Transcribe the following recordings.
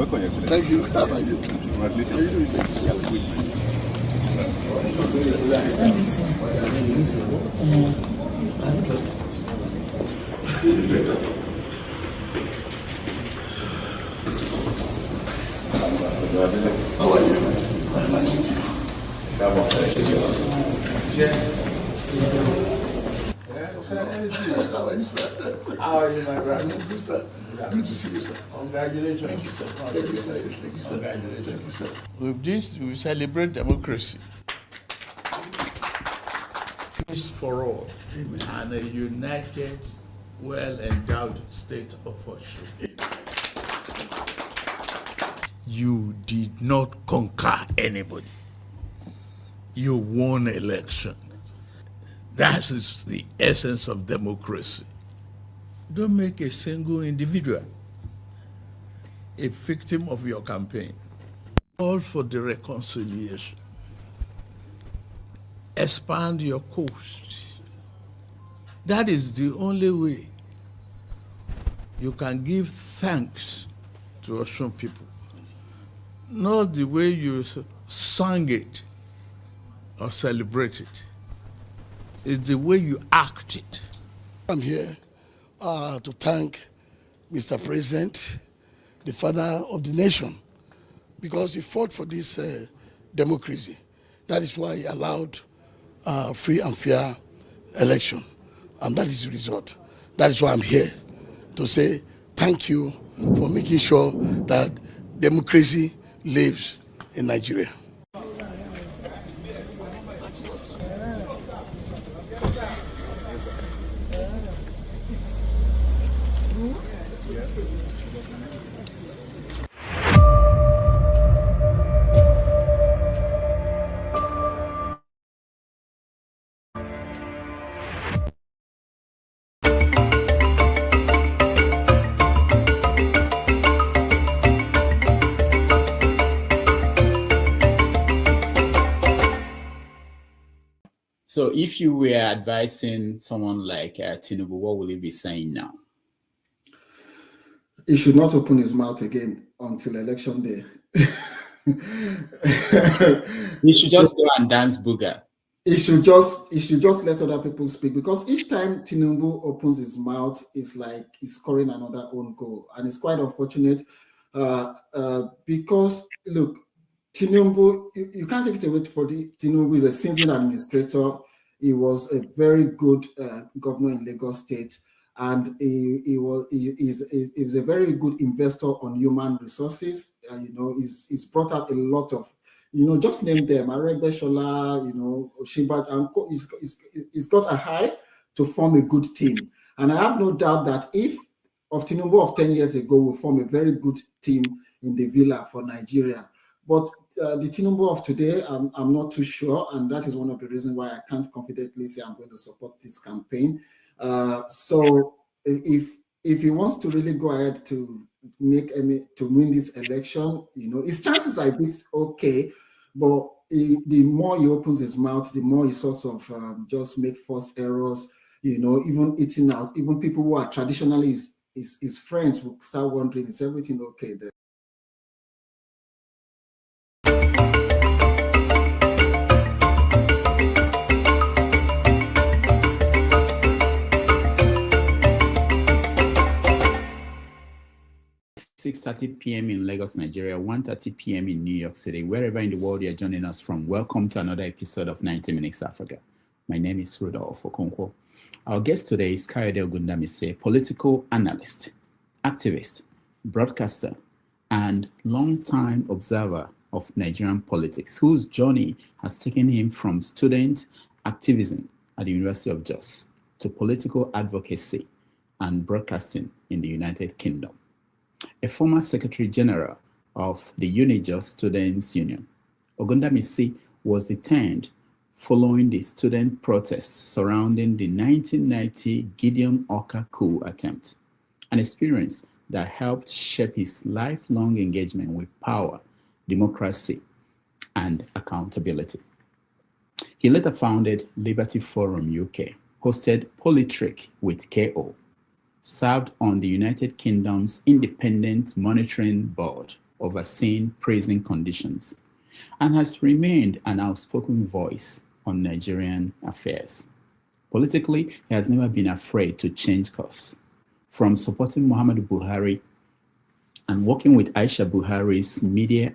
welcome, Your Excellency. Thank you. How are you? Congratulations. How are you doing? Thank you. How are you? How are you, sir? How are you, my brother? Good, sir. Good to see you, sir. Congratulations. Thank you, sir. Thank you, sir. Thank you, sir. Congratulations. Thank you, sir. With this, we celebrate democracy. Peace for all. Amen. And a united, well-endowed state of Osun. You did not conquer anybody. You won election. That is the essence of democracy. Don't make a single individual a victim of your campaign. Call for the reconciliation. Expand your coast. That is the only way you can give thanks to Osun people. Not the way you sang it or celebrate it. It's the way you act it. I'm here to thank Mr. President, the father of the nation, because he fought for this democracy. That is why he allowed free and fair election. And that is the result. That is why I'm here to say thank you for making sure that democracy lives in Nigeria. So if you were advising someone like Tinubu, what will you be saying now? He should not open his mouth again until election day. He should just go and dance booger. He should just let other people speak, because each time Tinubu opens his mouth, it's like he's scoring another own goal, and it's quite unfortunate because look, Tinubu, you can't take it away for Tinubu is a seasoned administrator. He was a very good governor in Lagos State, and he was a very good investor on human resources. He's brought out a lot of, just name them, Aregbesola, Oshimbat, and he's got a high to form a good team. And I have no doubt that if of Tinubu of 10 years ago will form a very good team in the villa for Nigeria. But the Tinubu of today, I'm not too sure, and that is one of the reasons why I can't confidently say I'm going to support this campaign. So if he wants to really go ahead to win this election, his chances are a bit okay, but the more he opens his mouth, the more he sort of just make false errors. Even eating out, even people who are traditionally his friends will start wondering, is everything okay there? 6:30 p.m. in Lagos, Nigeria, 1:30 p.m. in New York City, wherever in the world you're joining us from. Welcome to another episode of 90 Minutes Africa. My name is Rudolph Okonkwo. Our guest today is Kayode Ogundamisi, political analyst, activist, broadcaster, and long-time observer of Nigerian politics, whose journey has taken him from student activism at the University of Jos to political advocacy and broadcasting in the United Kingdom. A former Secretary General of the UniJos Students Union, Ogundamisi was detained following the student protests surrounding the 1990 Gideon Orka coup attempt, an experience that helped shape his lifelong engagement with power, democracy, and accountability. He later founded Liberty Forum UK, hosted Politrick with KO, served on the United Kingdom's Independent Monitoring Board, overseeing prison conditions, and has remained an outspoken voice on Nigerian affairs. Politically, he has never been afraid to change course. From supporting Muhammadu Buhari and working with Aisha Buhari's media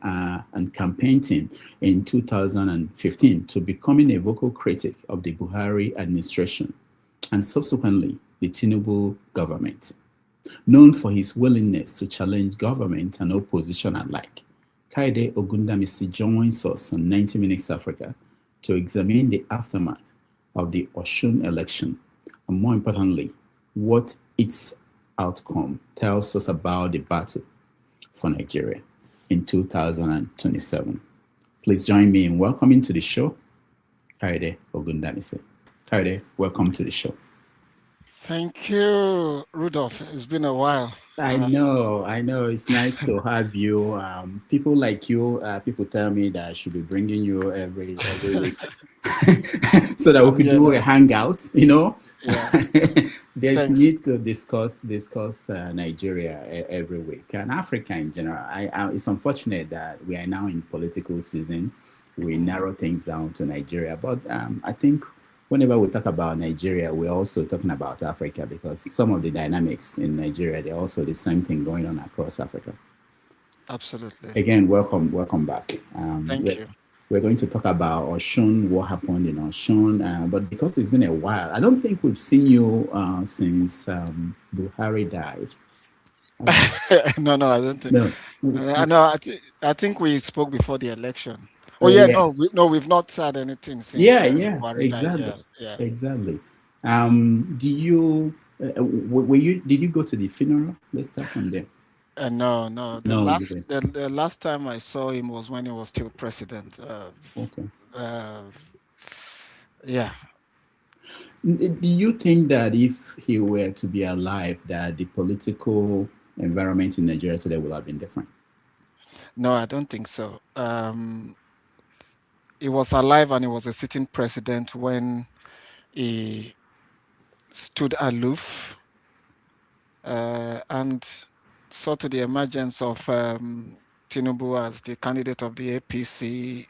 and campaign team in 2015 to becoming a vocal critic of the Buhari administration and subsequently the Tinubu government. Known for his willingness to challenge government and opposition alike, Kayode Ogundamisi joins us on 90 Minutes Africa to examine the aftermath of the Osun election and, more importantly, what its outcome tells us about the battle for Nigeria in 2027. Please join me in welcoming to the show Kayode Ogundamisi. Kayode, welcome to the show. Thank you, Rudolph. It's been a while. I know. It's nice to have you. People like you, people tell me that I should be bringing you every week so that we could do a hangout, Yeah. There's Thanks. need to discuss Nigeria every week and Africa in general. It's unfortunate that we are now in political season. We narrow things down to Nigeria, but I think whenever we talk about Nigeria, we're also talking about Africa because some of the dynamics in Nigeria, they're also the same thing going on across Africa. Absolutely. Again, welcome back. Thank you. We're going to talk about Osun, what happened in Osun, but because it's been a while, I don't think we've seen you since Buhari died. No, I don't think. No. I think we spoke before the election. Yeah. We've not had anything since. Buhari died. Exactly. Yeah. Exactly. Did you go to the funeral? Let's start from there. No. The last time I saw him was when he was still president. Okay. Yeah. Do you think that if he were to be alive, that the political environment in Nigeria today would have been different? No, I don't think so. He was alive and he was a sitting president when he stood aloof and saw to the emergence of Tinubu as the candidate of the APC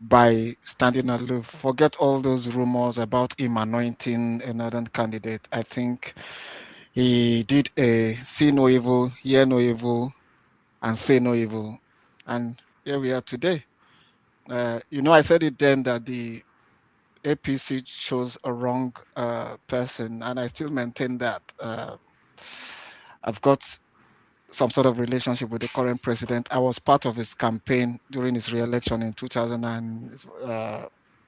by standing aloof. Forget all those rumors about him anointing another candidate. I think he did a see no evil, hear no evil, and say no evil. And here we are today. I said it then that the APC chose a wrong person, and I still maintain that. I've got some sort of relationship with the current president. I was part of his campaign during his re-election in 2000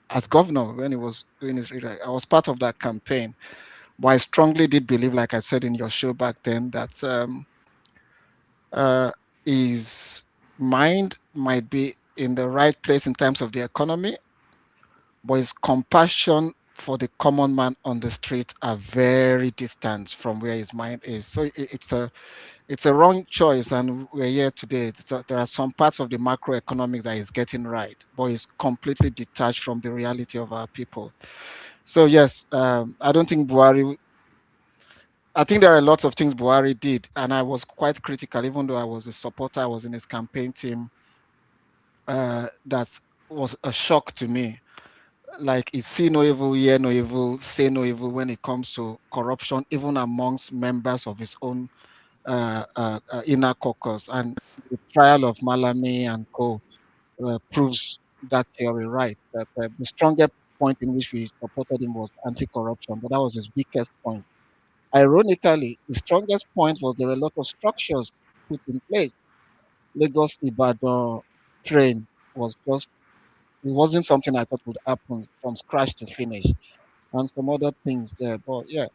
as governor when he was doing his re-election. I was part of that campaign, but I strongly did believe, like I said in your show back then, that his mind might be in the right place in terms of the economy, but his compassion for the common man on the street are very distant from where his mind is. So it's a wrong choice, and we're here today. There are some parts of the macroeconomics that he's getting right, but he's completely detached from the reality of our people. So yes, I don't think Buhari. I think there are lots of things Buhari did, and I was quite critical, even though I was a supporter. I was in his campaign team. That was a shock to me. Like, he see no evil, hear no evil, say no evil when it comes to corruption, even amongst members of his own inner caucus. And the trial of Malami and co proves that theory right, that the strongest point in which we supported him was anti-corruption, but that was his weakest point. Ironically, the strongest point was there were a lot of structures put in place. Lagos Ibadan train was just, it wasn't something I thought would happen from scratch to finish, and some other things there. But yeah,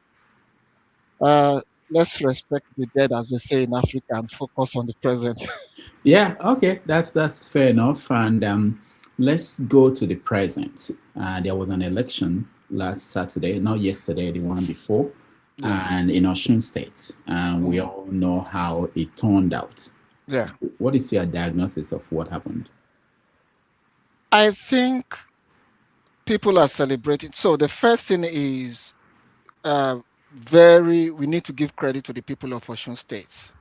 let's respect the dead, as they say in Africa, and focus on the present. Yeah, okay, that's fair enough. And let's go to the present. There was an election last Saturday, not yesterday, the one before, and in Osun State, and we all know how it turned out. Yeah. What is your diagnosis of what happened? I think people are celebrating. So the first thing is we need to give credit to the people of Osun State.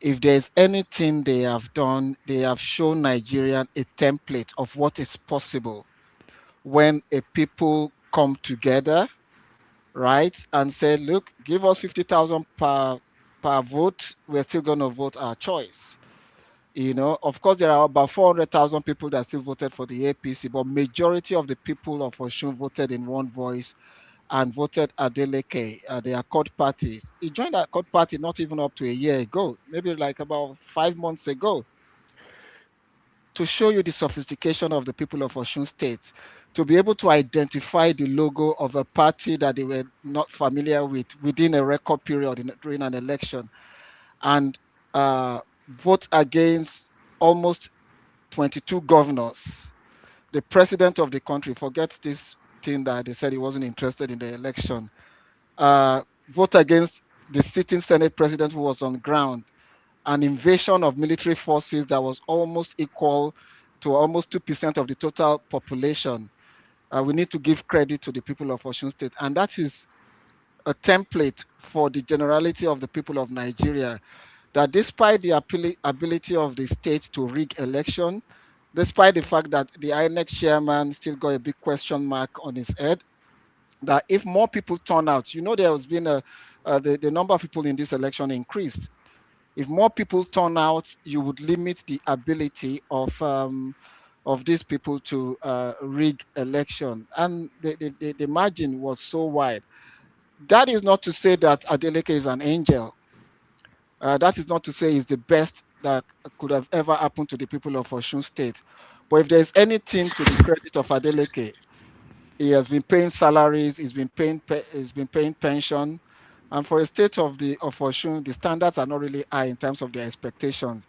if there's anything they have done, they have shown Nigerian a template of what is possible when a people come together, right, and say, look, give us 50,000 per vote, we're still going to vote our choice. Of course, there are about 400,000 people that still voted for the APC, but majority of the people of Osun voted in one voice and voted Adeleke. They are Accord parties. He joined the Accord party not even up to a year ago, maybe like about 5 months ago, to show you the sophistication of the people of Osun State, to be able to identify the logo of a party that they were not familiar with within a record period during an election, and uh, vote against almost 22 governors. The president of the country, forget this thing that they said he wasn't interested in the election, vote against the sitting Senate president who was on ground, an invasion of military forces that was almost equal to almost 2% of the total population. We need to give credit to the people of Osun State. And that is a template for the generality of the people of Nigeria, that despite the ability of the state to rig election, despite the fact that the INEC chairman still got a big question mark on his head, that if more people turn out, there has been the number of people in this election increased. If more people turn out, you would limit the ability of these people to rig election, and the margin was so wide. That is not to say that Adeleke is an angel. That is not to say he's the best that could have ever happened to the people of Osun State. But if there's anything to the credit of Adeleke, he has been paying salaries, he's been paying pension, and for a state of Osun, the standards are not really high in terms of their expectations.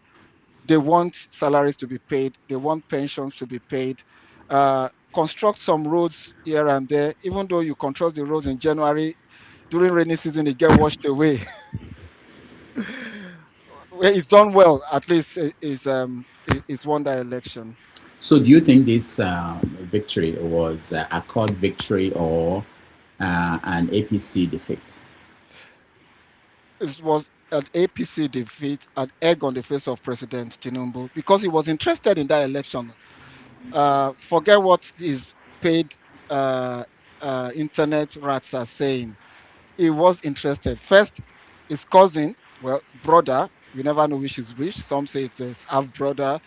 They want salaries to be paid, they want pensions to be paid, construct some roads here and there. Even though you construct the roads in January, during rainy season, it get washed away. Well, it's done well. At least it's won that election. So, do you think this victory was a Accord victory or an APC defeat? It was an APC defeat, an egg on the face of President Tinubu, because he was interested in that election. Forget what his paid uh, internet rats are saying. He was interested. First, his cousin, well, brother, we never know which is which. Some say it's his half brother.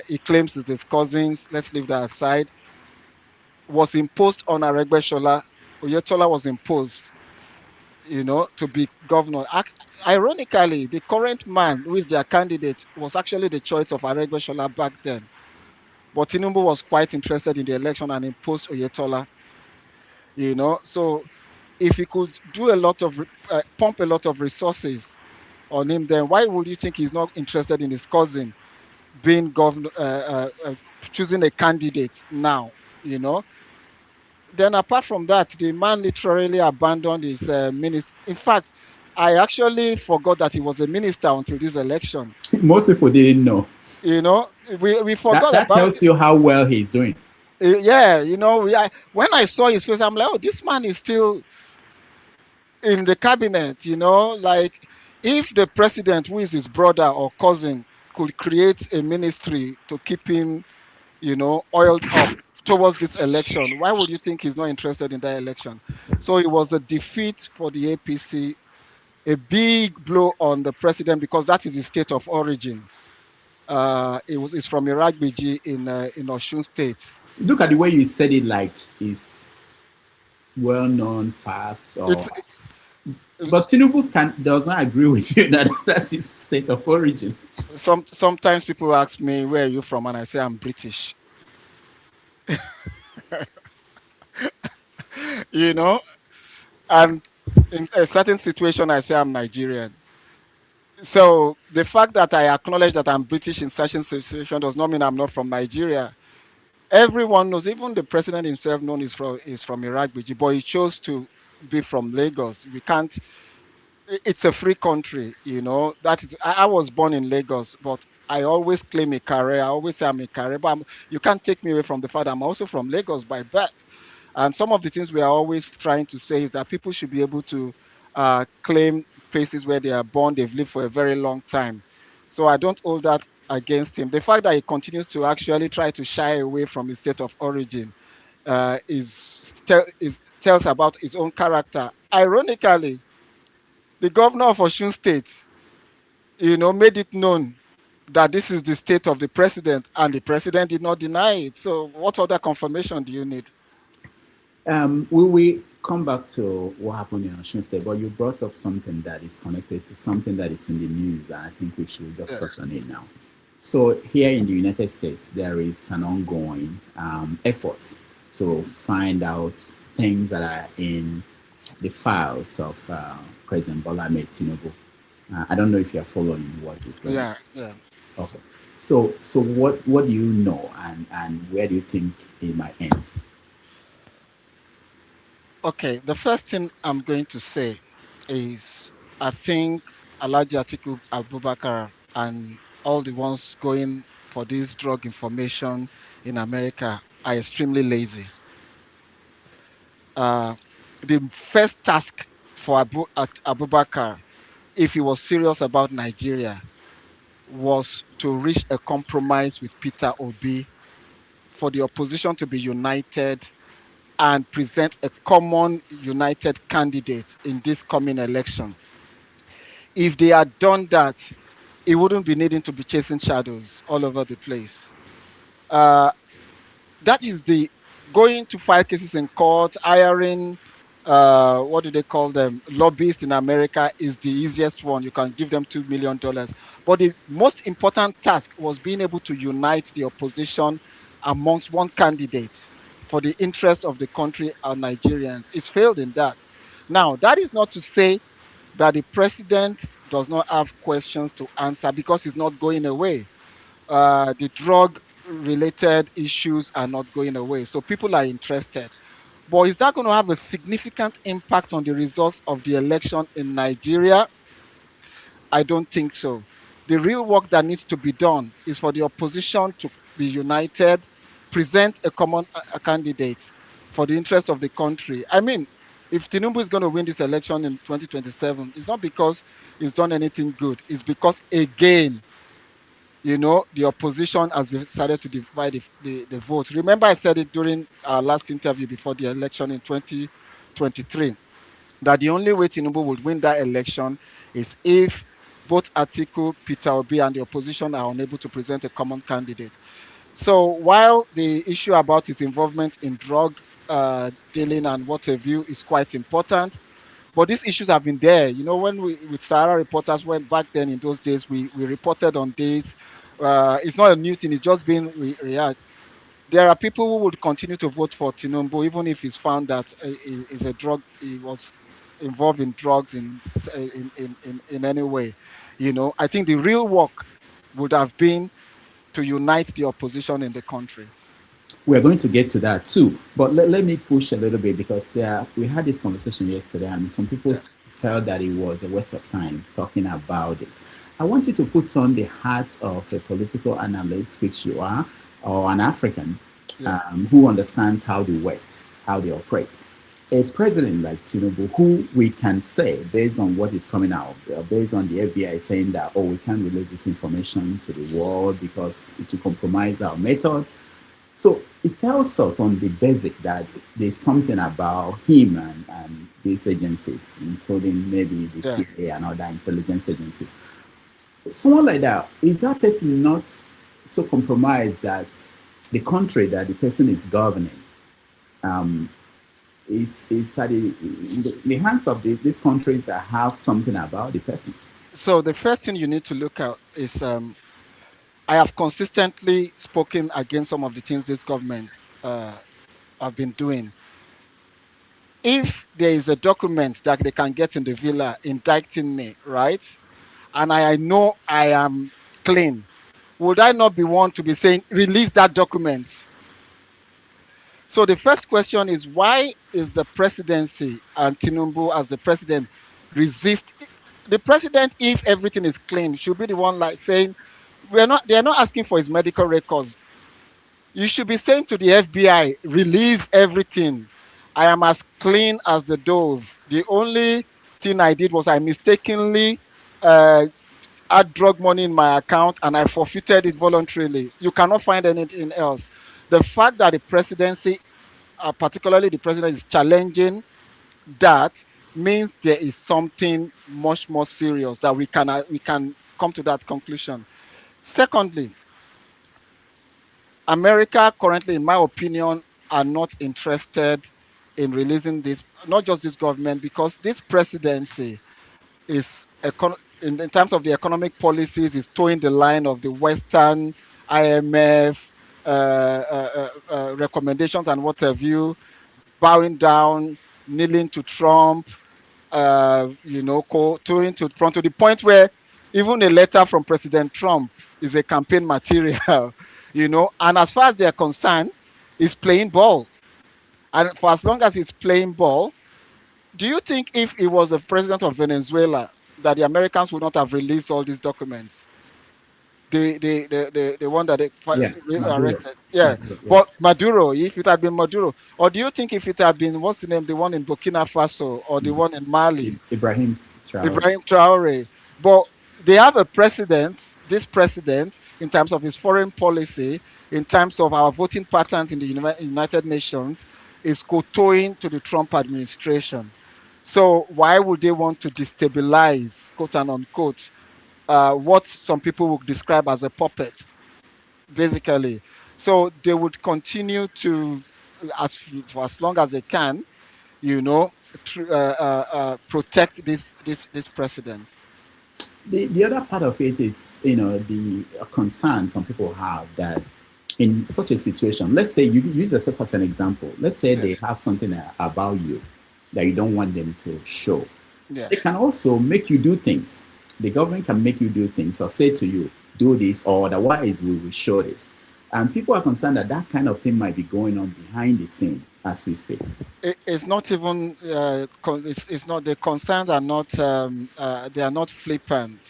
He claims it's his cousins. Let's leave that aside. Was imposed on Aregbesola. Oyetola was imposed, to be governor. Ironically, the current man who is their candidate was actually the choice of Aregbesola back then. But Tinubu was quite interested in the election and imposed Oyetola. So if he could do a lot of pump a lot of resources on him, then why would you think he's not interested in his cousin being governor, choosing a candidate now? Then apart from that, the man literally abandoned his minister. In fact, I actually forgot that he was a minister until this election. Most people didn't know. You know, we That forgot that about tells this. you how well he's doing. Yeah, when I saw his face, I'm like, oh, this man is still in the cabinet. Like, if the president, who is his brother or cousin, could create a ministry to keep him, oiled up towards this election, why would you think he's not interested in that election? So it was a defeat for the APC, a big blow on the president, because that is his state of origin. It's from Iragbiji in Osun State. Look at the way you said it, like it's well-known facts. It's But Tinubu does not agree with you that that's his state of origin. sometimes people ask me, where are you from, and I say I'm British. you know, and in a certain situation, I say I'm Nigerian. So the fact that I acknowledge that I'm British in certain situation does not mean I'm not from Nigeria. Everyone knows, even the president himself knows is from Iragbiji, but he chose to be from Lagos. We can't. It's a free country. That is, I was born in Lagos, but I always claim a career. I always say I'm a career, but you can't take me away from the fact that I'm also from Lagos by birth. And some of the things we are always trying to say is that people should be able to claim places where they are born, they've lived for a very long time. So I don't hold that against him. The fact that he continues to actually try to shy away from his state of origin tells about his own character. Ironically, the governor of Osun State, made it known that this is the state of the president, and the president did not deny it. So, what other confirmation do you need? We come back to what happened in Osun State, but you brought up something that is connected to something that is in the news, and I think we should just Yeah. touch on it now. So here in the United States, there is an ongoing effort to find out things that are in the files of President Bola Ahmed Tinubu. I don't know if you're following what is going on. Yeah. Okay. So what do you know, and where do you think it might end? Okay, the first thing I'm going to say is I think Alhaji Atiku Abubakar and all the ones going for this drug information in America are extremely lazy. Uh, the first task for Abubakar, if he was serious about Nigeria, was to reach a compromise with Peter Obi for the opposition to be united and present a common united candidate in this coming election. If they had done that, it wouldn't be needing to be chasing shadows all over the place. Uh, that is the going to file cases in court, hiring what do they call them? Lobbyists in America is the easiest one. You can give them $2 million. But the most important task was being able to unite the opposition amongst one candidate for the interest of the country and Nigerians. It's failed in that. Now, that is not to say that the president does not have questions to answer because he's not going away. The drug related issues are not going away. So people are interested. But is that going to have a significant impact on the results of the election in Nigeria? I don't think so. The real work that needs to be done is for the opposition to be united, present a common a candidate for the interest of the country. I mean, if Tinubu is going to win this election in 2027, it's not because he's done anything good. It's because, again, the opposition has decided to divide the vote. Remember, I said it during our last interview before the election in 2023 that the only way Tinubu would win that election is if both Atiku, Peter Obi, and the opposition are unable to present a common candidate. So while the issue about his involvement in drug dealing and what have you is quite important, but these issues have been there. When we with Sahara reporters went back then in those days, we reported on this. It's not a new thing; it's just been rehearsed. There are people who would continue to vote for Tinubu even if it's found that he was involved in drugs in any way. I think the real work would have been to unite the opposition in the country. We're going to get to that too, but let me push a little bit because we had this conversation yesterday, and some people Yeah. felt that it was a waste of time talking about this. I want you to put on the hat of a political analyst, which you are, or an African Yeah. who understands how the West, how they operate. A president like Tinubu, who we can say, based on what is coming out, based on the FBI saying that, oh, we can't release this information to the world because it will compromise our methods. So it tells us on the basic that there's something about him and these agencies, including maybe the Yeah. CIA and other intelligence agencies. Someone like that, is that person not so compromised that the country that the person is governing um, is at the hands of these countries that have something about the person? So the first thing you need to look at is I have consistently spoken against some of the things this government have been doing. If there is a document that they can get in the villa indicting me, right, and I know I am clean, would I not be one to be saying, release that document? So the first question is, why is the presidency and Tinubu as the president resist? The president, if everything is clean, should be the one like saying, they're not asking for his medical records. You should be saying to the FBI, release everything. I am as clean as the dove. The only thing I did was I mistakenly uh, had drug money in my account and I forfeited it voluntarily. You cannot find anything else. The fact that the presidency, particularly the president, is challenging that means there is something much more serious that we can come to that conclusion. Secondly, America currently, in my opinion, are not interested in releasing this, not just this government, because this presidency is in terms of the economic policies is towing the line of the Western IMF recommendations and what have you, bowing down, kneeling to Trump, towing to Trump to the point where even a letter from President Trump is a campaign material, and as far as they're concerned, is playing ball. And for as long as he's playing ball, do you think if he was the president of Venezuela, that the Americans would not have released all these documents? The one that they Yeah, Maduro. arrested. Yeah. Maduro, yeah. But Maduro, if it had been Maduro, or do you think if it had been, what's the name, the one in Burkina Faso or the Mm. one in Mali, Ibrahim Traore. Ibrahim Traore, but they have a president, this president, in terms of his foreign policy, in terms of our voting patterns in the United Nations, is kowtowing to the Trump administration. So why would they want to destabilize, quote and unquote, what some people would describe as a puppet, basically? So they would continue to, for as long as they can, you know, protect this president. The other part of it is, the concern some people have that in such a situation, let's say you use yourself as an example. Let's say Yes. they have something about you that you don't want them to show. Yeah. They can also make you do things. The government can make you do things or say to you, do this, or otherwise we will show this. And people are concerned that that kind of thing might be going on behind the scene as we speak. It's not even it's not, the concerns are not they are not flippant.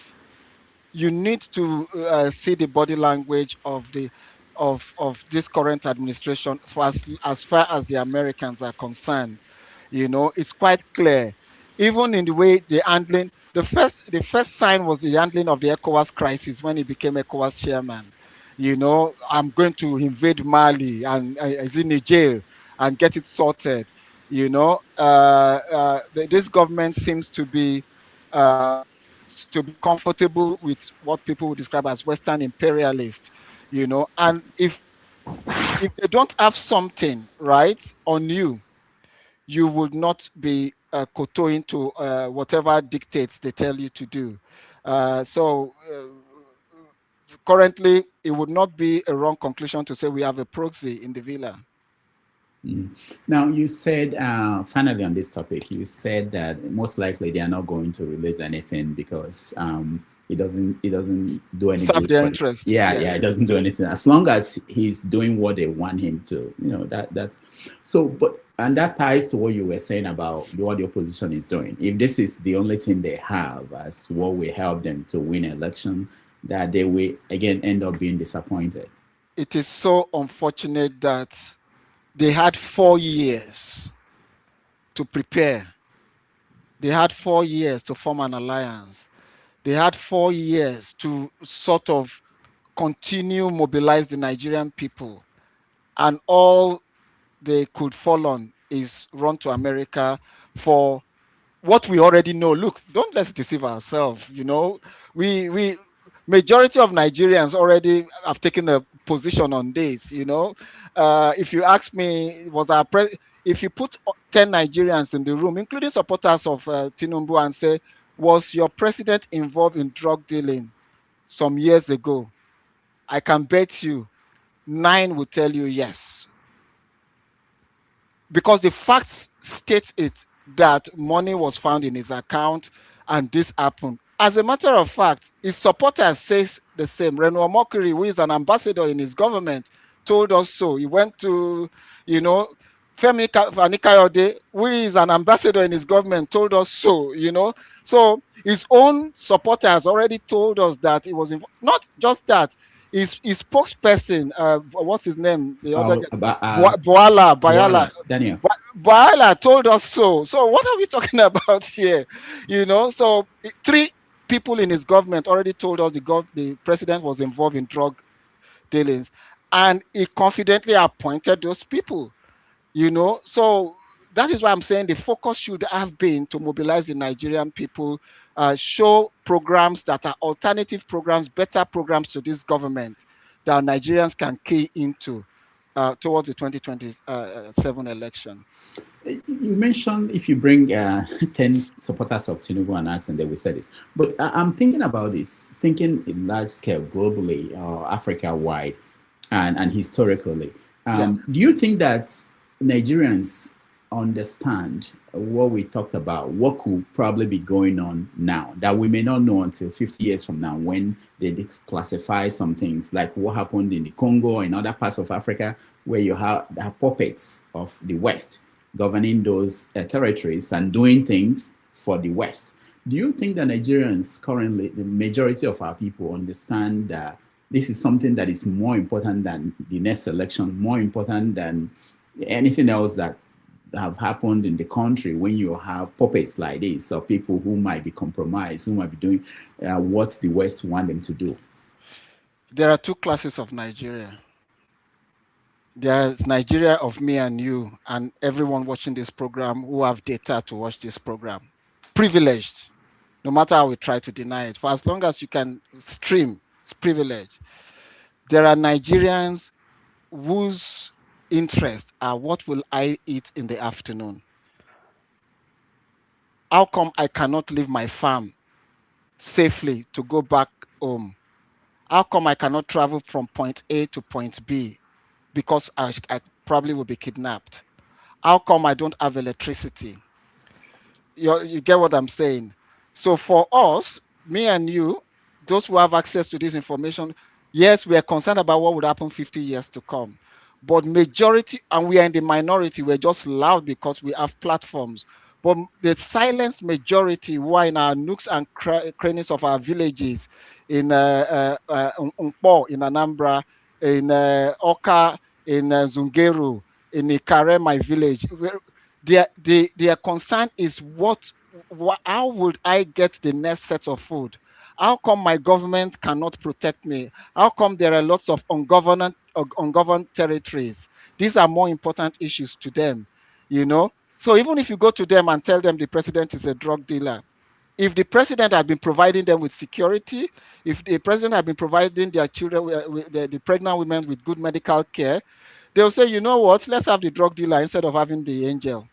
You need to see the body language of this current administration, as far as the Americans are concerned. It's quite clear, even in the way they handling the first sign was the handling of the ECOWAS crisis when he became ECOWAS chairman. I'm going to invade Mali and is in Niger and get it sorted. This government seems uh, to be comfortable with what people would describe as Western imperialist. And if they don't have something right on you, you would not be kowtowing to whatever dictates they tell you to do. So currently, it would not be a wrong conclusion to say we have a proxy in the villa. Mm. Now, you said, finally on this topic, you said that most likely they are not going to release anything because it doesn't do any Serve good their for them. interest. Yeah, Yeah. yeah, it doesn't do anything as long as he's doing what they want him to. That's so. But and that ties to what you were saying about what the opposition is doing. If this is the only thing they have as what will help them to win an election, that they will again end up being disappointed. It is so unfortunate that they had 4 years to prepare. They had 4 years to form an alliance. They had 4 years to sort of continue mobilize the Nigerian people, and all they could fall on is run to America for what we already know. Look, don't let's deceive ourselves. We majority of Nigerians already have taken a position on this. If you ask me, if you put 10 Nigerians in the room, including supporters of Tinubu, and say, was your president involved in drug dealing some years ago? I can bet you 9 will tell you yes, because the facts state it, that money was found in his account and this happened. As a matter of fact, his supporters says the same. Reno Mokiri, who is an ambassador in his government, told us so. He went to, you know, Fani Kayode, who is an ambassador in his government, told us so. So his own supporters already told us that it was not just that. his spokesperson, what's his name? The other guy, Boala, Daniel. Boala told us so. So what are we talking about here? So three people in his government already told us the president was involved in drug dealings, and he confidently appointed those people. So that is why I'm saying the focus should have been to mobilize the Nigerian people, show programs that are alternative programs, better programs to this government that Nigerians can key into towards the 2027 election. You mentioned if you bring 10 supporters of Tinubu and ask, and they will say this. But I'm thinking about this, thinking in large scale, globally, Africa wide, and historically. Do you think that Nigerians understand what we talked about, what could probably be going on now that we may not know until 50 years from now when they classify some things, like what happened in the Congo or in other parts of Africa where you have puppets of the West governing those territories and doing things for the West? Do you think that Nigerians currently, the majority of our people, understand that this is something that is more important than the next election, more important than anything else that have happened in the country, when you have puppets like this, or people who might be compromised, who might be doing what the West want them to do? There are two classes of Nigeria. There's Nigeria of me and you and everyone watching this program who have data to watch this program. Privileged, no matter how we try to deny it. For as long as you can stream, it's privileged. There are Nigerians whose interests are what will I eat in the afternoon? How come I cannot leave my farm safely to go back home? How come I cannot travel from point A to point B? Because I probably will be kidnapped. How come I don't have electricity? You get what I'm saying? So for us, me and you, those who have access to this information, yes, we are concerned about what would happen 50 years to come. But majority, and we are in the minority, we're just loud because we have platforms. But the silenced majority who are in our nooks and crannies of our villages, in Nkpo, in Anambra, in Oka, in Zungeru, in Ikare, my village, their concern is how would I get the next set of food? How come my government cannot protect me? How come there are lots of ungoverned territories? These are more important issues to them, So even if you go to them and tell them the president is a drug dealer, if the president had been providing them with security, if the president had been providing their children, the pregnant women with good medical care, they'll say, you know what, let's have the drug dealer instead of having the angel.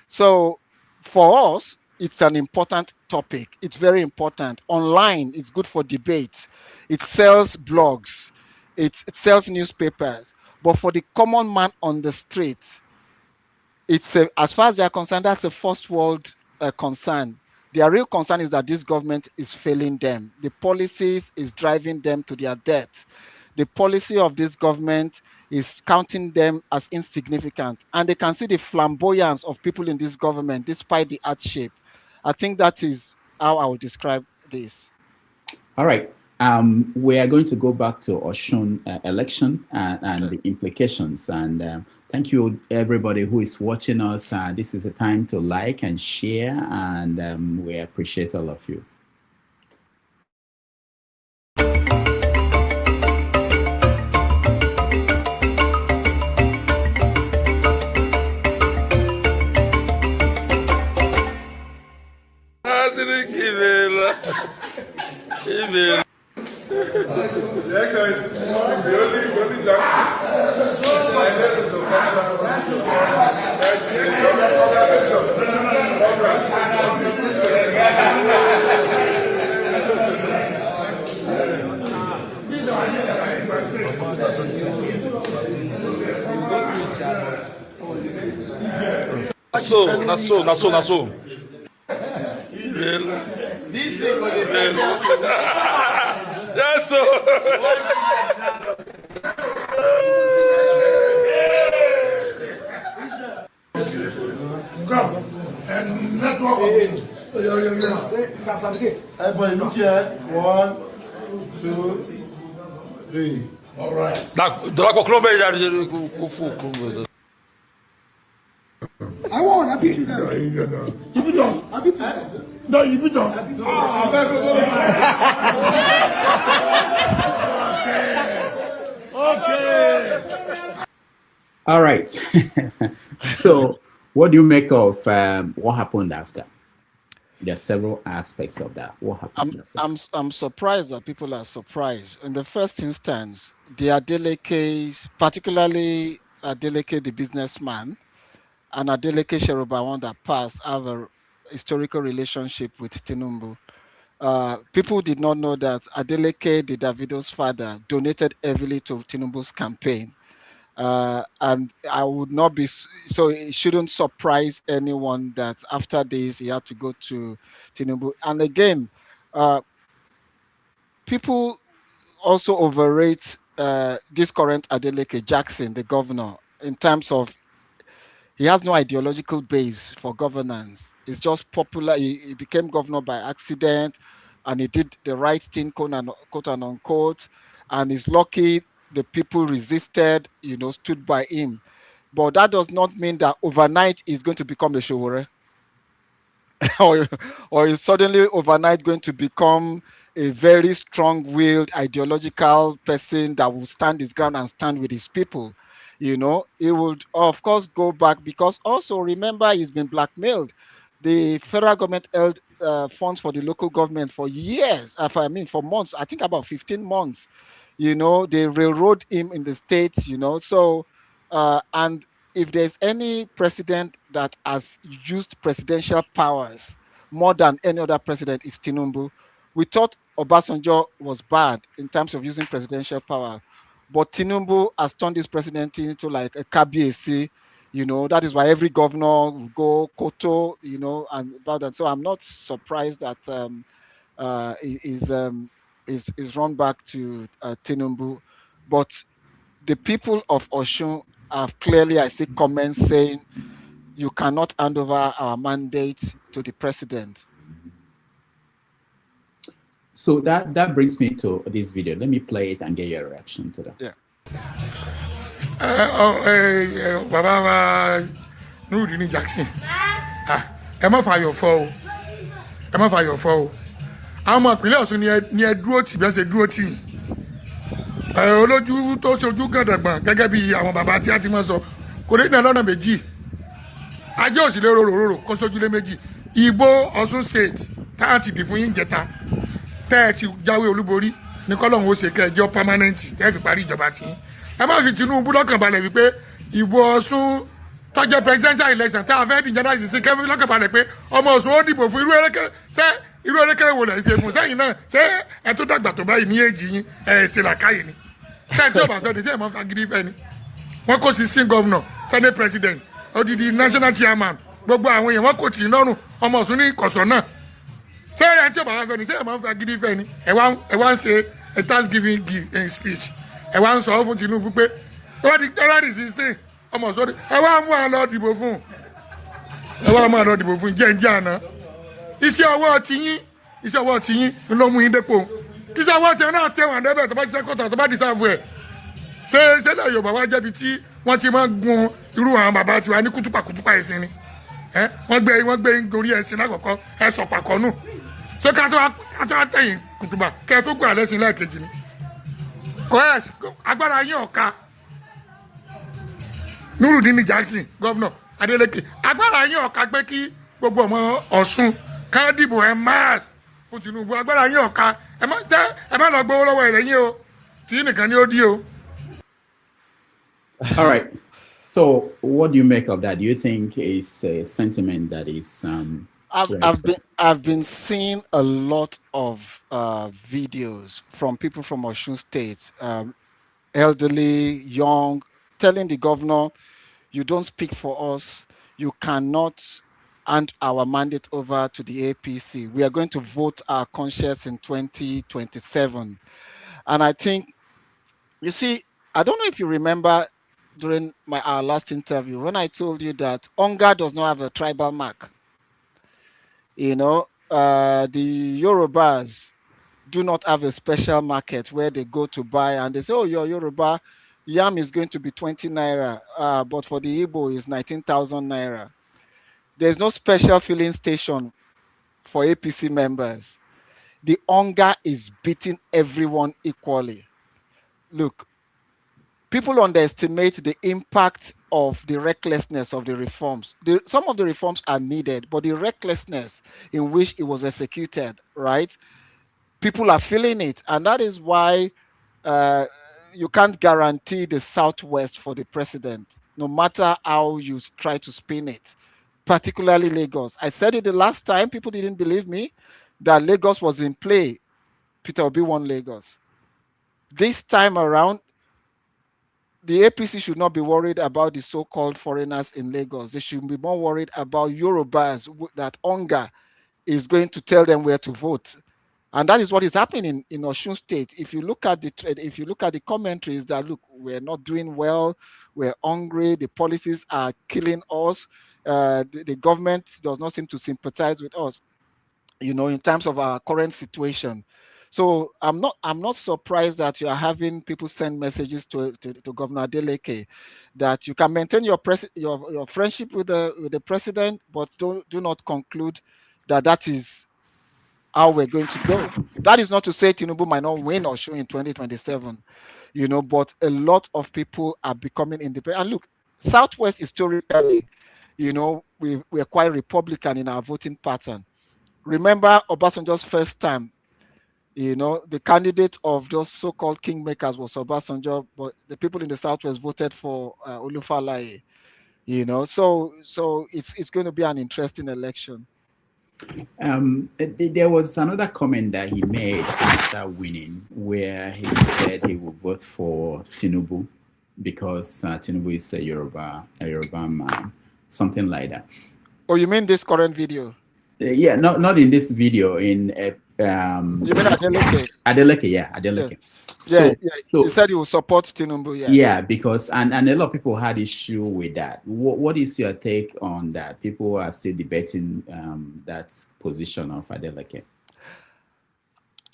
So for us, it's an important topic. It's very important. Online, it's good for debate. It sells blogs. It sells newspapers. But for the common man on the street, as far as they're concerned, that's a first world concern. Their real concern is that this government is failing them. The policies is driving them to their death. The policy of this government is counting them as insignificant. And they can see the flamboyance of people in this government despite the hardship. I think that is how I would describe this. All right. We are going to go back to Osun election and the implications. And thank you, everybody who is watching us. This is the time to like and share, and we appreciate all of you. So. That's so. Come and network. Everybody look here. 1, 2. All right. I won't. I beat you guys. You beat them. I beat you guys. No, you beat them. Okay. All right. So, what do you make of what happened after? There are several aspects of that. What happened after? I'm surprised that people are surprised. In the first instance, the Adelekes, particularly Adeleke, the businessman, and Adeleke Sheroba, that passed, have a historical relationship with Tinubu. People did not know that Adeleke, the Davido's father, donated heavily to Tinubu's campaign. And I would not be so it shouldn't surprise anyone that after this he had to go to Tinubu. And again, people also overrate this current Adeleke Jackson, the governor, in terms of he has no ideological base for governance. It's just popular. He became governor by accident, and he did the right thing, quote and unquote. And he's lucky the people resisted, stood by him. But that does not mean that overnight he's going to become a Showore. or is suddenly overnight going to become a very strong-willed ideological person that will stand his ground and stand with his people. He would of course go back, because also remember he's been blackmailed. The federal government held funds for the local government for years. For months. I think about 15 months. They railroad him in the states. And if there's any president that has used presidential powers more than any other president, is Tinubu. We thought Obasanjo was bad in terms of using presidential power, but Tinubu has turned this president into like a KBAC. That is why every governor will go Koto, and about that. So I'm not surprised that is run back to Tinubu, but the people of Osun have clearly, I see comments saying, you cannot hand over our mandate to the president. So that brings me to this video. Let me play it and get your reaction to that. Yeah. Baba Nurudini Jackson. Ẹ má fà yọ̀ fọ́ o. Ẹ má fà yọ̀ fọ́ o. Àwọn ìpínlẹ̀ Ọ̀ṣun ni ẹ dúró tì bí wọ́n ṣe dúró tì. Olójú tó ṣojú gàdàgbọ̀n gẹ́gẹ́ bí àwọn bàbá tí a ti máa sọ kò ní lọ́nà méjì. Ajé òsìlè rorò kó sójúlé méjì. Ìbò Ọ̀ṣun state táà ti dì fún yín jẹta tẹ́ ẹ ti jáwé olúborí ní kọ́lọ́hún ó ṣe kẹjọ permanent tẹ́ ẹ fi parí ìjọba tí. Ẹ má fi Tinubu lọ́kàn balẹ̀ wípé ìbò Ọ̀ṣun tó jẹ́ presidential election tá a fẹ́ dìjẹ́ náà ṣiṣẹ́ kẹ́mi lọ́kàn balẹ̀ pé ọmọ Ọ̀ṣun ó dìbò fún irú erékéré wo lẹ̀ ṣe fún sẹ́yìn náà ṣé ẹ tó dàgbà tó báyìí ní èjì yín ẹ ṣe làkàyè ni ṣé ẹ tí ò bá fẹ́ ni ṣé ẹ mọ́ fagídí fẹ́ ni wọ́n kó 16 governor senate president odidi national chairman gbogbo àwọn èèyàn wọ́n kò tì í lọ́rùn ọmọ Ọ̀ṣun ní kọ̀sọ̀ náà ṣé ẹ tí ò bá fẹ́ ni ṣé ẹ mọ́ fagídí fẹ́ ni ẹ wá ń ṣe a thanksgiving speech ẹ wá ń sọ fún Tinubu pé ẹ wá di January 16 ọmọ Ọ̀ṣun ẹ wá mú àlọ́ dìbò fún jẹ́ àná iṣẹ́ ọwọ́ tiyín ló mú yín dépò iṣẹ́ ọwọ́ tiyín náà tẹ̀wọ̀n débẹ̀ tó bá ti sẹ́kọ̀tà tó bá di sáàbù ẹ̀ ṣé lẹ́yìn Yorùbá wá jẹ́bi tí wọ́n ti máa gun irú àwọn bàbá tiwa ní kútùpàkútùpà ẹ̀sìn ni wọ́n gbé gorí ẹ̀sìn lákọ̀ọ́kọ́ ẹ̀ sọ̀pàkọ́ nù ṣé ká tó àtẹ̀yìn kùtùpà kẹ́ ẹ tó gbọ́ àlẹ́sìn lẹ́ẹ̀kejì ni kọ́ẹ̀sì agbára yín ọ̀ka Nurudini Jackson gọ́vnọ̀ Adeleke agbára yín ọ̀ka pé kí gbogbo ọmọ Ọ̀ṣun ká dìbò ẹ̀ máàs fún Tinubu agbára yín ọ̀ka ẹ má lọ gbowó lọ́wọ́ ẹ̀rẹ́ yín o tí nìkan ni ó dí o. All right. So, what do you make of that? Do you think it's a sentiment that is I've been seeing a lot of videos from people from Osun State, elderly, young, telling the governor, you don't speak for us. You cannot hand our mandate over to the APC. We are going to vote our conscience in 2027. And I think, you see, I don't know if you remember during our last interview when I told you that Onga does not have a tribal mark. The Yorubas, do not have a special market where they go to buy and they say, oh, your Yoruba yam is going to be 20 naira, but for the Igbo is 19,000 naira. There's no special filling station for APC members. The hunger is beating everyone equally. Look, people underestimate the impact of the recklessness of the reforms. Some of the reforms are needed, but the recklessness in which it was executed, right? People are feeling it. And that is why uh, you can't guarantee the Southwest for the president, no matter how you try to spin it, particularly Lagos. I said it the last time, people didn't believe me that Lagos was in play. Peter Obi won Lagos. This time around, the APC should not be worried about the so-called foreigners in Lagos. They should be more worried about Yorubas, that hunger is going to tell them where to vote. And that is what is happening in Osun State. If you look at the commentaries that look, we're not doing well, we're hungry, the policies are killing us, the government does not seem to sympathize with us, in terms of our current situation. So I'm not surprised that you are having people send messages to Governor Adeleke that you can maintain your friendship with the president, but do not conclude that is how we're going to go. That is not to say Tinubu might not win or show in 2027, but a lot of people are becoming independent. And look, Southwest historically, we're quite Republican in our voting pattern. Remember Obasanjo's first time, the candidate of those so-called kingmakers was Obasanjo, but the people in the Southwest voted for Olufalaye, so it's going to be an interesting election. There was another comment that he made after winning where he said he would vote for Tinubu because Tinubu is a Yoruba man, something like that. Oh, you mean this current video? Yeah, not in this video. In you mean Adeleke? Adeleke, yeah, Adeleke. Yeah, so he said he will support Tinubu. Yes. Yeah, because and a lot of people had issue with that. What is your take on that? People are still debating that position of Adeleke.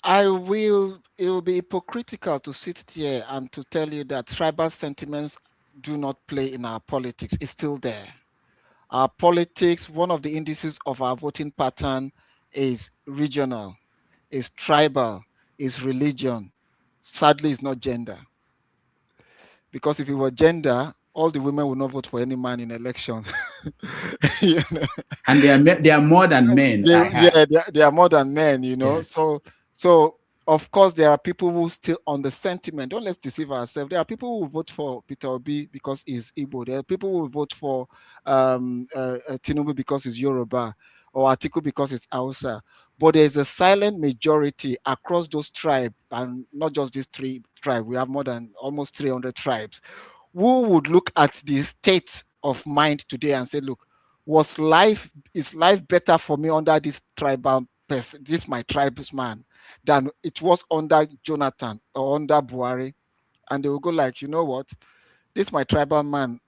It will be hypocritical to sit here and to tell you that tribal sentiments do not play in our politics. It's still there. Our politics, one of the indices of our voting pattern is regional, is tribal, is religion. Sadly, it's not gender. Because if it were gender, all the women would not vote for any man in election. And they are more than men. They are more than men, Yeah. So of course there are people who still on the sentiment. Don't let's deceive ourselves. There are people who will vote for Peter Obi because he's Igbo. There are people who will vote for Tinubu because he's Yoruba, or Atiku because it's Hausa. But there's a silent majority across those tribes, and not just these three tribes. We have more than almost 300 tribes who would look at the state of mind today and say, look, is life better for me under this tribal person, this my tribesman, than it was under Jonathan or under Buhari? And they will go like, you know what, this my tribal man,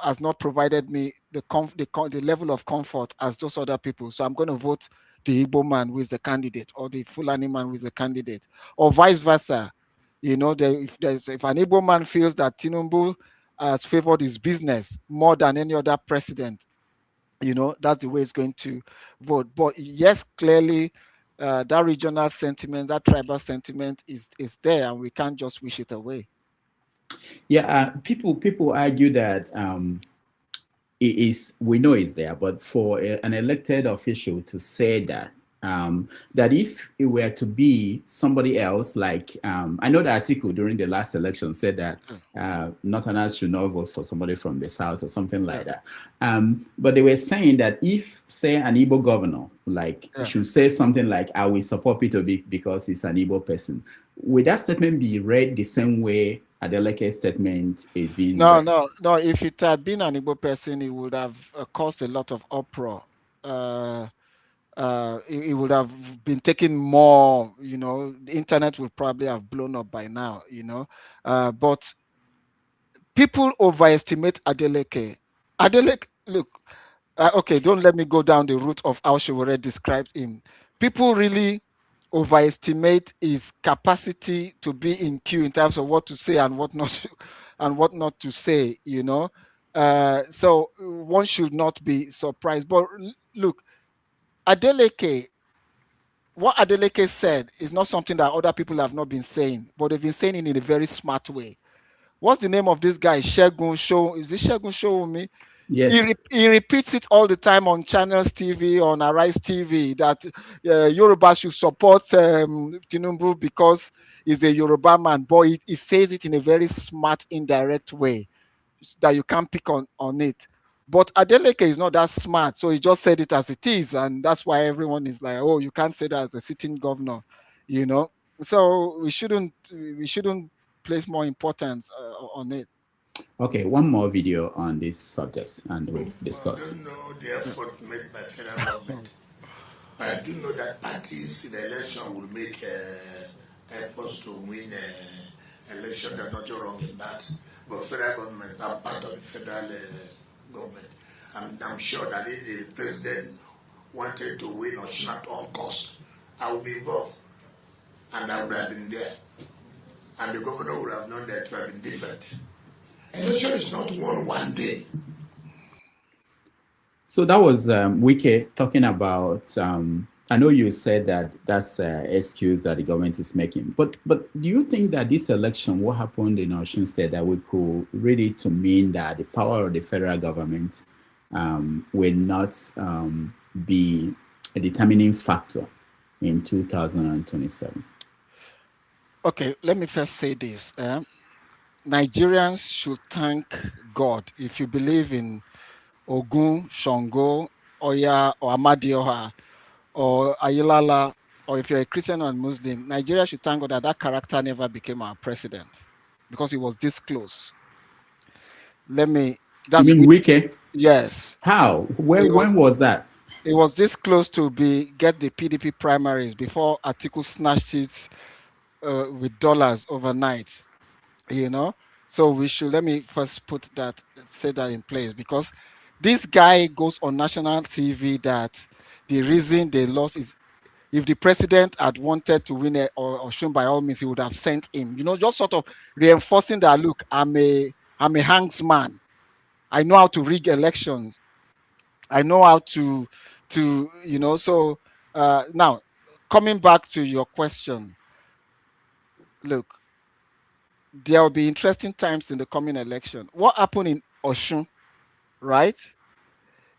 has not provided me the level of comfort as those other people. So I'm going to vote the Igbo man who is the candidate, or the Fulani man who is the candidate, or vice versa. If an Igbo man feels that Tinubu has favored his business more than any other president, that's the way it's going to vote. But yes, clearly, that regional sentiment, that tribal sentiment is there, and we can't just wish it away. Yeah, people argue that we know it's there, but for an elected official to say that that if it were to be somebody else, like I know the article during the last election said that Northerners should not vote for somebody from the South or something like that. But they were saying that if, say, an Igbo governor should say something like, I will support Peter because he's an Igbo person, would that statement be read the same way Adeleke's statement is being read? No. If it had been an Igbo person, it would have caused a lot of uproar. It would have been taking more, the internet would probably have blown up by now, but people overestimate Adeleke. Look, okay, don't let me go down the route of how Shewore described him. People really overestimate his capacity to be in queue in terms of what to say and what not to, and what not to say, so one should not be surprised. But look, Adeleke, what Adeleke said is not something that other people have not been saying, but they've been saying it in a very smart way. What's the name of this guy? Shegun Show? Is it Shegun Showumi? Yes. He repeats it all the time on Channels TV, on Arise TV, that Yoruba should support Tinubu because he's a Yoruba man. But he says it in a very smart, indirect way that you can't pick on it. But Adeleke is not that smart, so he just said it as it is, and that's why everyone is like, "Oh, you can't say that as a sitting governor," you know. So we shouldn't place more importance on it. Okay, one more video on this subject and we'll I discuss. don't know the effort made by federal government. I do know that parties in the election will make efforts to win election. There's nothing wrong in that. But federal government are part of the federal government. And I'm sure that if the president wanted to win Osun at all costs, I would be involved. And I would have been there. And the governor would have known that it would have been different. Election is not won one day. So that was Wike talking about. I know you said that that's an excuse that the government is making, but do you think that this election, what happened in Osun State, that we could read it to mean that the power of the federal government will not be a determining factor in 2027? Okay, let me first say this. Nigerians should thank God. If you believe in Ogun, Shango, Oya, or Amadioha, or Ayilala, or if you're a Christian or a Muslim, Nigeria should thank God that that character never became our president because he was this close. Let me. You That's mean Wike? yes. How? It was. When was that? It was this close to get the PDP primaries before Atiku snatched it with dollars overnight. You know, so we should let me first say that in place because this guy goes on national TV that the reason they lost is if the president had wanted to win it or shown by all means, he would have sent him. Just sort of reinforcing that. Look, I'm a handsman. I know how to rig elections. I know how to. So now coming back to your question, look, there will be interesting times in the coming election. What happened in Osun, right,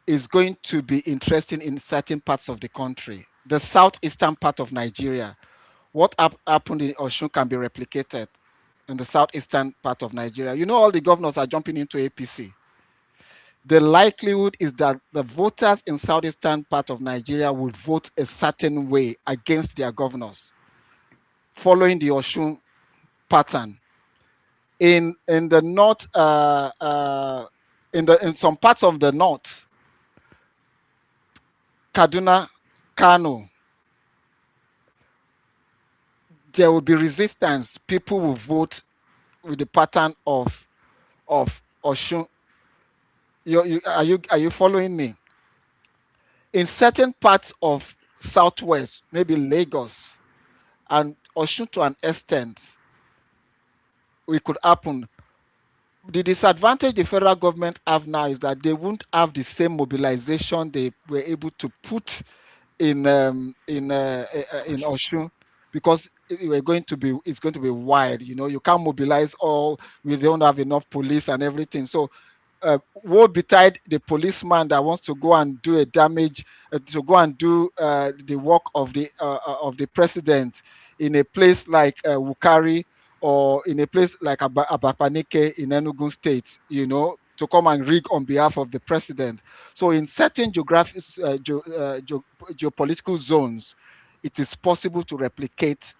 is going to be interesting in certain parts of the country. The southeastern part of Nigeria, what happened in Osun can be replicated in the southeastern part of Nigeria. All the governors are jumping into APC. The likelihood is that the voters in southeastern part of Nigeria would vote a certain way against their governors, following the Osun pattern. In the north, in some parts of the north, Kaduna, Kano, there will be resistance. People will vote with the pattern of Osun. Are you following me? In certain parts of southwest, maybe Lagos and Osun to an extent, it could happen. The disadvantage the federal government have now is that they won't have the same mobilization they were able to put in Osun because it's going to be wide. You can't mobilize all. We don't have enough police and everything. So woe betide the policeman that wants to go and do a damage, to go and do the work of the president in a place like Wukari or in a place like Abapanike in Enugu State, to come and rig on behalf of the president. So in certain geopolitical zones, it is possible to replicate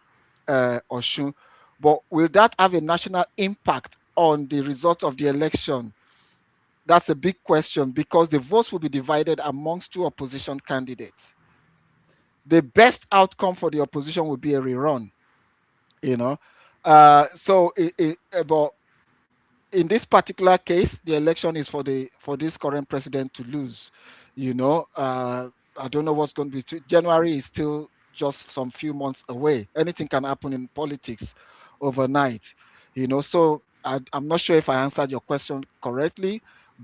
Osun. But will that have a national impact on the result of the election? That's a big question because the votes will be divided amongst two opposition candidates. The best outcome for the opposition will be a rerun, you know. But in this particular case, the election is for this current president to lose. I don't know what's going to be. January is still just some few months away. Anything can happen in politics overnight, So I'm not sure if I answered your question correctly,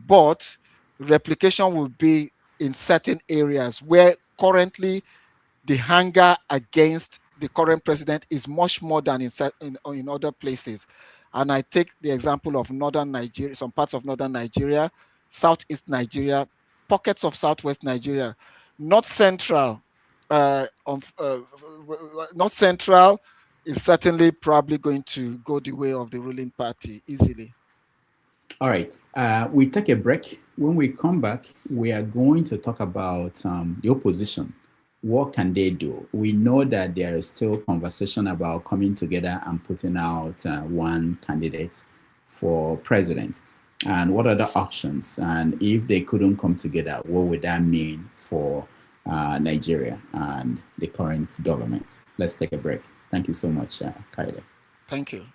but replication will be in certain areas where currently the hunger against the current president is much more than in other places. And I take the example of northern Nigeria, some parts of northern Nigeria, southeast Nigeria, pockets of southwest Nigeria, not central. Not central is certainly probably going to go the way of the ruling party easily. All right. We take a break. When we come back, we are going to talk about the opposition. What can they do? We know that there is still conversation about coming together and putting out one candidate for president. And what are the options? And if they couldn't come together, what would that mean for Nigeria and the current government? Let's take a break. Thank you so much, Kayode. Thank you.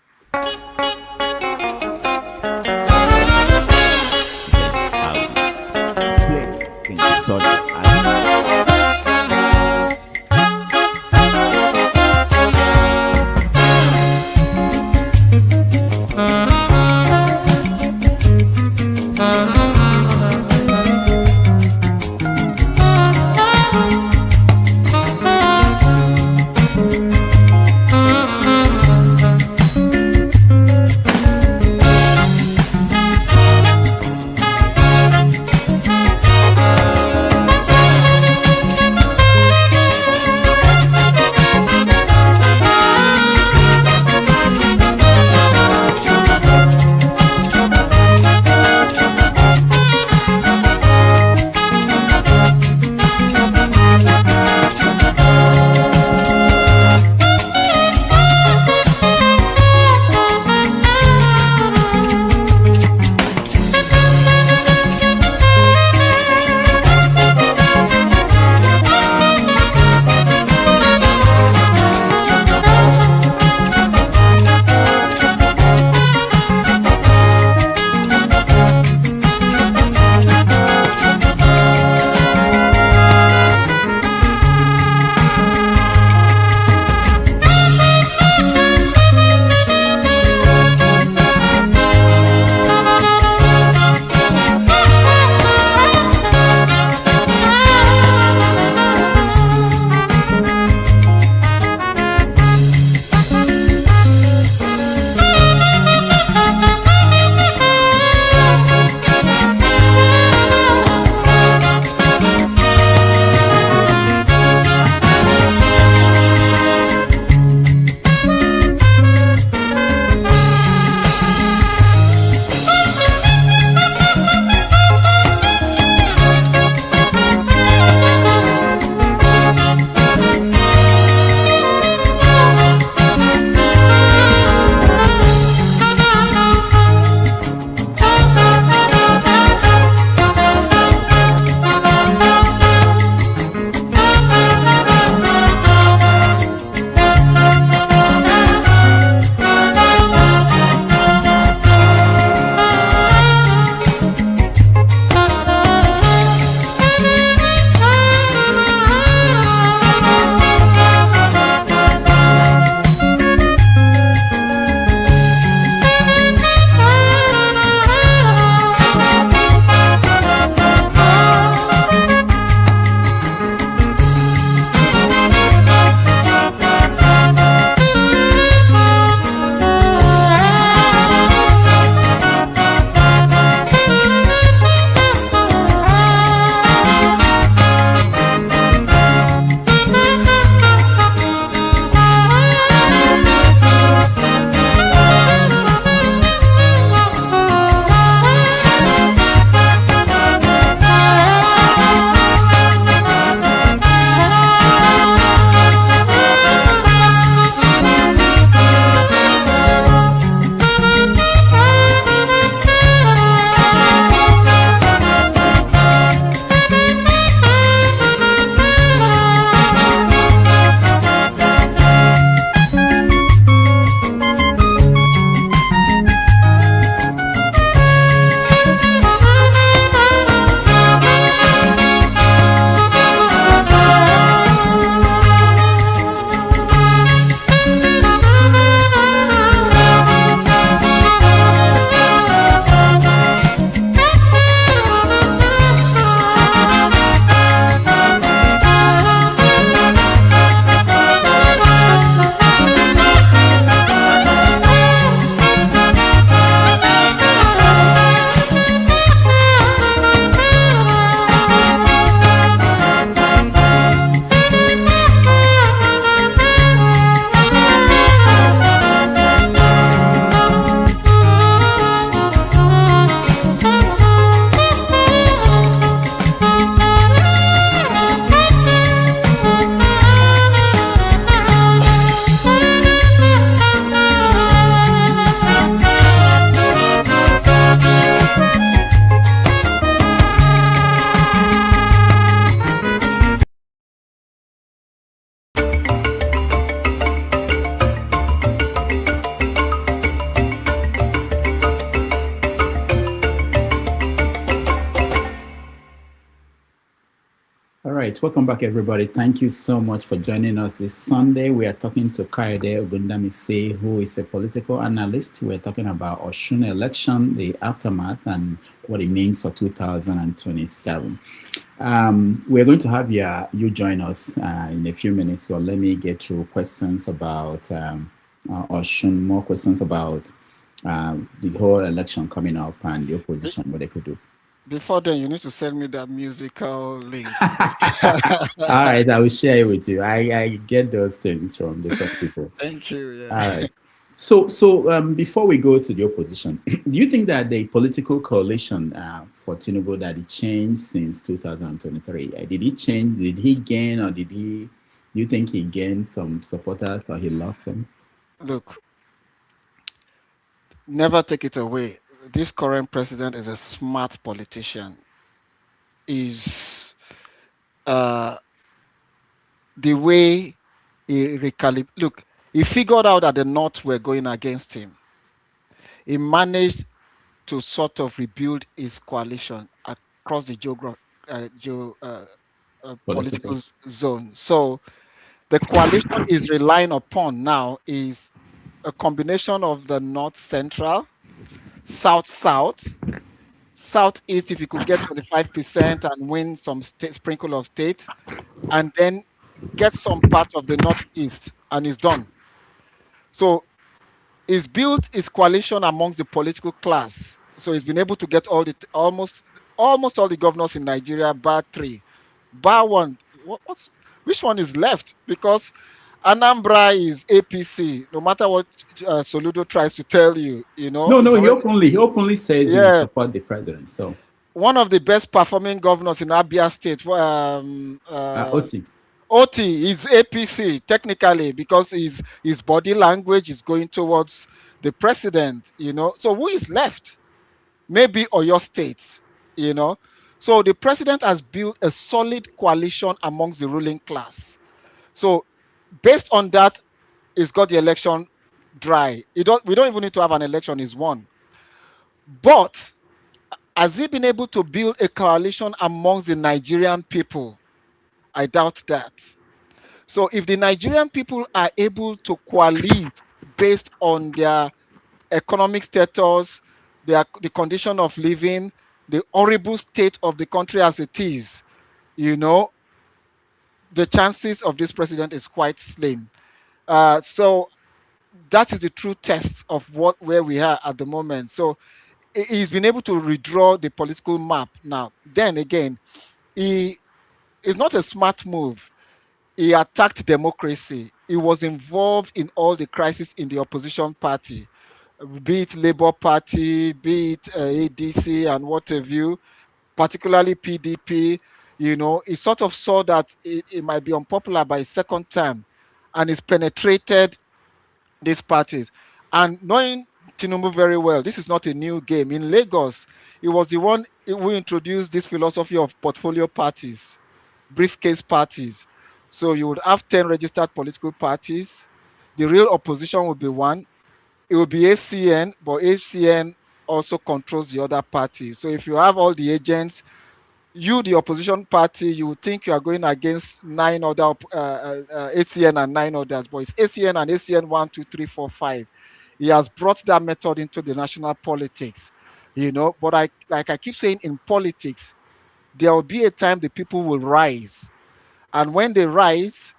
All right, welcome back, everybody. Thank you so much for joining us this Sunday. We are talking to Kayode Ogundamisi, who is a political analyst. We're talking about Osun election, the aftermath, and what it means for 2027. We're going to have you join us in a few minutes, but let me get through questions about Osun, more questions about the whole election coming up and the opposition, what they could do. Before then, you need to send me that musical link. All right, I will share it with you. I get those things from different people. Thank you. Yeah. All right. So before we go to the opposition, do you think that the political coalition for Tinubu, that it changed since 2023? Did he change? Did he gain, or did he? Do you think he gained some supporters or he lost some? Look, never take it away. This current president is a smart politician. Is the way he look, he figured out that the North were going against him. He managed to sort of rebuild his coalition across the political Political. zone. So the coalition is relying upon now is a combination of the North Central, South South, Southeast. If you could get 25% and win some sprinkle of states, and then get some part of the Northeast, and it's done. So he's built his coalition amongst the political class. So he's been able to get almost all the governors in Nigeria, bar three, bar one. Which one is left? Because Anambra is APC. No matter what Soludo tries to tell you, No, it's already, he openly says he will yeah, support the president. So one of the best performing governors in Abia State. Oti. Oti is APC technically because his body language is going towards the president. So who is left? Maybe Oyo State. You know, so the president has built a solid coalition amongst the ruling class. So based on that, he's got the election dry. We don't even need to have an election. He's won. But has he been able to build a coalition amongst the Nigerian people? I doubt that. So if the Nigerian people are able to coalesce based on their economic status, the condition of living, the horrible state of the country as it is, the chances of this president is quite slim. So that is the true test of where we are at the moment. So he's been able to redraw the political map now. Then again, he is not a smart move. He attacked democracy. He was involved in all the crises in the opposition party, be it Labour Party, be it ADC, and what have you, particularly PDP. He sort of saw that it might be unpopular by his second term, and he's penetrated these parties. And knowing Tinubu very well, this is not a new game. In Lagos, he was the one who introduced this philosophy of portfolio parties, briefcase parties. So you would have 10 registered political parties. The real opposition would be one. It would be ACN, but ACN also controls the other parties. So if you have all the agents, you, the opposition party, you would think you are going against 9 other ACN and 9 others, but it's ACN and ACN 1, 2, 3, 4, 5. He has brought that method into the national politics, But like I keep saying, in politics, there will be a time the people will rise, and when they rise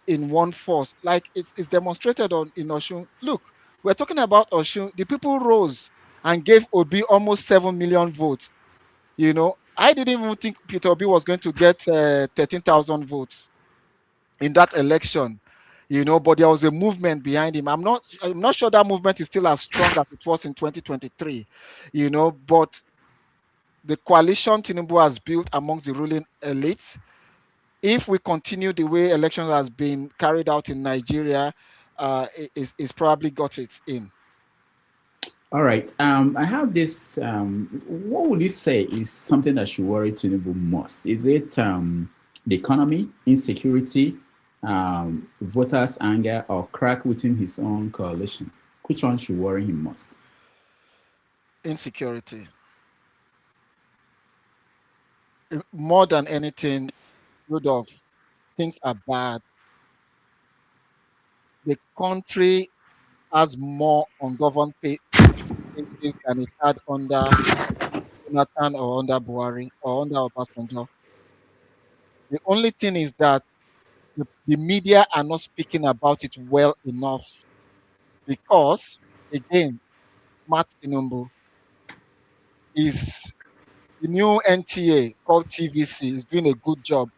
in one force. Like it's demonstrated in Osun. Look, we're talking about Osun. The people rose and gave Obi almost 7 million votes. I didn't even think Peter Obi was going to get 13,000 votes in that election. But there was a movement behind him. I'm not sure that movement is still as strong as it was in 2023. But the coalition Tinubu has built amongst the ruling elites, if we continue the way elections has been carried out in Nigeria, is probably got it in. All right. I have this. What would you say is something that should worry Tinubu most? Is it the economy, insecurity, voters' anger, or crack within his own coalition? Which one should worry him most? Insecurity. more than anything, Rudolph, things are bad. The country has more ungoverned places than it had under Jonathan or under Buhari or under Obasanjo. The only thing is that the media are not speaking about it well enough because, again, Smart Tinubu is the new NTA called TVC is doing a good job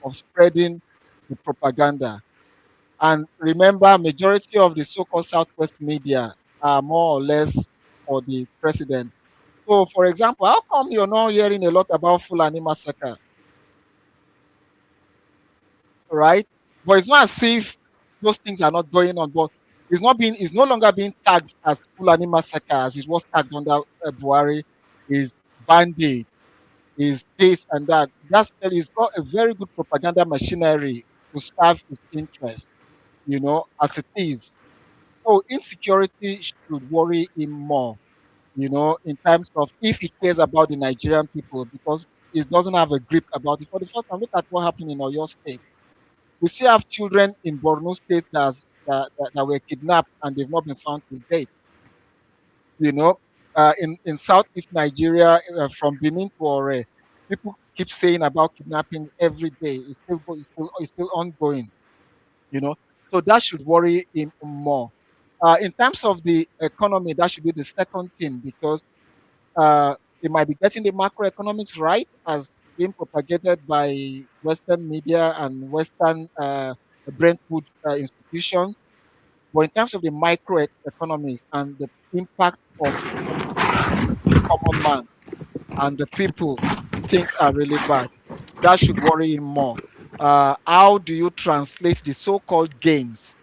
of spreading the propaganda. And remember, majority of the so-called Southwest media are more or less for the president. So, for example, how come you're not hearing a lot about Fulani massacre, right? But it's not as if those things are not going on. But it's no longer being tagged as Fulani massacre as it was tagged under Buhari. Is bandits, is this and that. That's he's got a very good propaganda machinery to serve his interest, as it is. So insecurity should worry him more, in terms of if he cares about the Nigerian people because he doesn't have a grip about it. For the first time, look at what happened in Oyo State. We still have children in Borno State that were kidnapped and they've not been found to date. You know, in Southeast Nigeria, from Benin to Ore, people keep saying about kidnappings every day. It's still ongoing. So that should worry him more. In terms of the economy, that should be the second thing because they might be getting the macroeconomics right as being propagated by Western media and Western Brentwood institutions. But in terms of the microeconomies and the impact of corruption on the common man and the people, things are really bad. That should worry him more. How do you translate the so-called gains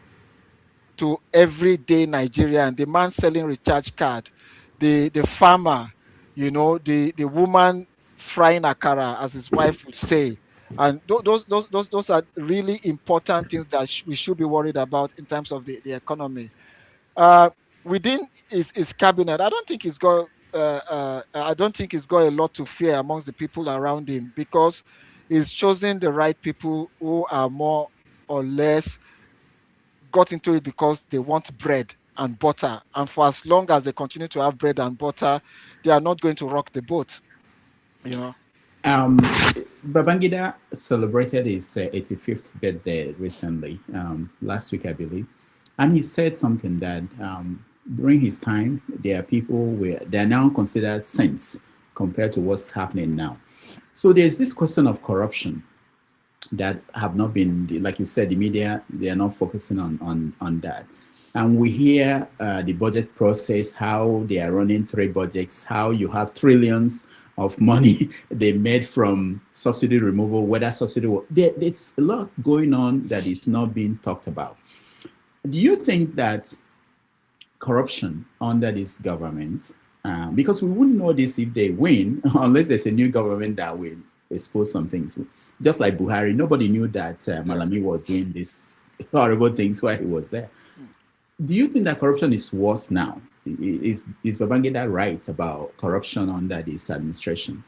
to everyday Nigerian, the man selling recharge card, the farmer, the woman frying akara, as his wife would say. And those are really important things that we should be worried about in terms of the economy. Uh, Within his cabinet, I don't think he's got a lot to fear amongst the people around him because he's chosen the right people who are more or less got into it because they want bread and butter. And for as long as they continue to have bread and butter, they are not going to rock the boat, you know. Um, Babangida celebrated his 85th birthday recently, last week, I believe, and he said something that during his time, there are people where they are now considered saints compared to what's happening now. So there's this question of corruption that have not been, like you said, the media, they are not focusing on that. And we hear the budget process, how they are running three budgets, how you have trillions of money they made from subsidy removal, whether subsidy, there's a lot going on that is not being talked about. Do you think that corruption under this government, because we wouldn't know this if they win, unless there's a new government that will expose some things. Just like Buhari, nobody knew that Malami was doing these horrible things while he was there. Do you think that corruption is worse now? Is Babangida right about corruption under this administration?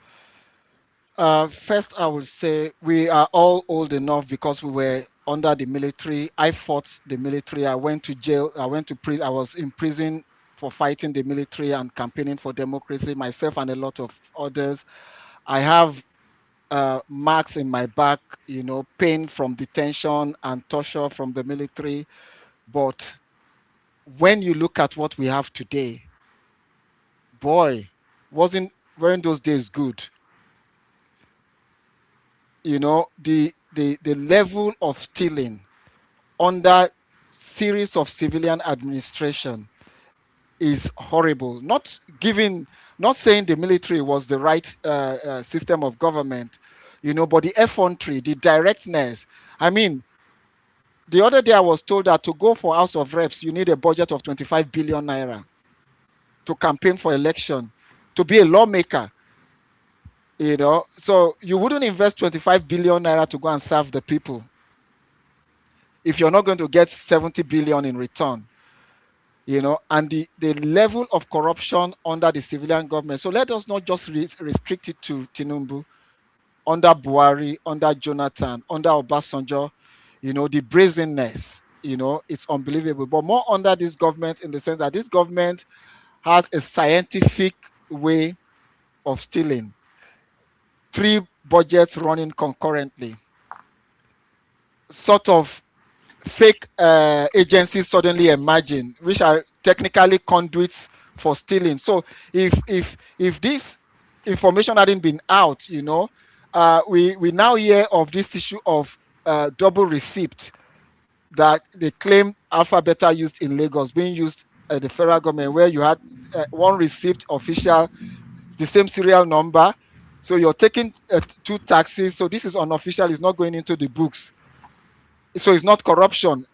First, I would say we are all old enough because we were under the military. I fought the military. I went to jail. I went to prison. I was in prison for fighting the military and campaigning for democracy, myself and a lot of others. I have marks in my back, pain from detention and torture from the military. But when you look at what we have today, boy, weren't those days good? The level of stealing under series of civilian administration is horrible. Not saying the military was the right system of government, but the effrontery, the directness. I mean, the other day I was told that to go for House of Reps, you need a budget of 25 billion naira to campaign for election, to be a lawmaker. So you wouldn't invest 25 billion naira to go and serve the people if you're not going to get 70 billion in return. And the level of corruption under the civilian government. So let us not just restrict it to Tinubu. under Buhari, under Jonathan, under Obasanjo, the brazenness, it's unbelievable. But more under this government, in the sense that this government has a scientific way of stealing. Three budgets running concurrently, sort of fake agencies suddenly emerging, which are technically conduits for stealing. So if this information hadn't been out, we now hear of this issue of double receipt that they claim Alpha Beta used in Lagos being used at the federal government, where you had one receipt official, the same serial number. So you're taking two taxes. So this is unofficial, it's not going into the books. So it's not corruption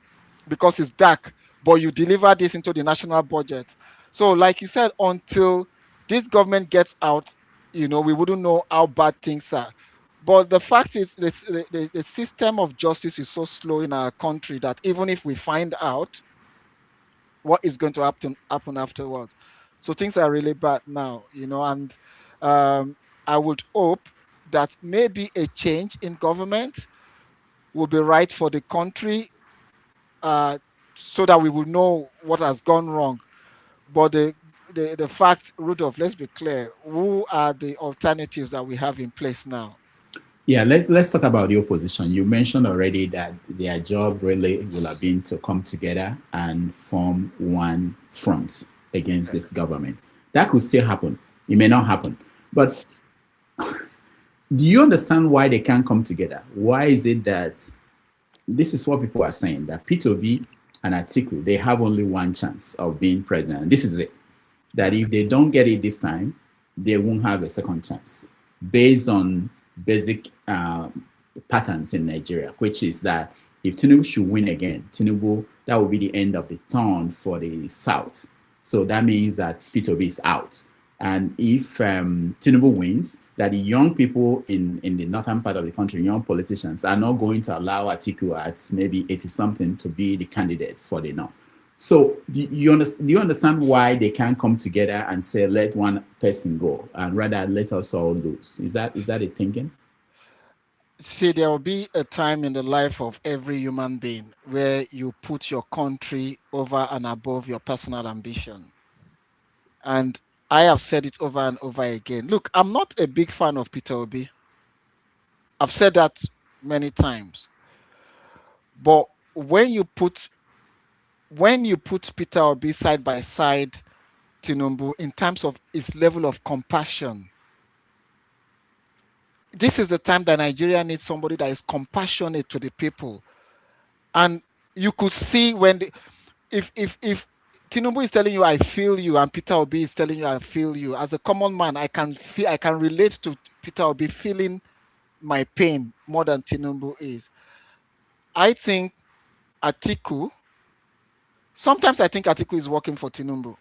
because it's dark, but you deliver this into the national budget. So, like you said, until this government gets out, we wouldn't know how bad things are. But the fact is, this, the system of justice is so slow in our country that even if we find out, what is going to happen afterwards? So things are really bad now, and I would hope that maybe a change in government will be right for the country, uh, so that we will know what has gone wrong. But the fact, Rudolph, let's be clear, who are the alternatives that we have in place now? Yeah, let's talk about the opposition. You mentioned already that their job really will have been to come together and form one front against this government. That could still happen. It may not happen. But do you understand why they can't come together? Why is it that this is what people are saying, that P2B and Atiku, they have only one chance of being president? And this is it. That if they don't get it this time, they won't have a second chance, based on basic patterns in Nigeria, which is that if Tinubu should win again, that will be the end of the turn for the South. So that means that P2B is out. And if Tinubu wins, that the young people in the northern part of the country, young politicians, are not going to allow Atiku at maybe 80-something to be the candidate for the North. So do you understand why they can't come together and say, let one person go, and rather let us all lose? Is that a thinking? See, there will be a time in the life of every human being where you put your country over and above your personal ambition. And I have said it over and over again. Look, I'm not a big fan of Peter Obi. I've said that many times. But when you put Peter Obi side by side Tinubu in terms of his level of compassion, this is the time that Nigeria needs somebody that is compassionate to the people. And you could see when if Tinubu is telling you I feel you, and Peter Obi is telling you I feel you, as a common man, I can relate to Peter Obi feeling my pain more than Tinubu is. I think Atiku, sometimes I think Atiku is working for Tinubu.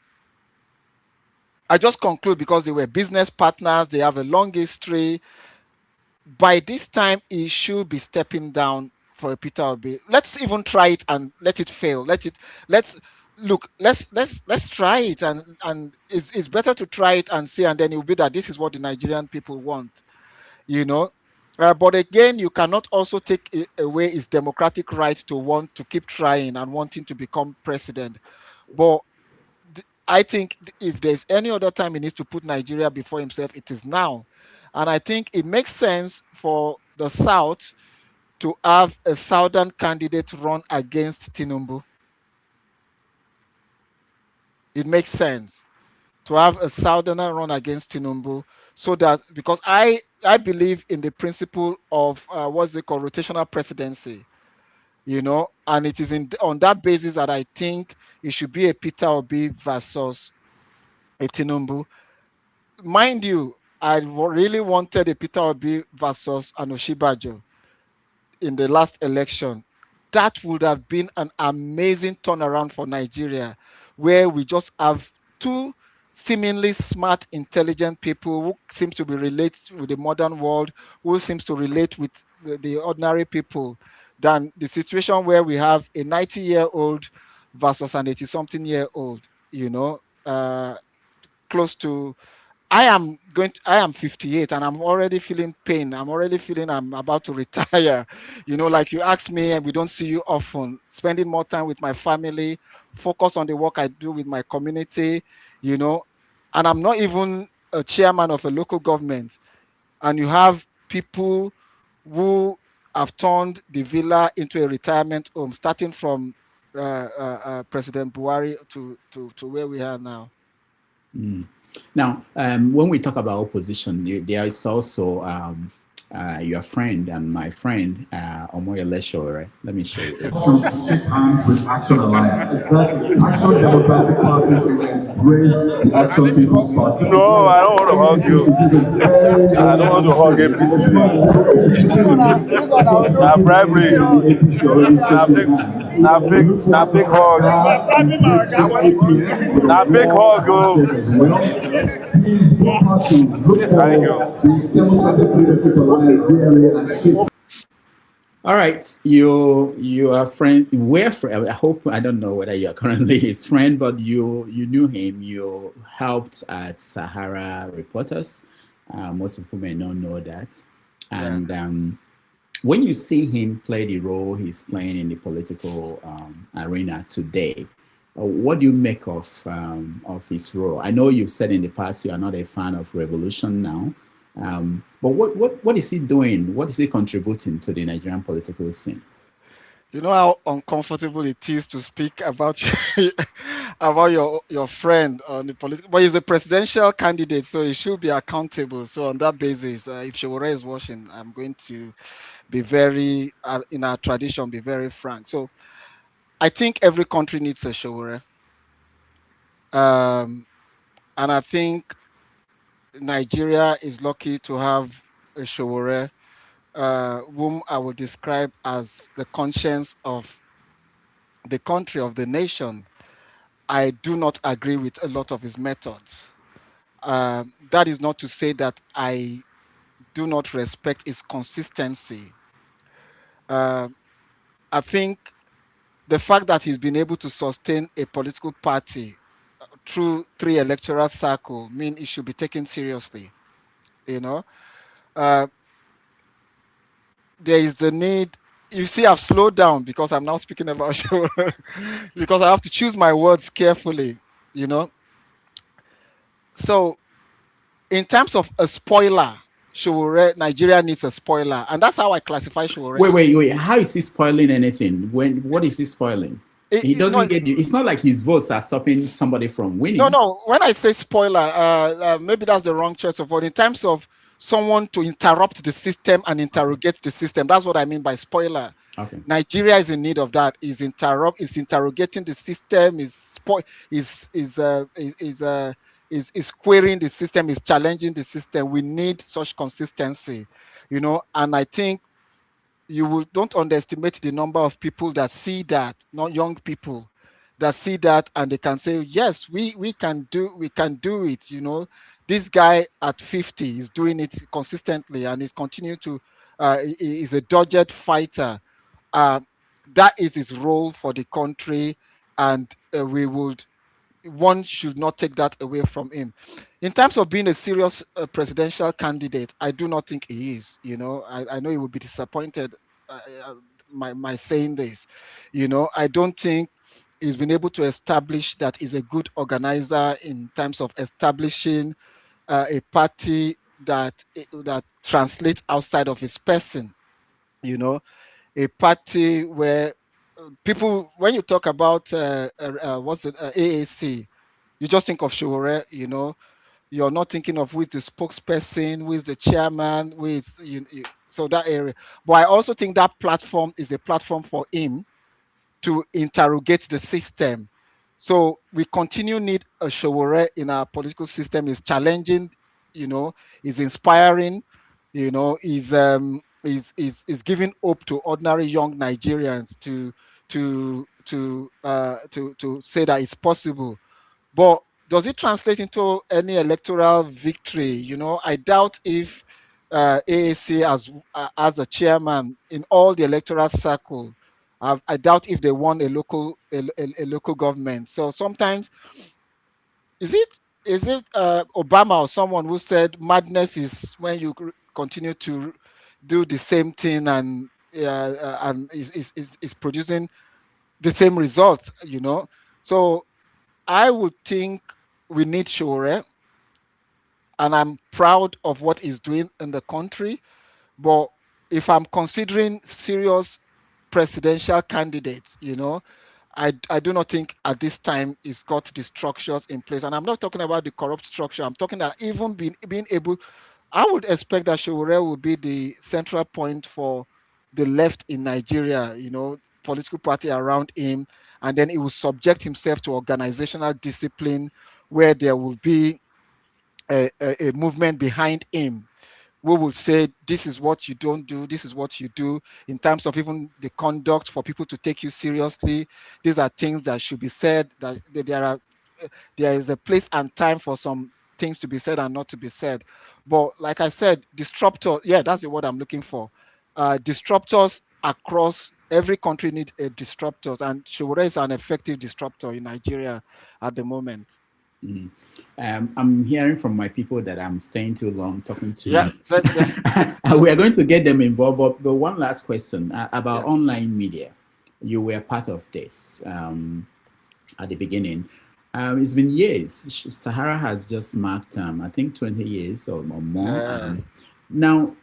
I just conclude because they were business partners, they have a long history. By this time, he should be stepping down for a Peter Obi. Let's even try it and let it fail. Let's look. Let's try it, and it's better to try it and see, and then it will be that this is what the Nigerian people want, you know. But again, you cannot also take away his democratic right to want to keep trying and wanting to become president. But I think if there's any other time he needs to put Nigeria before himself, it is now. And I think it makes sense for the South to have a Southern candidate run against Tinubu. It makes sense to have a Southerner run against Tinubu, so that, because I believe in the principle of what's it called, rotational presidency, and it is on that basis that I think it should be a Peter Obi versus a Tinubu. Mind you, I really wanted a Peter Obi versus an Oshibajo in the last election. That would have been an amazing turnaround for Nigeria, where we just have two seemingly smart, intelligent people who seems to be related with the modern world, who seems to relate with the ordinary people, than the situation where we have a 90-year-old versus an 80-something-year-old, close to I am 58 and I'm already feeling pain. I'm already feeling I'm about to retire. Like you asked me, and we don't see you often, spending more time with my family, focus on the work I do with my community, you know, and I'm not even a chairman of a local government. And you have people who have turned the villa into a retirement home, starting from President Buhari to where we are now. Mm. Now, when we talk about opposition, there is also your friend and my friend, Omoyele Leshore. Let me show you this. Hands with Action Alliance. Action Democratic Party embrace the Action People's Party. No, I don't want to hug you. I don't want to hug APC. Now bribery. Now big hug. Now big hug. Please look at the Democratic Leadership Alliance and shape. All right, you are friend. We're friend. I hope I don't know whether you are currently his friend, but you knew him. You helped at Sahara Reporters. Most people may not know that. And when you see him play the role he's playing in the political arena today, what do you make of his role? I know you've said in the past you are not a fan of revolution now. But what is he doing? What is he contributing to the Nigerian political scene? You know how uncomfortable it is to speak about about your friend on the political, but he's a presidential candidate, so he should be accountable. So on that basis, if Shewore is watching, I'm going to be very, in our tradition, be very frank. So I think every country needs a Shewore, and I think Nigeria is lucky to have a Shewore, whom I would describe as the conscience of the country, of the nation. I do not agree with a lot of his methods. That is not to say that I do not respect his consistency. Um I think the fact that he's been able to sustain a political party through three electoral cycles mean it should be taken seriously. You know, uh, there is the need. You see, I've slowed down because I'm now speaking about show because I have to choose my words carefully. You know, so in terms of a spoiler, Showore, Nigeria needs a spoiler, and that's how I classify Showore. Wait. How is he spoiling anything? What is he spoiling? He No, doesn't get you. It's not like his votes are stopping somebody from winning. no. When I say spoiler, maybe that's the wrong choice of word. In terms of someone to interrupt the system and interrogate the system, that's what I mean by spoiler. Okay. Nigeria is in need of that. Is interrogating the system. Is querying the system. Is challenging the system. We need such consistency, And I think don't underestimate the number of people that see that, not young people that see that and they can say, yes, we can do it. This guy at 50 is doing it consistently and is continuing to is a dogged fighter. uh, that is his role for the country, and one should not take that away from him. In terms of being a serious presidential candidate, I do not think he is. I know he would be disappointed my saying this. I don't think he's been able to establish that he's a good organizer in terms of establishing a party that translates outside of his person. A party where people, when you talk about what's it, AAC, you just think of Showore. You're not thinking of who is the spokesperson, who is the chairman, who is so that area. But I also think that platform is a platform for him to interrogate the system. So we continue need a Showore in our political system. Is challenging, is inspiring, is giving hope to ordinary young Nigerians to say that it's possible. But does it translate into any electoral victory? I doubt if AAC as a chairman in all the electoral circle. I doubt if they won a local government. So sometimes, is it is it Obama or someone who said madness is when you continue to do the same thing and is producing the same results, you know? So I would think we need Shore, and I'm proud of what he's doing in the country. But if I'm considering serious presidential candidates, I do not think at this time he's got the structures in place. And I'm not talking about the corrupt structure. I'm talking that even being able, I would expect that Showore will be the central point for the left in Nigeria, political party around him. And then he will subject himself to organizational discipline where there will be a movement behind him. We will say this is what you don't do, this is what you do, in terms of even the conduct for people to take you seriously. These are things that should be said, that there is a place and time for some things to be said and not to be said. But like I said, disruptor, yeah, that's the word I'm looking for. Disruptors across every country need a disruptors, and Showore is an effective disruptor in Nigeria at the moment. Mhm. I'm hearing from my people that I'm staying too long talking to Yeah, you. We are going to get them involved. But one last question about yeah. online media. You were part of this at the beginning. It's been years. Sahara has just marked, I think, 20 years or more. Yeah. Now,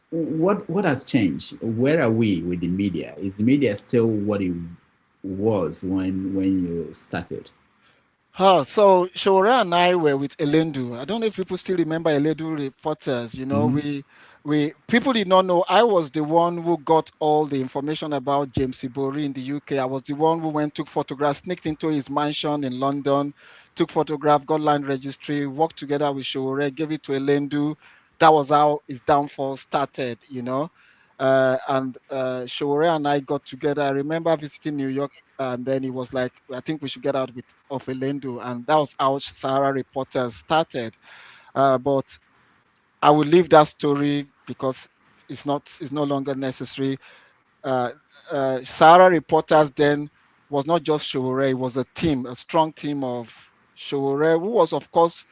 what has changed? Where are we with the media? Is the media still what it was when you started? So Shore and I were with Elendu. I don't know if people still remember Elendu reporters. Mhm. We people did not know I was the one who got all the information about James Ibori in the UK. I was the one who went, took photographs, sneaked into his mansion in London, took photograph, got land registry, worked together with Shore, gave it to Elendu. That was how his downfall started. And Shore and I got together. I remember visiting New York, and then he was like, I think we should get out with of Elendo, and that was how Sahara Reporters started. But I will leave that story because it's no longer necessary. uh, Sahara Reporters then was not just Showore, it was a team, a strong team of Showore, who was, of course,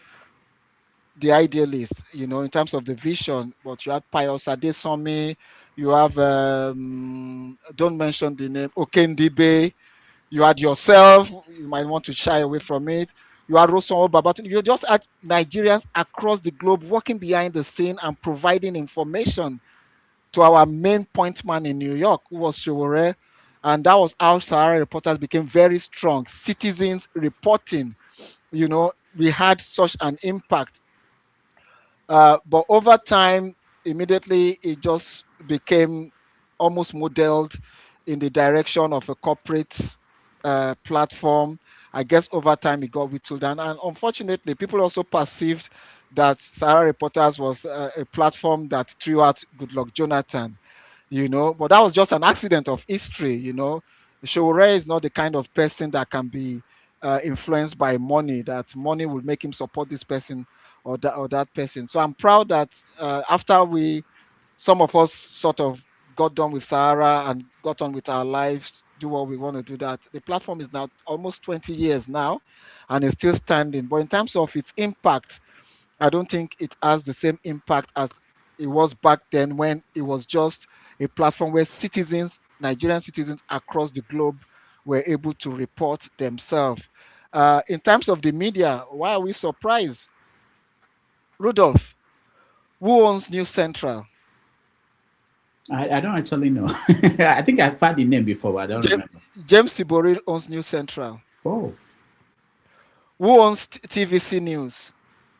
the idealist, in terms of the vision. But you had Pius Adesomi, you have, don't mention the name, Okendibe, you had yourself, you might want to shy away from it. You had Rosan Babatun. You just had Nigerians across the globe working behind the scene and providing information to our main point man in New York, who was Showore. And that was how Sahara Reporters became very strong. Citizens reporting, we had such an impact. But over time, immediately it just became almost modeled in the direction of a corporate platform. I guess over time it got whittled down. And unfortunately, people also perceived that Sahara Reporters was a platform that threw out Goodluck Jonathan, but that was just an accident of history. Showore is not the kind of person that can be influenced by money, that money will make him support this person or that person. So I'm proud that after some of us sort of got done with Sahara and got on with our lives, do what we want to do, that the platform is now almost 20 years now and is still standing. But in terms of its impact, I don't think it has the same impact as it was back then, when it was just a platform where Nigerian citizens across the globe, were able to report themselves. In terms of the media, why are we surprised? Rudolph, who owns News Central? I don't actually know. I think I've heard the name before, but I don't James, remember. James Sibori owns News Central. Oh, Who owns TVC News?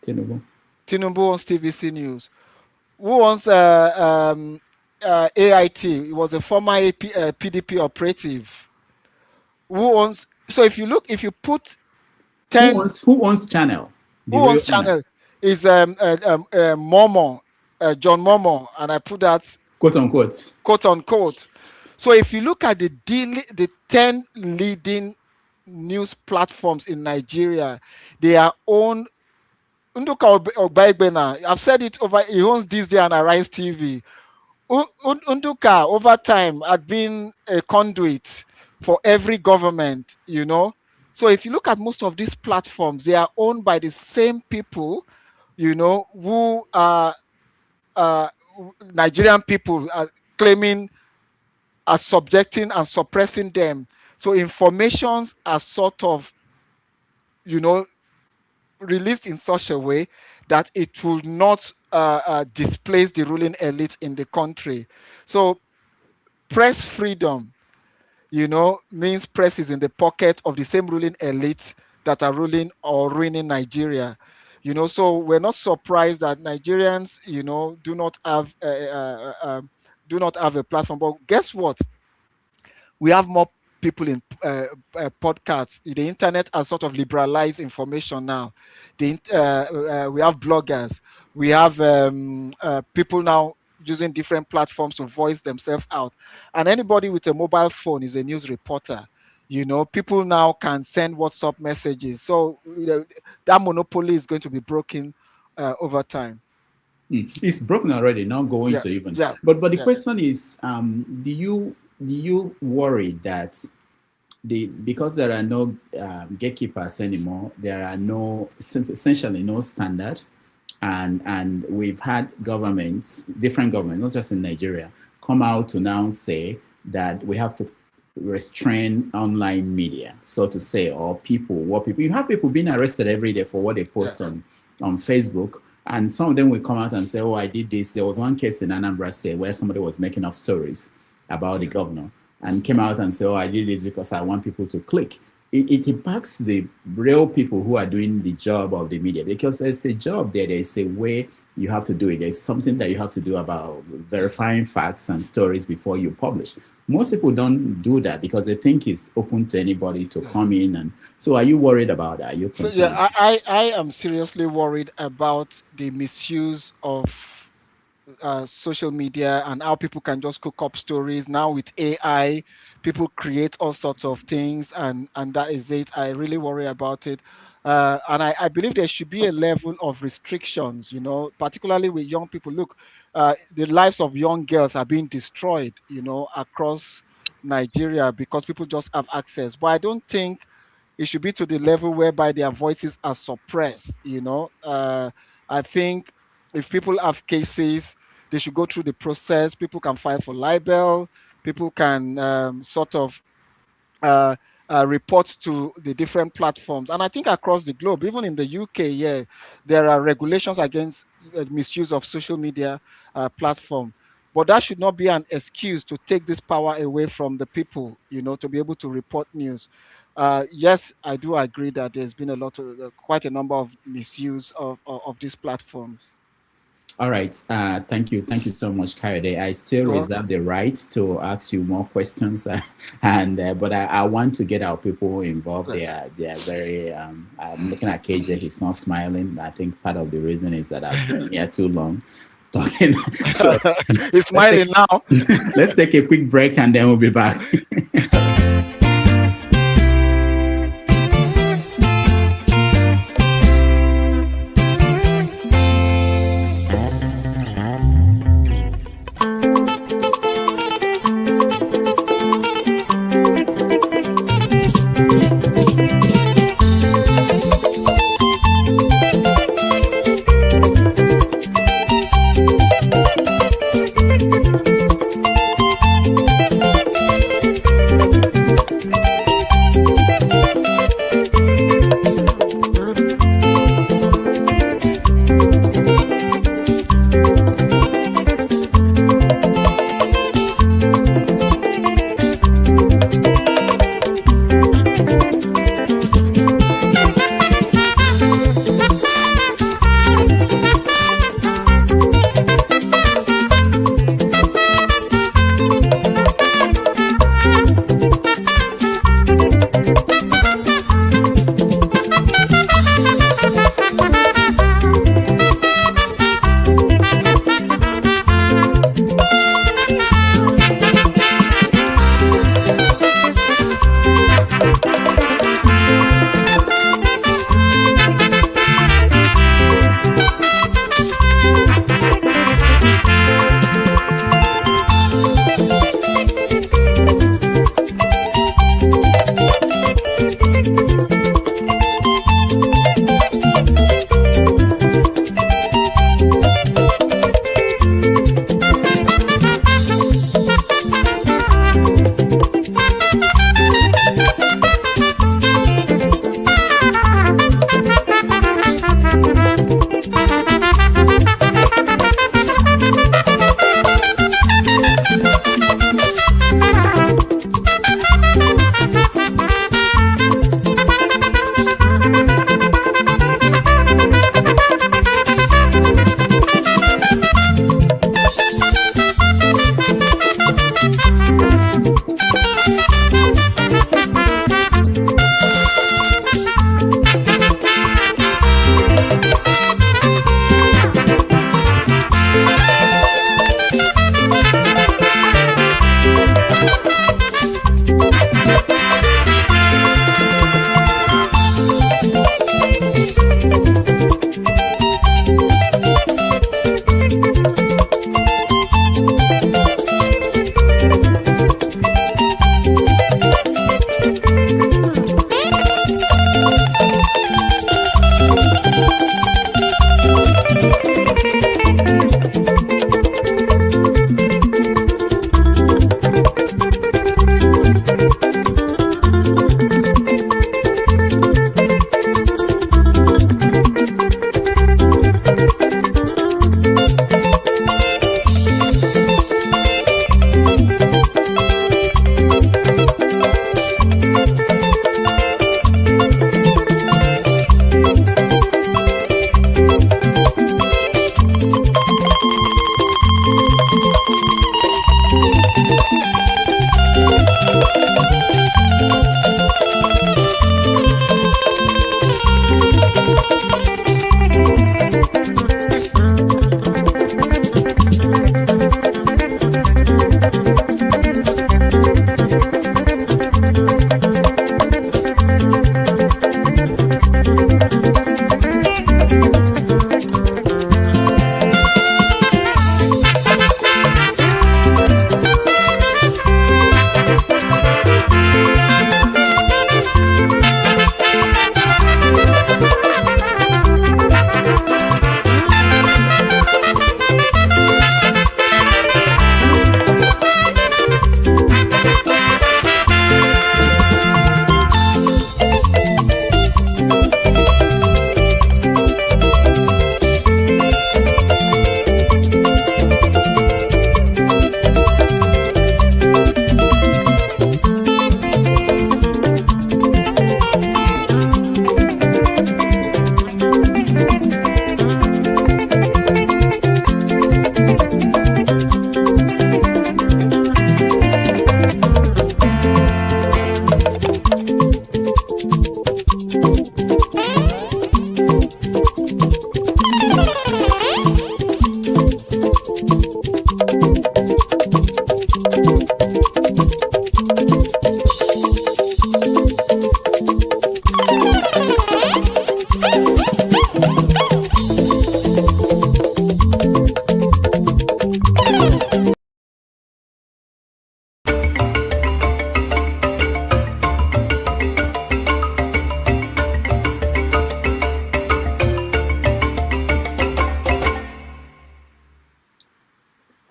Tinubu. Tinubu owns TVC News. Who owns AIT? It was a former PDP operative. Who owns? So if you put 10, Who owns Channel? The who real owns owner, channel is Momo, John Momo, and I put that quote unquote. quote unquote. So if you look at the 10 leading news platforms in Nigeria, they are owned. Nduka Ogbaegbena, I've said it over. He owns This Day and Arise TV. Nduka over time had been a conduit for every government. So if you look at most of these platforms, they are owned by the same people, who are Nigerian people are claiming are subjecting and suppressing them. So informations are sort of, you know, released in such a way that it will not displace the ruling elite in the country. So press freedom, means press is in the pocket of the same ruling elite that are ruling or ruining Nigeria. So we're not surprised that Nigerians, do not have a platform. But guess what? We have more people in podcasts. The internet has sort of liberalized information now. We have bloggers. We have people now using different platforms to voice themselves out. And anybody with a mobile phone is a news reporter. People now can send WhatsApp messages. So that monopoly is going to be broken over time. It's broken already, not going to even. Yeah. But the question is, do you worry that because there are no gatekeepers anymore, there are essentially no standard, and we've had different governments, not just in Nigeria, come out to now say that we have to restrain online media, so to say, or you have people being arrested every day for what they post on Facebook. And some of them will come out and say, oh, I did this. There was one case in Anambra State where somebody was making up stories about the governor and came out and said, oh, I did this because I want people to click. It impacts the real people who are doing the job of the media, because there's a job there. There's a way you have to do it. There's something that you have to do about verifying facts and stories before you publish. Most people don't do that because they think it's open to anybody to come in. And so are you worried about that? Are you concerned? So yeah, I am seriously worried about the misuse of social media and how people can just cook up stories. Now with AI, people create all sorts of things, and that is it. I really worry about it. And I believe there should be a level of restrictions, particularly with young people. Look, the lives of young girls are being destroyed, across Nigeria because people just have access. But I don't think it should be to the level whereby their voices are suppressed. I think if people have cases, they should go through the process. People can file for libel. People can sort of report to the different platforms. And I think across the globe, even in the UK, there are regulations against misuse of social media platform. But that should not be an excuse to take this power away from the people, to be able to report news. Yes, I do agree that there's been quite a number of misuse of these platforms. All right. Thank you so much, Kayode. I still reserve the right to ask you more questions, but I want to get our people involved. They are very. I'm looking at KJ. He's not smiling. I think part of the reason is that I've been here too long talking. So he's smiling now. Let's take a quick break and then we'll be back.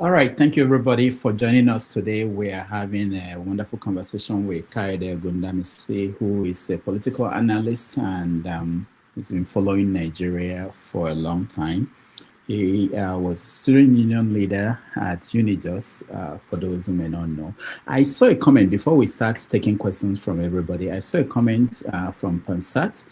All right, thank you everybody for joining us today. We are having a wonderful conversation with Kayode Ogundamisi, who is a political analyst and has been following Nigeria for a long time. He was a student union leader at Unijos, for those who may not know. I saw a comment before we start taking questions from everybody. I saw a comment from Pansat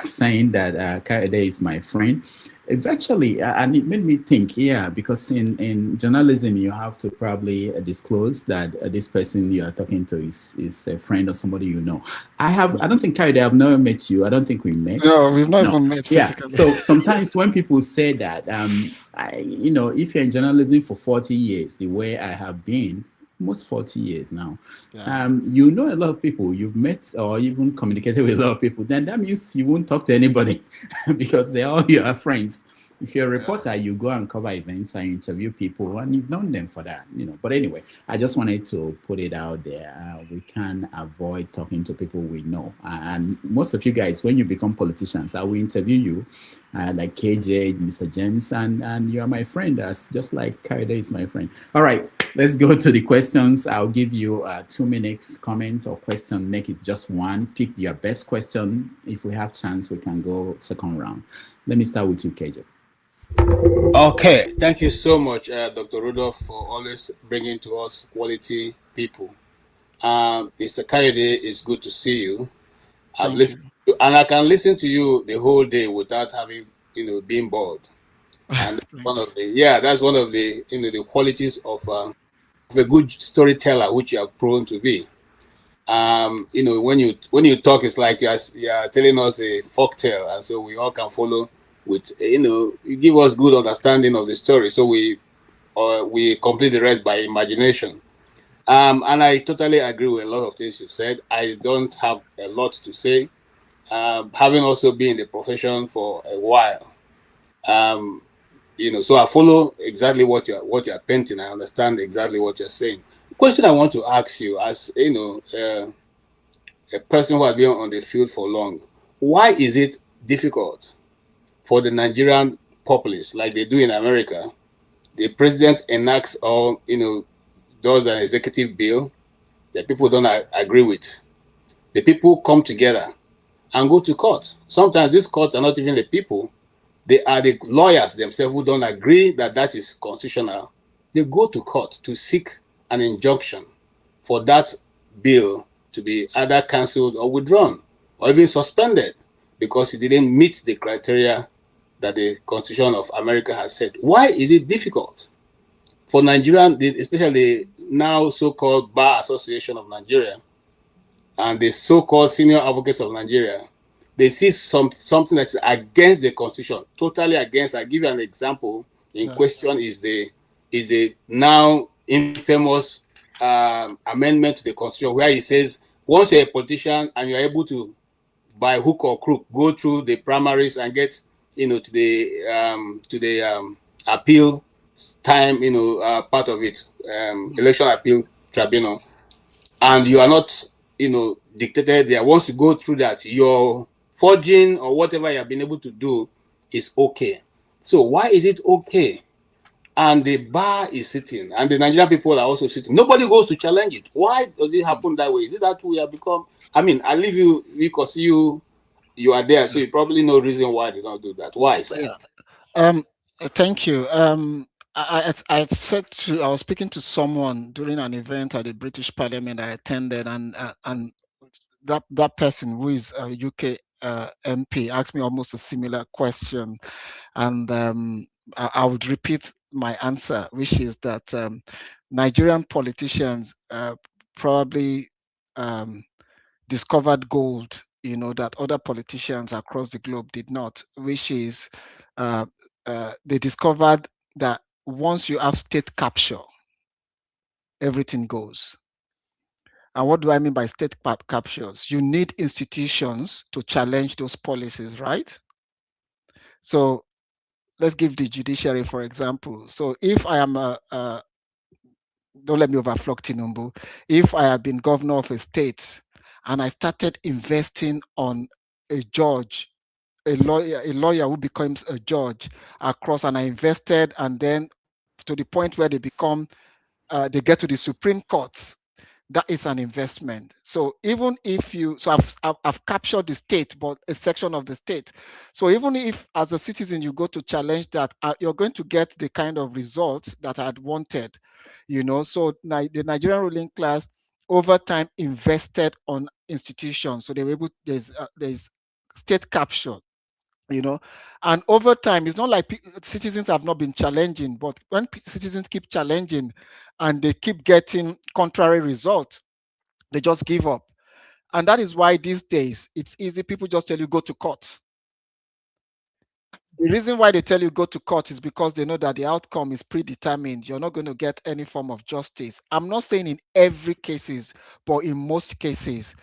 saying that Kayode is my friend. Eventually, and it made me think, yeah, because in journalism, you have to probably disclose that this person you are talking to is a friend or somebody you know. I don't think, Kayode, I've never met you. I don't think we met. No, we've not even met physically. So sometimes when people say that, if you're in journalism for 40 years, the way I have been, almost 40 years now, you know a lot of people, you've met or even communicated with a lot of people, then that means you won't talk to anybody because they're all your friends. If you're a reporter, you go and cover events and interview people, and you've known them for that, But anyway, I just wanted to put it out there. We can avoid talking to people we know. And most of you guys, when you become politicians, I will interview you, like KJ, Mr. James, and you are my friend. That's just like Kayode is my friend. All right, let's go to the questions. I'll give you 2 minutes comment or question. Make it just one. Pick your best question. If we have chance, we can go second round. Let me start with you, KJ. Okay, thank you so much, Dr. Rudolph, for always bringing to us quality people. Mr. Kayode, it's good to see you. I've listened to, and I can listen to you the whole day without having, being bored. And that's one of the the qualities of a good storyteller, which you are prone to be. When you talk, it's like you're telling us a folk tale, and so we all can follow. With you give us good understanding of the story, so we complete the rest by imagination. And I totally agree with a lot of things you've said. I don't have a lot to say, having also been in the profession for a while. So I follow exactly what you're painting. I understand exactly what you're saying. The question I want to ask you, as a person who has been on the field for long, why is it difficult for the Nigerian populace, like they do in America? The president enacts or does an executive bill that people don't agree with. The people come together and go to court. Sometimes these courts are not even the people; they are the lawyers themselves who don't agree that is constitutional. They go to court to seek an injunction for that bill to be either cancelled or withdrawn, or even suspended because it didn't meet the criteria that the Constitution of America has set. Why is it difficult for Nigerian, especially now so-called Bar Association of Nigeria and the so-called Senior Advocates of Nigeria, they see something that's against the Constitution, totally against. I give you an example. In question is the now infamous amendment to the Constitution, where it says once you're a politician and you're able to, by hook or crook, go through the primaries and get to the appeal time, part of it, election appeal tribunal, and you are not dictated there. Once you go through that, your forging or whatever you have been able to do is okay. So why is it okay? And the bar is sitting, and the Nigerian people are also sitting. Nobody goes to challenge it. Why does it happen that way? Is it that we have become? I mean, I leave you because you are there, so you probably know reason why they don't do that. Why, sir? Thank you. I was speaking to someone during an event at the British Parliament I attended, and that person who is a UK MP asked me almost a similar question, and I would repeat my answer, which is that Nigerian politicians probably discovered gold, that other politicians across the globe did not, which is they discovered that once you have state capture, everything goes. And what do I mean by state captures? You need institutions to challenge those policies, right? So let's give the judiciary, for example. So if I am don't let me overflow Tinubu, if I have been governor of a state and I started investing on a judge, a lawyer who becomes a judge across, and I invested, and then to the point where they become, they get to the Supreme Court, that is an investment. So even if I've captured the state, but a section of the state. So even if as a citizen you go to challenge that, you're going to get the kind of results that I'd wanted, So the Nigerian ruling class over time invested on institutions, so they were able. There's state capture, and over time it's not like citizens have not been challenging, but when citizens keep challenging and they keep getting contrary results, they just give up. And that is why these days it's easy. People just tell you go to court. The reason why they tell you go to court is because they know that the outcome is predetermined. You're not going to get any form of justice. I'm not saying in every cases, but in most cases,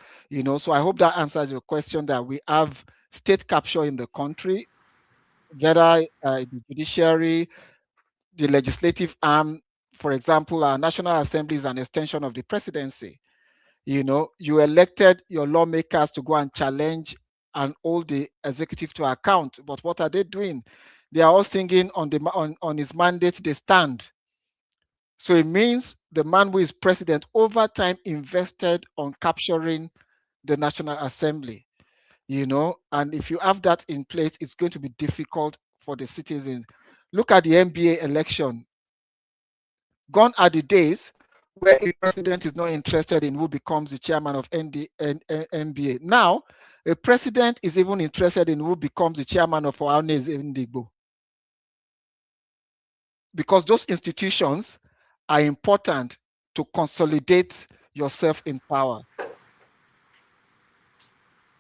So I hope that answers your question, that we have state capture in the country, whether the judiciary, the legislative arm. For example, our National Assembly is an extension of the presidency. You elected your lawmakers to go and challenge and hold the executive to account. But what are they doing? They are all singing on his mandate, they stand. So it means the man who is president over time invested on capturing the National Assembly. And if you have that in place, it's going to be difficult for the citizens. Look at the NBA election. Gone are the days where a president is not interested in who becomes the chairman of NBA. Now, a president is even interested in who becomes the chairman of Oanes Ndigbo. Because those institutions are important to consolidate yourself in power.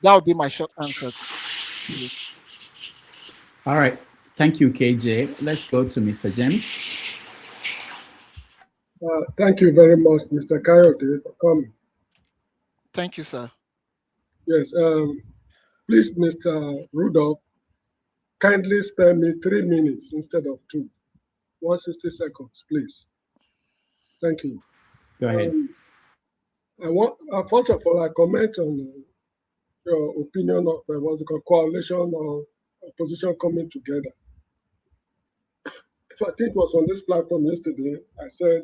That would be my short answer. All right. Thank you, KJ. Let's go to Mr. James. Thank you very much, Mr. Kayode, for coming. Thank you, sir. Yes. Please, Mr. Rudolph, kindly spare me 3 minutes instead of 2. 160 seconds, please. Thank you. Go ahead. I want, first of all, I comment on your opinion of what's it called, coalition or opposition coming together. So I think it was on this platform yesterday, I said,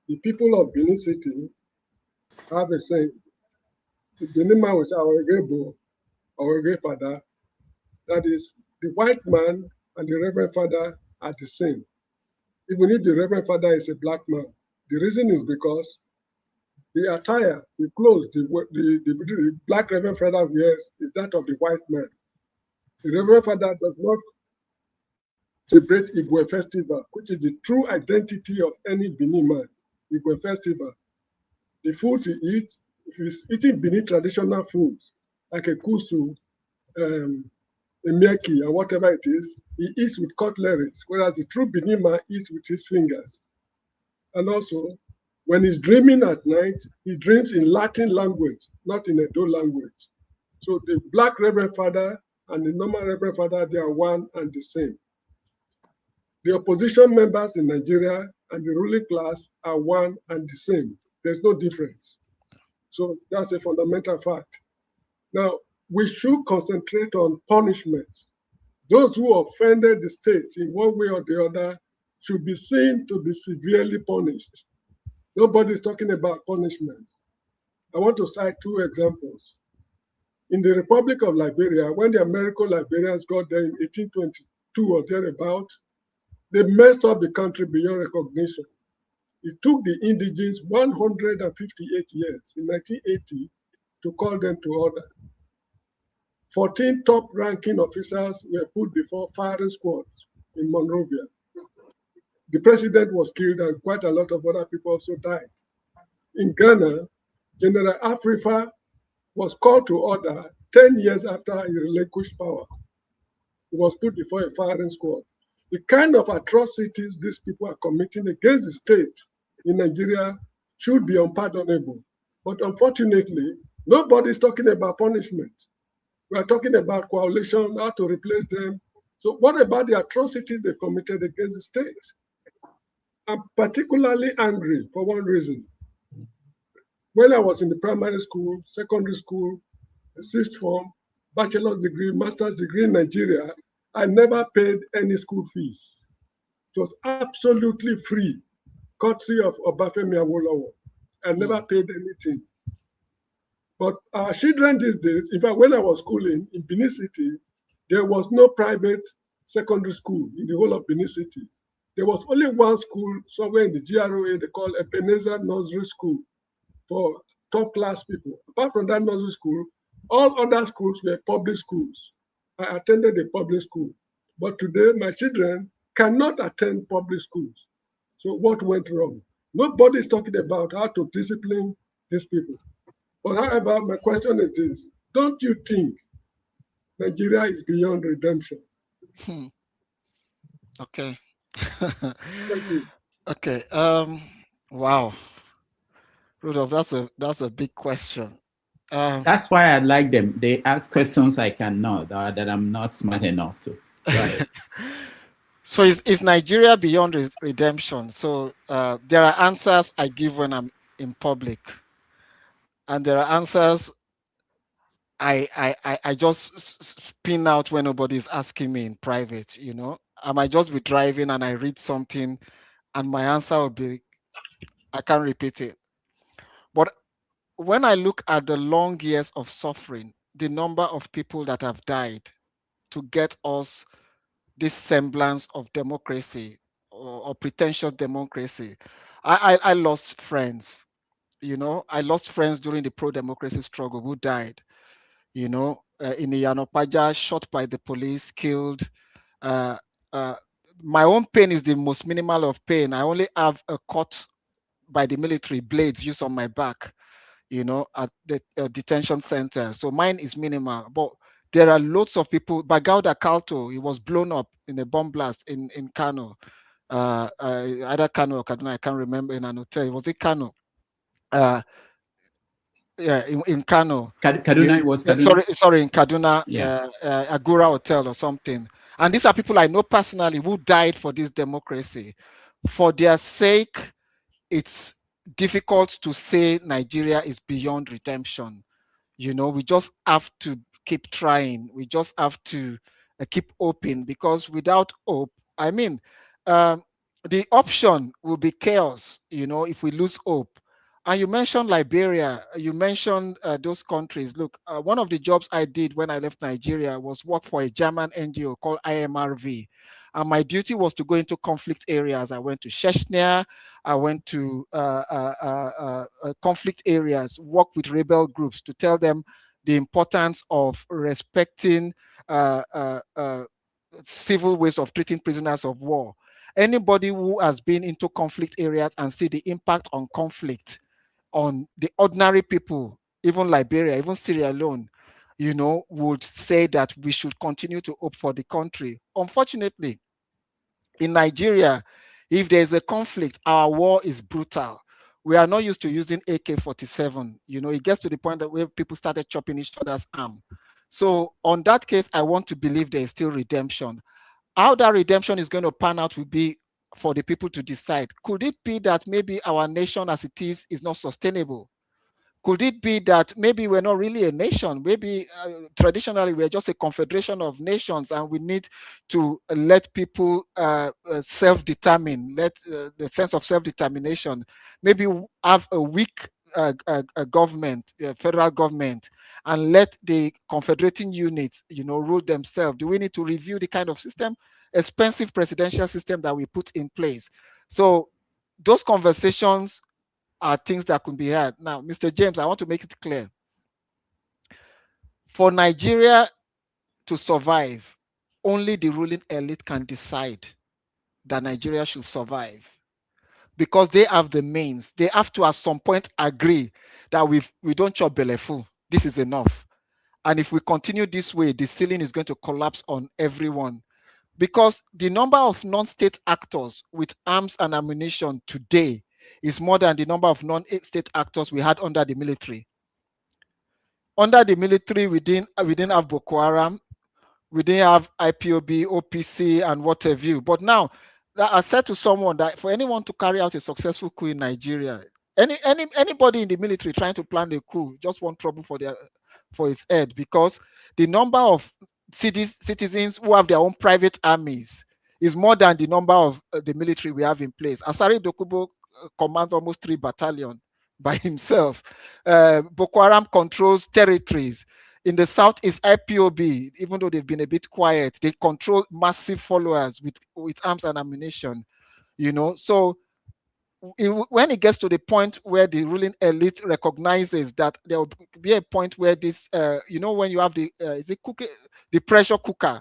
the people of Benin City have a saying, the Benin man was our Gebo, our great father. That is, the white man and the Reverend Father are the same. Even if the Reverend Father is a black man. The reason is because the attire, the clothes, the black Reverend Father wears is that of the white man. The Reverend Father does not celebrate Igwe festival, which is the true identity of any Benin man. Igwe festival. The foods he eats, if he's eating Benin traditional foods, like a kusu, a mieki, and whatever it is, he eats with cutleries, whereas the true Benin man eats with his fingers. And also, when he's dreaming at night, he dreams in Latin language, not in Edo language. So the Black Reverend Father and the normal Reverend Father, they are one and the same. The opposition members in Nigeria and the ruling class are one and the same. There's no difference. So that's a fundamental fact. Now, we should concentrate on punishment. Those who offended the state in one way or the other should be seen to be severely punished. Nobody's talking about punishment. I want to cite two examples. In the Republic of Liberia, when the American Liberians got there in 1822 or thereabout, they messed up the country beyond recognition. It took the indigenes 158 years, in 1980, to call them to order. 14 top-ranking officers were put before firing squads in Monrovia. The president was killed and quite a lot of other people also died. In Ghana, General Afrifa was called to order 10 years after he relinquished power. He was put before a firing squad. The kind of atrocities these people are committing against the state in Nigeria should be unpardonable. But unfortunately, nobody's talking about punishment. We are talking about coalition, how to replace them. So what about the atrocities they committed against the state? I'm particularly angry for one reason. When I was in the primary school, secondary school, the sixth form, bachelor's degree, master's degree in Nigeria, I never paid any school fees. It was absolutely free, courtesy of Obafemi Awolowo. I never paid anything. But our children these days, in fact, when I was schooling in Benin City, there was no private secondary school in the whole of Benin City. There was only one school somewhere in the GROA they call Ebenezer Nursery School for top class people. Apart from that nursery school, all other schools were public schools. I attended a public school. But today, my children cannot attend public schools. So what went wrong? Nobody is talking about how to discipline these people. But however, my question is this. Don't you think Nigeria is beyond redemption? Okay. Thank you. Okay. Wow. Rudolph, that's a big question. That's why I like them. They ask questions I cannot, that I'm not smart enough to. Right. So is Nigeria beyond redemption? So there are answers I give when I'm in public, and there are answers I just spin out when nobody's asking me in private. You know, I might just be driving and I read something, and my answer will be, I can't repeat it. But when I look at the long years of suffering, the number of people that have died to get us this semblance of democracy or pretentious democracy, I lost friends. You know, I lost friends during the pro-democracy struggle who died. You know, in Iyanopaja, shot by the police, killed. Uh, uh, my own pain is the most minimal of pain. I only have a cut by the military, blades used on my back, you know, at the detention center. So mine is minimal, but there are lots of people. Bagauda Kalto, he was blown up in a bomb blast in Kano, either Kano or Kaduna, I can't remember, in an hotel. Was it Kano? Yeah, in Kano. Kaduna, was Kaduna? Sorry, in Kaduna, Yeah. Agora Hotel or something. And these are people I know personally who died for this democracy. For their sake, it's difficult to say Nigeria is beyond redemption. You know, we just have to keep trying. We just have to keep hoping, because without hope, I mean, um, the option will be chaos, you know, if we lose hope. And you mentioned Liberia, you mentioned those countries. Look, one of the jobs I did when I left Nigeria was work for a German NGO called IMRV. And my duty was to go into conflict areas. I went to Chechnya, I went to conflict areas, work with rebel groups to tell them the importance of respecting civil ways of treating prisoners of war. Anybody who has been into conflict areas and see the impact on conflict on the ordinary people, even Liberia, even Sierra Leone, would say that we should continue to hope for the country. Unfortunately, in Nigeria, if there's a conflict, our war is brutal. We are not used to using AK-47. It gets to the point that where people started chopping each other's arm. So on that case, I want to believe there is still redemption. How that redemption is going to pan out will be for the people to decide. Could it be that maybe our nation as it is not sustainable? Could it be that maybe we're not really a nation? Maybe traditionally we're just a confederation of nations, and we need to let people self-determine, let the sense of self-determination. Maybe have a weak government, federal government, and let the confederating units, rule themselves. Do we need to review the kind of system, expensive presidential system that we put in place? So those conversations are things that could be had. Now, Mr. James, I want to make it clear. For Nigeria to survive, only the ruling elite can decide that Nigeria should survive, because they have the means. They have to at some point agree that we don't chop belly full. This is enough. And if we continue this way, the ceiling is going to collapse on everyone. Because the number of non-state actors with arms and ammunition today is more than the number of non-state actors we had under the military. Under the military, we didn't have Boko Haram, we didn't have IPOB, OPC, and what have you. But now, I said to someone that for anyone to carry out a successful coup in Nigeria, anybody in the military trying to plan a coup just want trouble for his head, because the number of citizens who have their own private armies is more than the number of the military we have in place. Asari Dokubo commands almost 3 battalions by himself. Boko Haram controls territories. In the south is IPOB, even though they've been a bit quiet. They control massive followers with arms and ammunition. So when it gets to the point where the ruling elite recognizes that there will be a point where this, when you have the pressure cooker,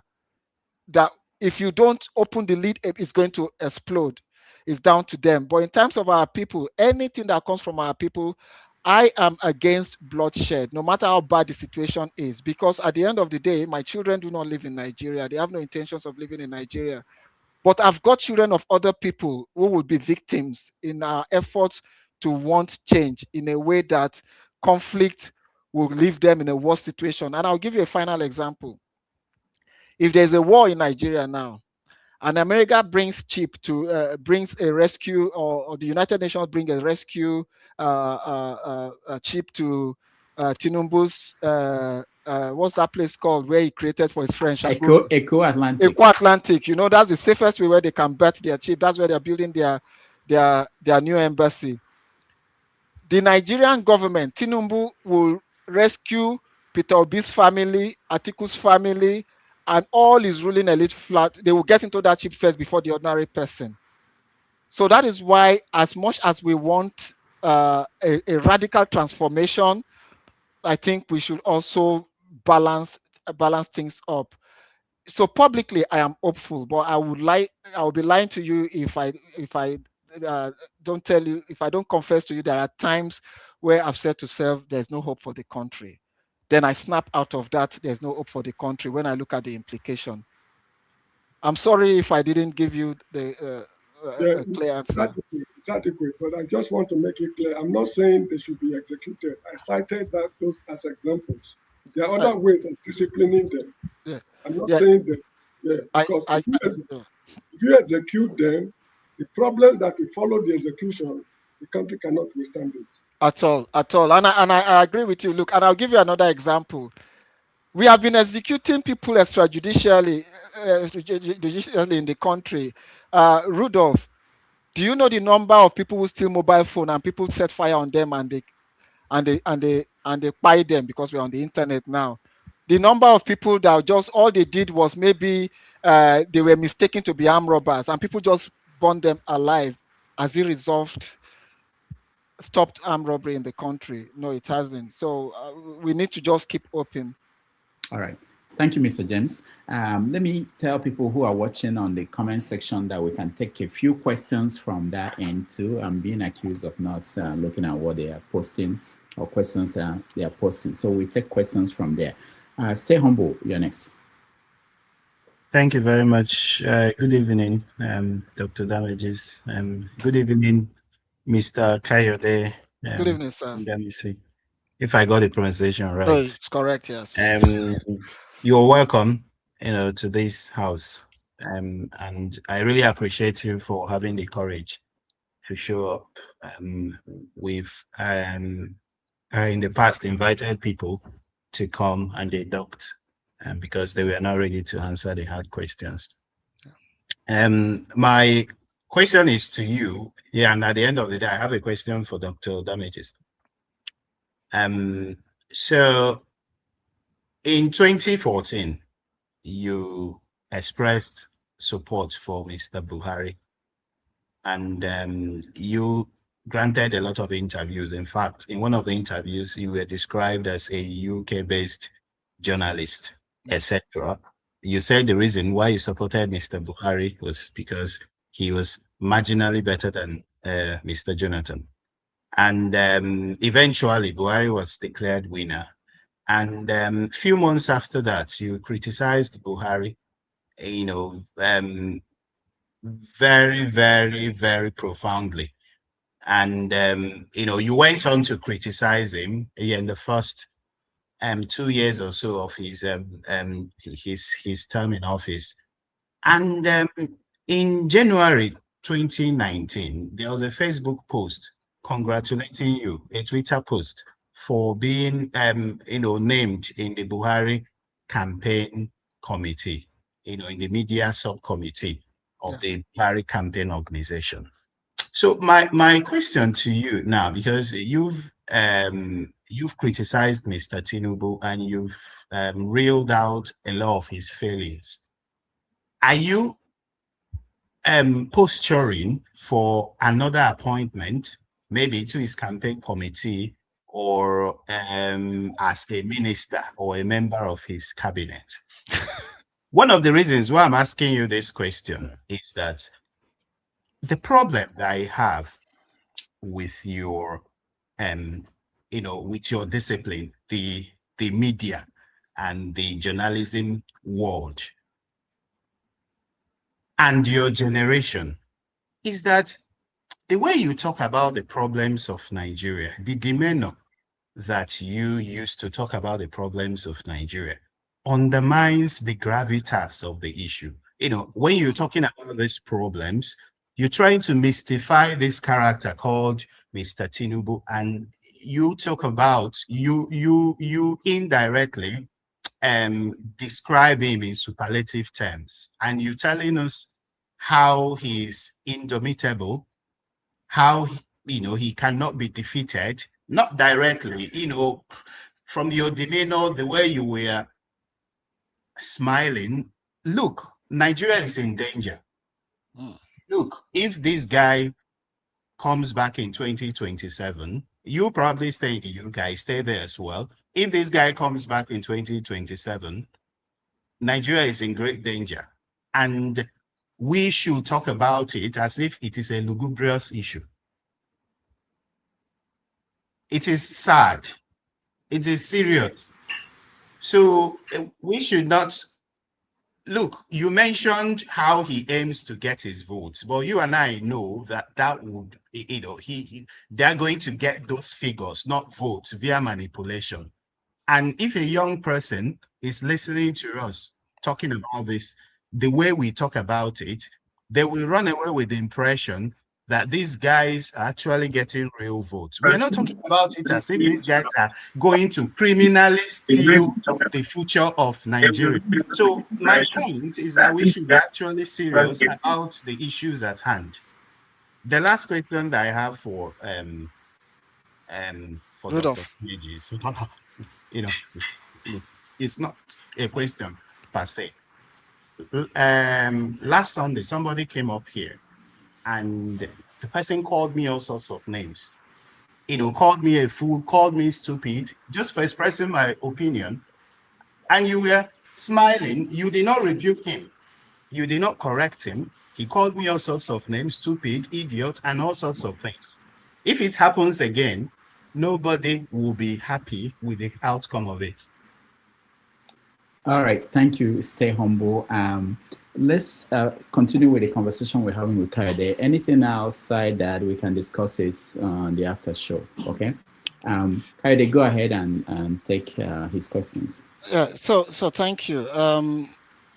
that if you don't open the lid, it's going to explode. It's down to them. But in terms of our people, anything that comes from our people, I am against bloodshed, no matter how bad the situation is, because at the end of the day, my children do not live in Nigeria. They have no intentions of living in Nigeria. But I've got children of other people who will be victims in our efforts to want change in a way that conflict will leave them in a worse situation. And I'll give you a final example. If there's a war in Nigeria now, and America brings brings a rescue, or the United Nations bring a rescue chip to Tinubu's what's that place called where he created for his friend Shaguri? Eco Atlantic. Eco Atlantic. That's the safest way where they can bet their chip. That's where they're building their new embassy. The Nigerian government, Tinubu, will rescue Peter Obi's family, Atiku's family, and all his ruling elite flat. They will get into that chip first before the ordinary person. So that is why, as much as we want a radical transformation, I think we should also balance things up. So publicly, I am hopeful, but I will be lying to you if I don't tell you, if I don't confess to you there are times where I've said to self, there's no hope for the country. Then I snap out of that, there's no hope for the country, when I look at the implication. I'm sorry if I didn't give you the clear answer. It's adequate, but I just want to make it clear. I'm not saying they should be executed. I cited those as examples. There are other ways of disciplining them. Yeah. I'm not saying that, because if you execute them, the problems that will follow the execution, the country cannot withstand it. At all. And I agree with you. Look, and I'll give you another example. We have been executing people extrajudicially in the country. Rudolph, do you know the number of people who steal mobile phone and people set fire on them and they buy them, because we're on the internet now? The number of people that just all they did was maybe they were mistaken to be armed robbers and people just burned them alive. Has it stopped armed robbery in the country? No, it hasn't. So we need to just keep open. All right. Thank you, Mr. James. Let me tell people who are watching on the comment section that we can take a few questions from that end too. I'm being accused of not looking at what they are posting or questions they are posting. So we take questions from there. Stay humble. You're next. Thank you very much. Good evening, Dr. Damages. Good evening, Mr. Kayode Good evening, sir. Ogundamisi. If I got the pronunciation No, right. it's correct, yes. You're welcome, to this house. And I really appreciate you for having the courage to show up. We've in the past invited people to come and they ducked because they were not ready to answer the hard questions. My question is to you. Yeah, and at the end of the day, I have a question for Dr. Damages. So in 2014, you expressed support for Mr. Buhari, and you granted a lot of interviews. In fact, in one of the interviews, you were described as a UK-based journalist, etc. You said the reason why you supported Mr. Buhari was because he was marginally better than Mr. Jonathan. And eventually, Buhari was declared winner. And a few months after that, you criticized Buhari, very, very, very profoundly. And, you went on to criticize him in the first 2 years or so of his term in office. And in January 2019, there was a Facebook post congratulating you, a Twitter post for being, named in the Buhari campaign committee, in the media subcommittee of the Buhari campaign organization. So my question to you now, because you've criticized Mr. Tinubu and you've reeled out a lot of his failings. Are you posturing for another appointment, maybe to his campaign committee or as a minister or a member of his cabinet? One of the reasons why I'm asking you this question is that the problem that I have with your with your discipline, the media and the journalism world and your generation, is that the way you talk about the problems of Nigeria, the demeanor that you used to talk about the problems of Nigeria undermines the gravitas of the issue. When you're talking about these problems, you're trying to mystify this character called Mr. Tinubu, and you talk about, you indirectly describe him in superlative terms, and you're telling us how he's indomitable, how he cannot be defeated, not directly, from your demeanor, the way you were smiling. Look, Nigeria is in danger. Look, if this guy comes back in 2027, you probably stay in the UK, stay there as well. If this guy comes back in 2027, Nigeria is in great danger. And we should talk about it as if it is a lugubrious issue. It is sad. It is serious. So we should not look. You mentioned how he aims to get his votes, but you and I know that would, they're going to get those figures, not votes, via manipulation. And if a young person is listening to us talking about this, the way we talk about it, they will run away with the impression that these guys are actually getting real votes. We're not talking about it as if these guys are going to criminally steal the future of Nigeria. So my point is that we should be actually serious about the issues at hand. The last question that I have for Dr. Kayode is, it's not a question per se. Last Sunday, somebody came up here and the person called me all sorts of names. Called me a fool, called me stupid, just for expressing my opinion. And you were smiling. You did not rebuke him. You did not correct him. He called me all sorts of names, stupid, idiot, and all sorts of things. If it happens again, nobody will be happy with the outcome of it. All right, thank you. Stay humble. Let's continue with the conversation we're having with Kayode. Anything outside that we can discuss it on the after show, okay? Kayode, go ahead and take his questions. Yeah, so thank you.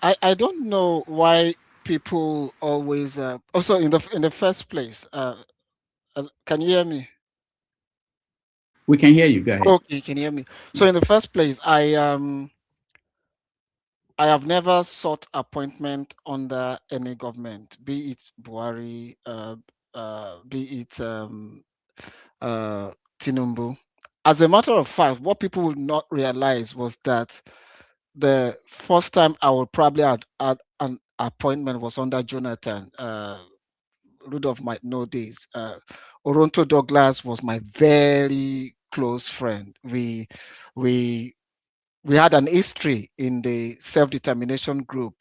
I don't know why people always also in the first place, can you hear me? We can hear you. Go ahead. Okay, you can hear me. So in the first place, I have never sought appointment under any government, be it Buhari, be it Tinubu. As a matter of fact, what people would not realize was that the first time I would probably had an appointment was under Jonathan. Rudolph might know this. Oronto Douglas was my very close friend. We had an history in the self-determination group,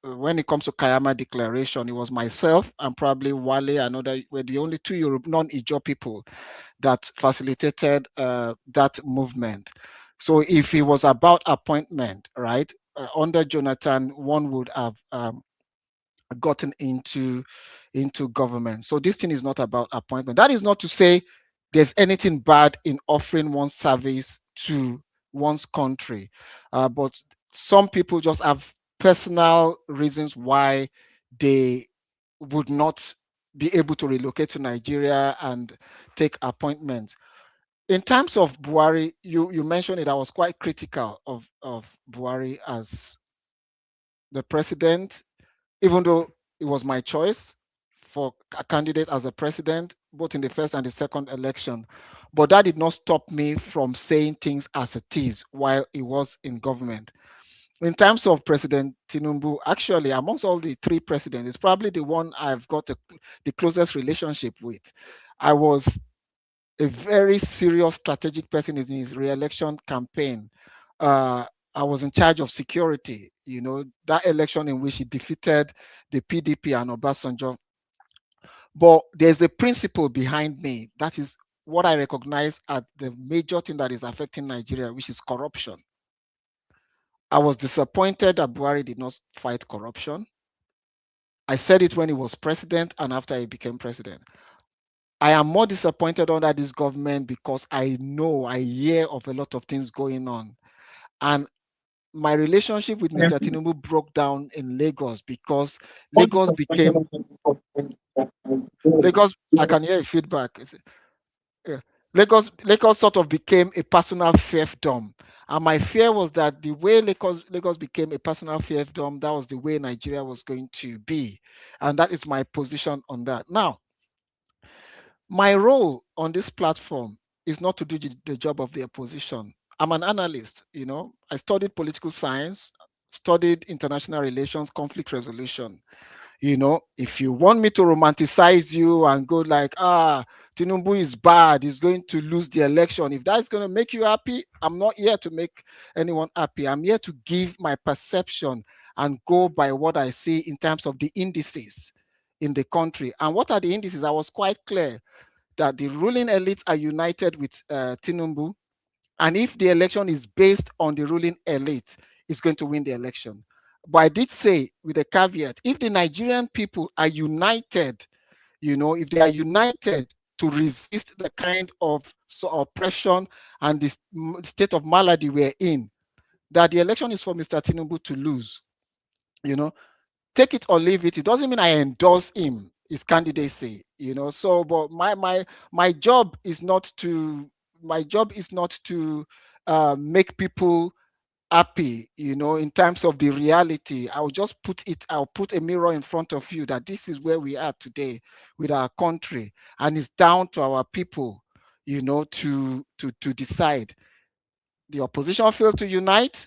when it comes to Kayama Declaration, it was myself and probably Wale and other were the only two non-Ijaw people that facilitated that movement. So if it was about appointment, right, under Jonathan, one would have gotten into government. So this thing is not about appointment. That is not to say there's anything bad in offering one's service to one's country, but some people just have personal reasons why they would not be able to relocate to Nigeria and take appointments. In terms of Buhari, you mentioned it. I was quite critical of Buhari as the president, even though it was my choice for a candidate as a president, both in the first and the second election. But that did not stop me from saying things as it is while he was in government. In terms of President Tinubu, actually, amongst all the three presidents, it's probably the one I've got the closest relationship with. I was a very serious strategic person in his re-election campaign. I was in charge of security, that election in which he defeated the PDP and Obasanjo. But there's a principle behind me. That is what I recognize as the major thing that is affecting Nigeria, which is corruption. I was disappointed that Buhari did not fight corruption. I said it when he was president and after he became president. I am more disappointed under this government because I hear of a lot of things going on. And my relationship with Mr. Tinubu broke down in Lagos because Lagos became I can hear feedback. Yeah. Lagos sort of became a personal fiefdom. And my fear was that the way Lagos became a personal fiefdom, that was the way Nigeria was going to be. And that is my position on that. Now, my role on this platform is not to do the job of the opposition. I'm an analyst, I studied political science, studied international relations, conflict resolution. If you want me to romanticize you and go like, Tinubu is bad, he's going to lose the election. If that's going to make you happy, I'm not here to make anyone happy. I'm here to give my perception and go by what I see in terms of the indices in the country. And what are the indices? I was quite clear that the ruling elites are united with Tinubu. And if the election is based on the ruling elite, it's going to win the election. But I did say with a caveat, if the Nigerian people are united, if they are united to resist the kind of oppression and the state of malady we're in, that the election is for Mr. Tinubu to lose. Take it or leave it. It doesn't mean I endorse him, his candidacy, So, but my job is not to make people happy, in terms of the reality. I'll put a mirror in front of you that this is where we are today with our country, and it's down to our people, to decide. The opposition failed to unite,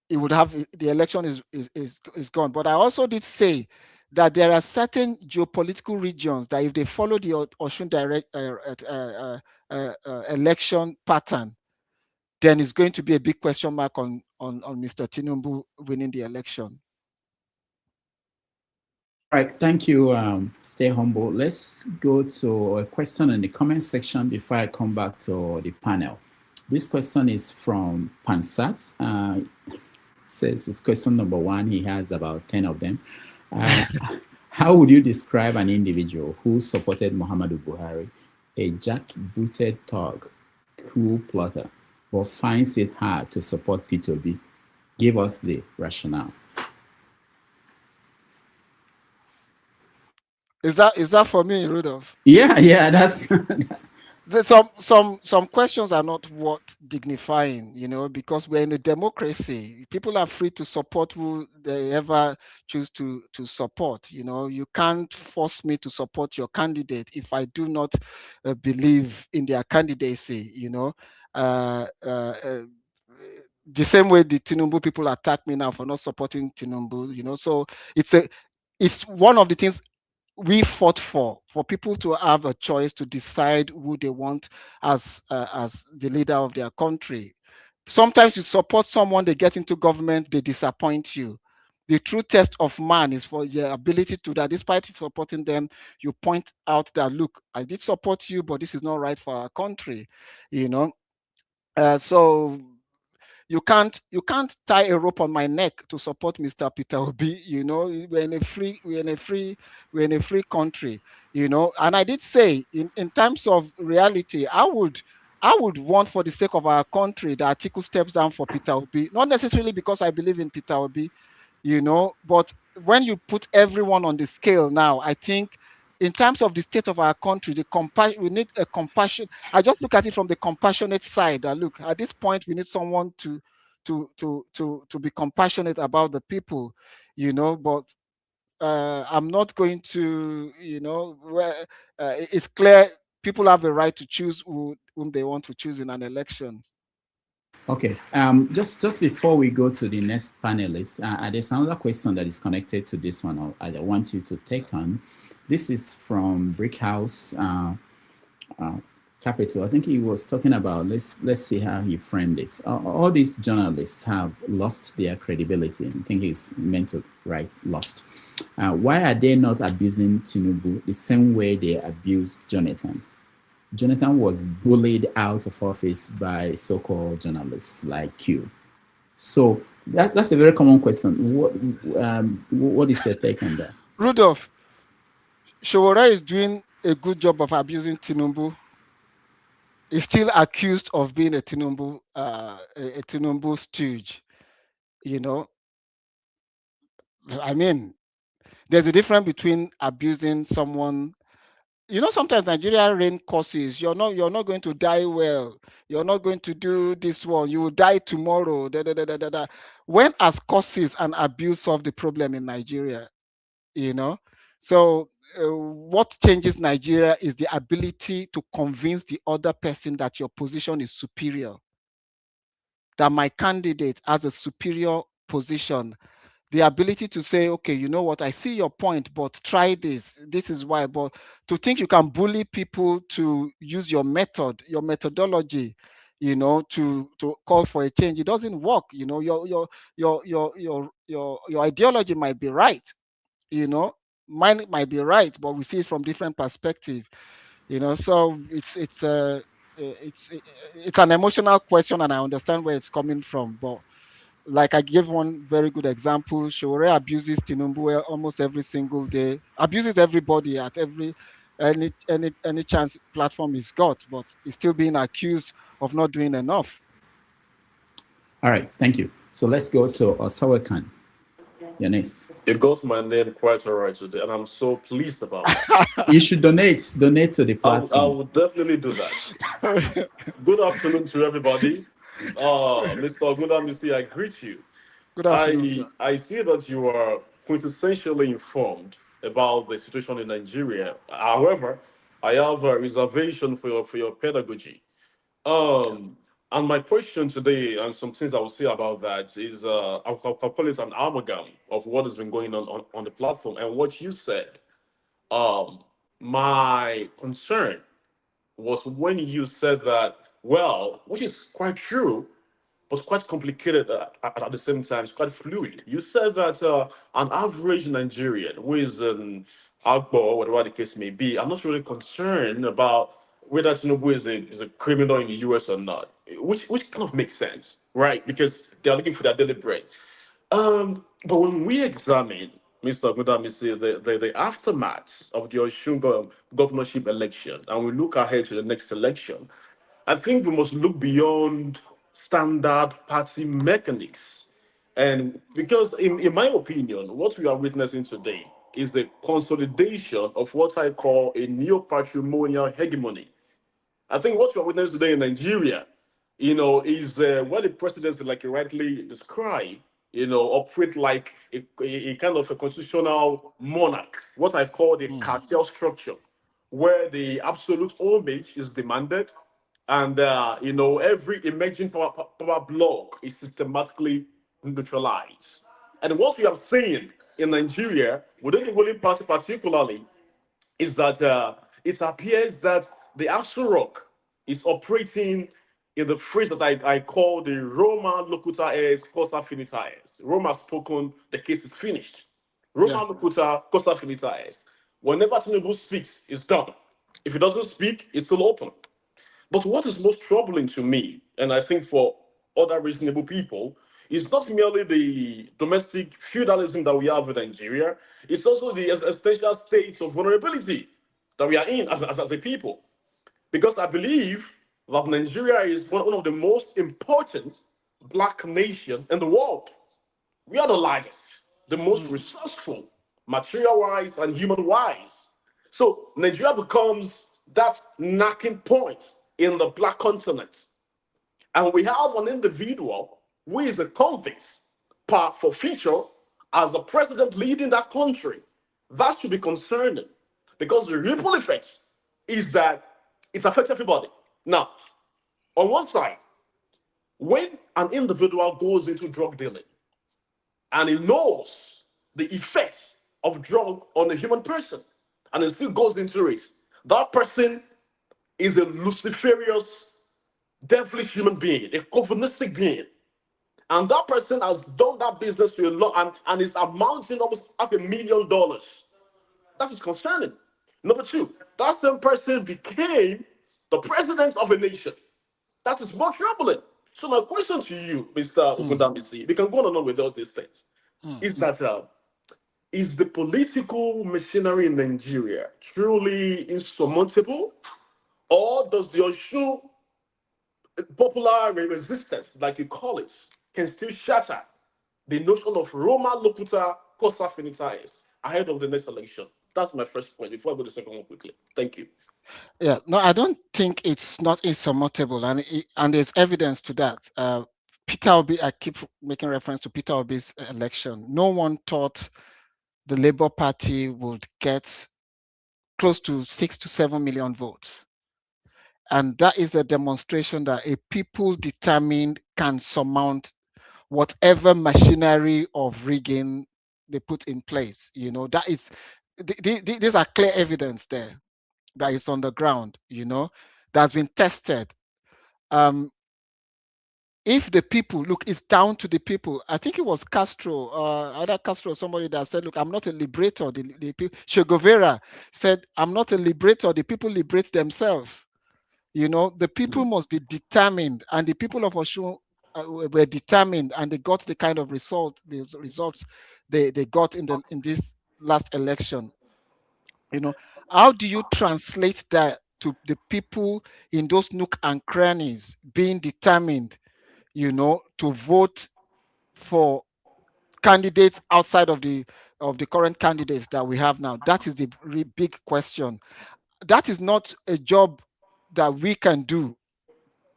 it would have the election is gone. But I also did say that there are certain geopolitical regions that if they follow the Osun election pattern, then it's going to be a big question mark on on Mr. Tinubu winning the election. All right, thank you. Stay humble. Let's go to a question in the comment section before I come back to the panel. This question is from Pansat. Says it's question number one. He has about 10 of them. How would you describe an individual who supported Muhammadu Buhari, a jackbooted thug, coup plotter, but finds it hard to support P2B? Give us the rationale. Is that for me, Rudolph? Yeah, that's some questions are not worth dignifying, because we're in a democracy. People are free to support who they ever choose to support. You can't force me to support your candidate if I do not believe in their candidacy. Uh, uh, uh, the same way the Tinubu people attack me now for not supporting Tinubu. So it's one of the things we fought for people to have a choice to decide who they want as the leader of their country. Sometimes you support someone, they get into government, they disappoint you. The true test of man is for your ability to that. Despite supporting them, you point out that, look, I did support you, but this is not right for our country. So you can't tie a rope on my neck to support Mr. Peter Obi. We're in a free country. And I did say, in terms of reality, I would want, for the sake of our country, that Atiku steps down for Peter Obi, not necessarily because I believe in Peter Obi, but when you put everyone on the scale now, I think, in terms of the state of our country, we need a compassion. I just look at it from the compassionate side. Look, at this point, we need someone to be compassionate about the people, but I'm not going to, it's clear people have a right to choose whom they want to choose in an election. Okay. Just before we go to the next panelist, there's another question that is connected to this one. I want you to take on. This is from Brickhouse Capital. I think he was talking about. Let's see how he framed it. All these journalists have lost their credibility. I think he's meant to write lost. Why are they not abusing Tinubu the same way they abused Jonathan? Jonathan was bullied out of office by so-called journalists like you. So that's a very common question. What is your take on that? Rudolph, Showora is doing a good job of abusing Tinubu. He's still accused of being a Tinubu stooge. I mean, there's a difference between abusing someone. Sometimes Nigeria rain courses. You're not going to die well. You're not going to do this one. You will die tomorrow. Da, da, da, da, da, da. When has causes and abuse solved the problem in Nigeria? So what changes Nigeria is the ability to convince the other person that your position is superior, that my candidate has a superior position. The ability to say, okay, you know what, I see your point, but try this. This is why. But to think you can bully people to use your methodology, to call for a change, it doesn't work. Your ideology might be right, mine might be right, but we see it from different perspective. So it's an emotional question, and I understand where it's coming from, but like I gave one very good example. Shore abuses Tinubu almost every single day, abuses everybody at any chance platform he's got, but he's still being accused of not doing enough. All right, thank you. So let's go to Osawakan. You're next. It got my name quite all right today, and I'm so pleased about that. You should donate to the platform. I will definitely do that. Good afternoon to everybody. Mr. Ogundamisi, I greet you. Good afternoon, sir. I see that you are quintessentially informed about the situation in Nigeria. However, I have a reservation for your pedagogy. And my question today, and some things I will say about that, is I'll call it an amalgam of what has been going on the platform and what you said. Um, my concern was when you said that, well, which is quite true, but quite complicated at the same time. It's quite fluid. You said that an average Nigerian who is an Agbo, whatever the case may be, are not really concerned about whether Tinubu is a criminal in the US or not, which kind of makes sense, right? Because they are looking for their daily bread. But when we examine, Mr. Ogundamisi, the aftermath of the Osun governorship election, and we look ahead to the next election, I think we must look beyond standard party mechanics. And because, in my opinion, what we are witnessing today is the consolidation of what I call a neo patrimonial hegemony. I think what we're witnessing today in Nigeria, is what the presidency, like you rightly described, operate like a kind of a constitutional monarch, what I call the cartel structure, where the absolute homage is demanded, and every emerging power block is systematically neutralized. And what we have seen in Nigeria, within the ruling party particularly, is that it appears that the Aso Rock is operating in the phrase that I call the Roma locuta est cosa finita est. Roma spoken, the case is finished. Yeah. Roma locuta cosa finita est. Whenever Tinubu speaks, it's done. If he doesn't speak, it's still open. But what is most troubling to me, and I think for other reasonable people, is not merely the domestic feudalism that we have in Nigeria, it's also the essential state of vulnerability that we are in as a people. Because I believe that Nigeria is one of the most important black nations in the world. We are the largest, the most resourceful, material-wise and human-wise. So Nigeria becomes that knocking point in the black continent. And we have an individual who is a convict for future as the president leading that country. That should be concerning because the ripple effect is that it affects everybody. Now, on one side, when an individual goes into drug dealing and he knows the effects of drug on a human person and he still goes into it, that person is a luciferious, devilish human being, a Calvinistic being. And that person has done that business to a lot and is amounting almost $500,000. That is concerning. Number two, that same person became the president of a nation. That is more troubling. So my question to you, Mr. Ogundamisi, we can go on and on with all these things, is that is the political machinery in Nigeria truly insurmountable, or does the Osun popular resistance, like you call it, can still shatter the notion of Roma locuta cosa finita est ahead of the next election? That's my first point before I go to the second one quickly. Thank you. Yeah, no, I don't think it's not insurmountable, and there's evidence to that. Peter Obi, I keep making reference to Peter Obi's election. No one thought the Labour Party would get close to 6 to 7 million votes. And that is a demonstration that a people determined can surmount whatever machinery of rigging they put in place. That is, these are clear evidence there that is on the ground, that's been tested. If the people, look, it's down to the people. I think it was Castro, either Castro or somebody that said, look, I'm not a liberator. The Che Guevara said, I'm not a liberator. The people liberate themselves. The people must be determined, and the people of Osun were determined, and they got the kind of results they got in this last election. How do you translate that to the people in those nook and crannies being determined, to vote for candidates outside of the current candidates that we have now? That is the big question. That is not a job that we can do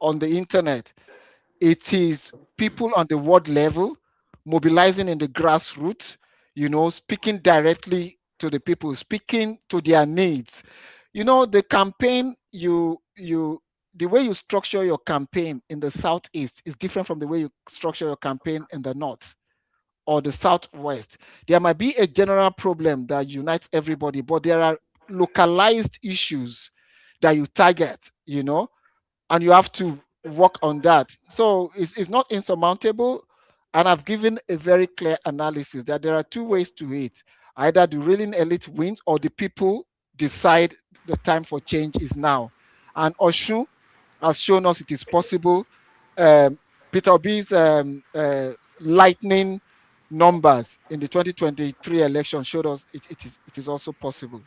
on the internet. It is people on the world level mobilizing in the grassroots, speaking directly to the people, speaking to their needs. The campaign, the way you structure your campaign in the southeast is different from the way you structure your campaign in the north or the southwest. There might be a general problem that unites everybody, but there are localized issues that you target, and you have to work on that. So it's not insurmountable. And I've given a very clear analysis that there are two ways to it. Either the ruling elite wins or the people decide the time for change is now. And Oshu has shown us it is possible. Um, Peter Obi's lightning numbers in the 2023 election showed us it is also possible.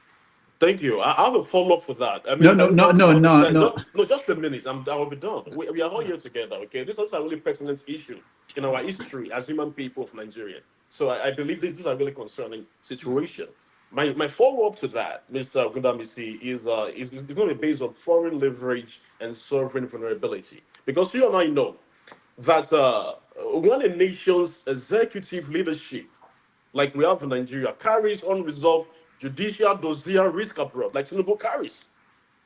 Thank you. I have a follow up for that. No, Mr. no, no, Rudolph, you no, no, understand? no. No, just a minute. I will be done. We are all Yeah. here together, okay? This is a really pertinent issue in our history as human people of Nigeria. So I believe this is a really concerning Mm. situation. My follow up to that, Mr. Ogundamisi, is going to be based on foreign leverage and sovereign vulnerability. Because you and I know that when a nation's executive leadership like we have in Nigeria, carries unresolved judicial dossier risk abroad, like Tinubu carries.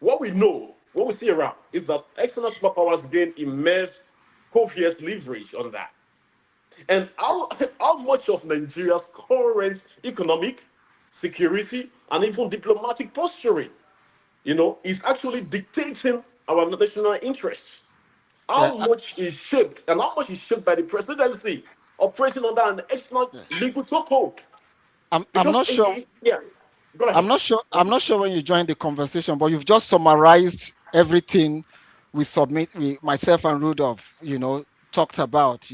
What we know, what we see around, is that external superpowers gain immense copious leverage on that. And how much of Nigeria's current economic, security, and even diplomatic posturing, is actually dictating our national interests. Yeah, How much is shaped, and how much is shaped by the presidency operating under an external yeah. legal chokehold. I'm Because not sure. yeah, go I'm ahead. not sure. I'm not sure when you joined the conversation, but you've just summarized everything we myself and Rudolph, talked about,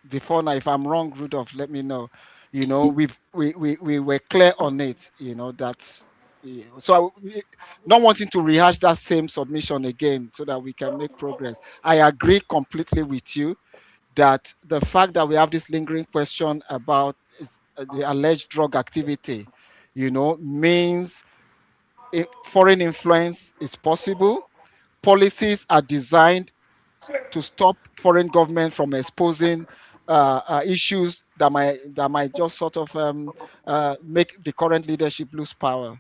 before now. If I'm wrong, Rudolph, let me know. We were clear on it, that. So not wanting to rehash that same submission again so that we can make progress. I agree completely with you that the fact that we have this lingering question about the alleged drug activity, means foreign influence is possible. Policies are designed to stop foreign government from exposing issues that might just sort of make the current leadership lose power.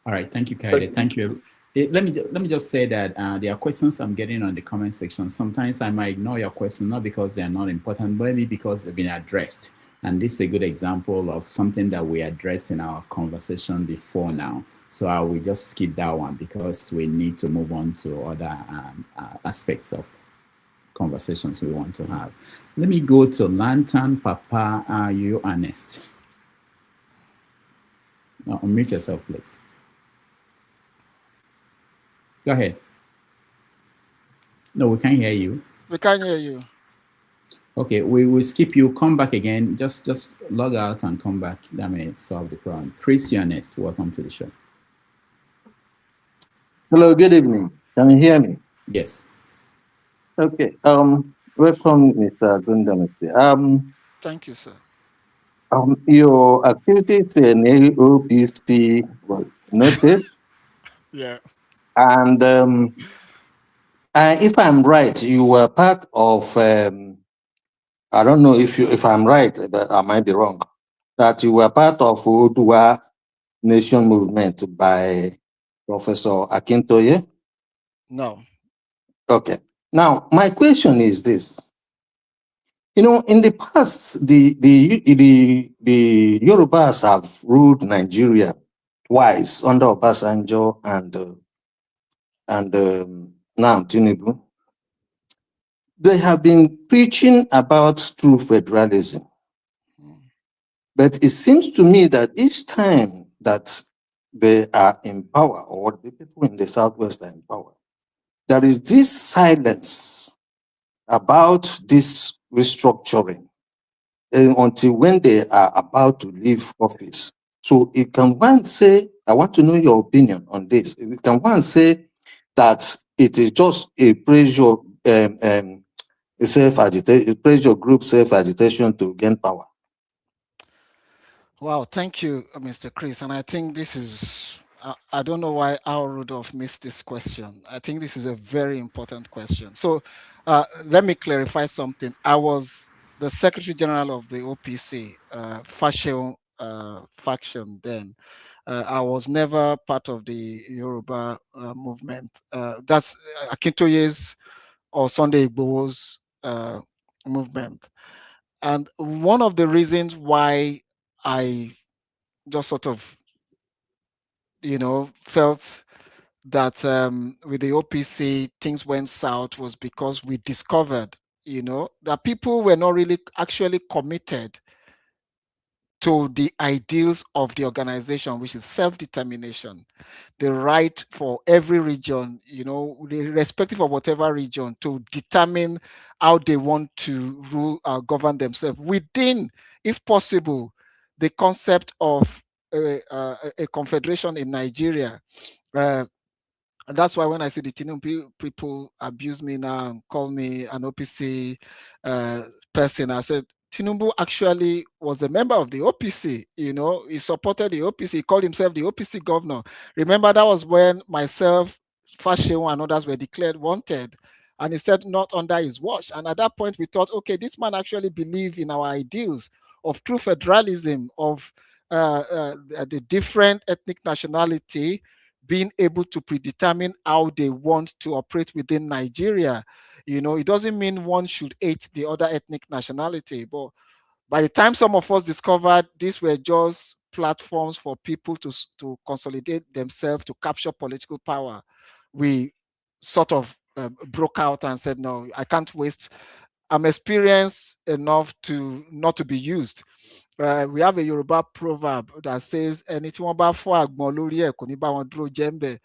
All right, thank you, Kaide. Thank you. Let me just say that there are questions I'm getting on the comment section. Sometimes I might ignore your question, not because they are not important, but maybe because they've been addressed. And this is a good example of something that we addressed in our conversation before now. So I will just skip that one because we need to move on to other aspects of conversations we want to have. Let me go to Lantern Papa. Are you honest? Now, unmute yourself, please. Go ahead. No, we can't hear you. We can't hear you. Okay, we will skip you. Come back again. Just log out and come back. That may solve the problem. Chris Yanes, welcome to the show. Hello, good evening. Can you hear me? Yes. Okay. Welcome, Mr. Ogundamisi. Thank you, sir. Your activities in AOPC was noted, Yeah. and if I'm right, you were part of. I don't know if I'm right, but I might be wrong. That you were part of Odua Nation movement by Professor Akintoye. No. Okay. Now, my question is this. In the past, the Yorubas have ruled Nigeria twice under Obasanjo and now Tinubu. They have been preaching about true federalism, but it seems to me that each time that they are in power, or the people in the Southwest are in power, there is this silence about this restructuring until when they are about to leave office. So it can one say, I want to know your opinion on this. It can one say that it is just a pressure, self-agitation, pressure group self-agitation to gain power. Wow, thank you, Mr. Chris. And I think this is, I don't know why Al Rudolph missed this question. I think this is a very important question. So let me clarify something. I was the Secretary General of the OPC, faction then. I was never part of the Yoruba movement. That's Akintoye's or Sunday Igboho's movement. And one of the reasons why I just sort of, felt that with the OPC things went south was because we discovered, that people were not really actually committed to the ideals of the organization, which is self-determination, the right for every region, irrespective of whatever region, to determine how they want to rule or govern themselves within, if possible, the concept of a confederation in Nigeria. And that's why when I see the Tinubu people abuse me now and call me an OPC uh, person, I said, Tinubu actually was a member of the OPC. He supported the OPC. He called himself the OPC governor. Remember, that was when myself, Fashewu, and others were declared wanted. And he said, not under his watch. And at that point, we thought, okay, this man actually believed in our ideals of true federalism, of the different ethnic nationality being able to predetermine how they want to operate within Nigeria. It doesn't mean one should hate the other ethnic nationality, but by the time some of us discovered these were just platforms for people to consolidate themselves, to capture political power, we sort of broke out and said, no, I can't waste. I'm experienced enough to not to be used. We have a Yoruba proverb that says, "Ẹni tí wọ́n bá fọ́ àgbọn lórí ẹ̀ kò ní bá wọn dúró jẹ́ ńbẹ̀,"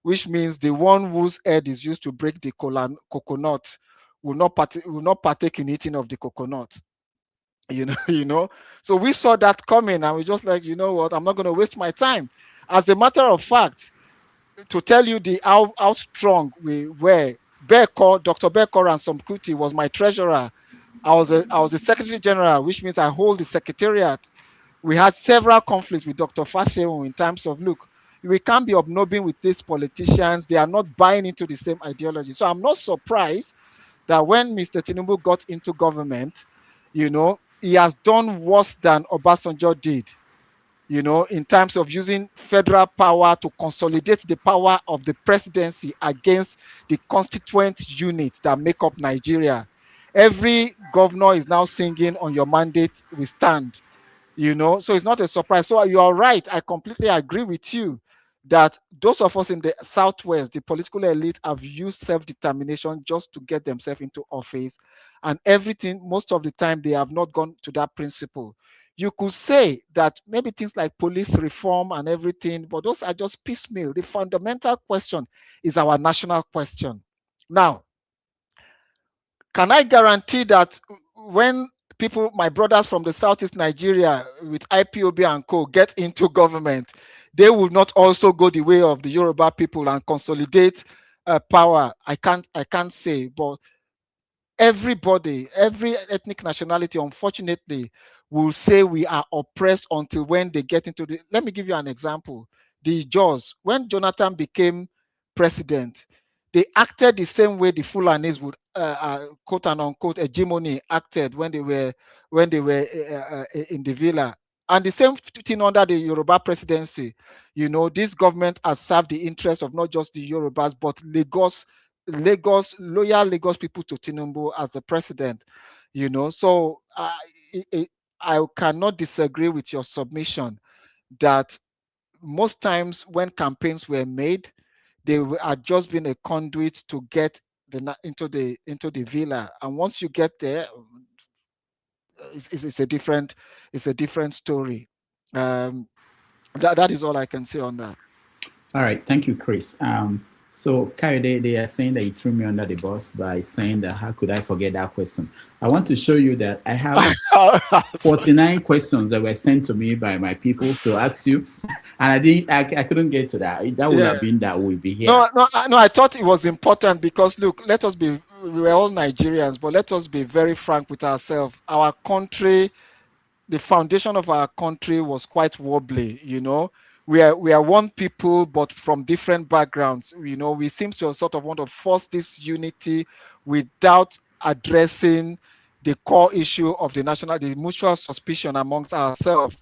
which means the one whose head is used to break the coconut will not partake in eating of the coconut. So we saw that coming, and we just like, you know what, I'm not going to waste my time. As a matter of fact, to tell you how strong we were, Dr. Beko Ransom Kuti was my treasurer. I was a secretary general, which means I hold the secretariat. We had several conflicts with Dr. Fashewu in terms of, look, we can't be obnobbing with these politicians. They are not buying into the same ideology. So I'm not surprised that when Mr. Tinubu got into government, he has done worse than Obasanjo did, in terms of using federal power to consolidate the power of the presidency against the constituent units that make up Nigeria. Every governor is now singing, on your mandate we stand. So it's not a surprise. So you are right. I completely agree with you that those of us in the Southwest, the political elite, have used self-determination just to get themselves into office, and everything, most of the time, they have not gone to that principle. You could say that maybe things like police reform and everything, but those are just piecemeal. The fundamental question is our national question. Now, can I guarantee that when people, my brothers from the Southeast Nigeria with IPOB and co, get into government, they will not also go the way of the Yoruba people and consolidate power? I can't say, but everybody, every ethnic nationality, unfortunately, will say we are oppressed until when they get into the. Let me give you an example. The Jaws, when Jonathan became president, they acted the same way the Fulanis would, quote and unquote, hegemony acted when they were in the villa. And the same thing under the Yoruba presidency. This government has served the interest of not just the Yorubas, but loyal Lagos people to Tinubu as the president. So I cannot disagree with your submission that most times when campaigns were made, they had just been a conduit to get into the villa, and once you get there, it's a different story. That is all I can say on that. All right, thank you, Chris. So Kayode, they are saying that you threw me under the bus by saying that how could I forget that question? I want to show you that I have 49 questions that were sent to me by my people to ask you, and I couldn't get to that. That would have been that we'll be here. No, I thought it was important because look, we're all Nigerians, but let us be very frank with ourselves. Our country, the foundation of our country was quite wobbly. We are one people, but from different backgrounds. We seem to sort of want to force this unity without addressing the core issue of the mutual suspicion amongst ourselves.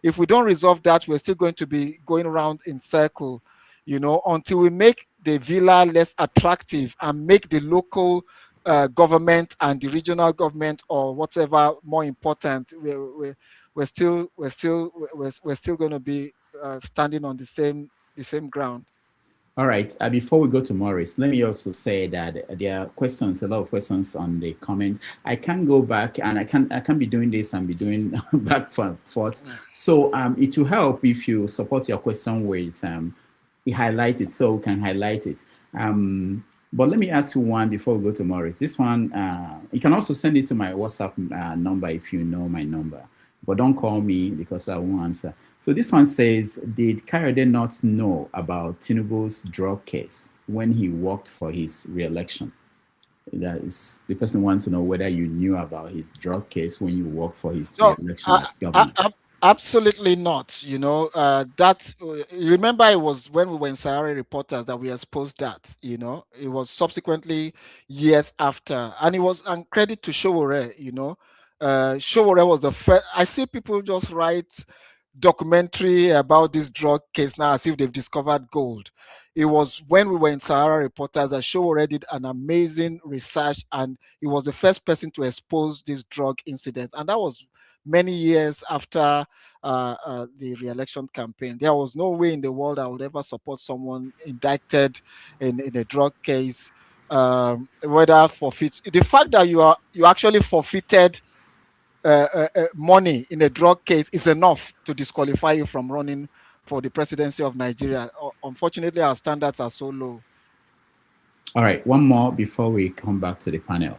If we don't resolve that, we're still going to be going around in circle. Until we make the villa less attractive and make the local government and the regional government or whatever more important, we're still going to be standing on the same ground. All right. Before we go to Morris, let me also say that there are questions, a lot of questions on the comment. I can go back and I can be doing this and be doing back and forth. So it will help if you support your question with highlight it so we can highlight it. But let me ask you one before we go to Morris. This one, you can also send it to my WhatsApp number if you know my number. But don't call me because I won't answer. So this one says, did Kayode not know about Tinubu's drug case when he worked for his re-election? That is, the person wants to know whether you knew about his drug case when you worked for his No, re-election as governor. absolutely not. Remember, it was when we were in Sahara Reporters that we exposed that. It was subsequently years after, and it was, and credit to Showore. Showore was the first. I see people just write documentary about this drug case now as if they've discovered gold. It was when we were in Sahara Reporters that Showore did an amazing research, and he was the first person to expose this drug incident, and that was many years after the re-election campaign. There was no way in the world I would ever support someone indicted in a drug case, whether forfeit. The fact that you actually forfeited money in a drug case is enough to disqualify you from running for the presidency of Nigeria. Unfortunately, our standards are so low. All right, one more before we come back to the panel.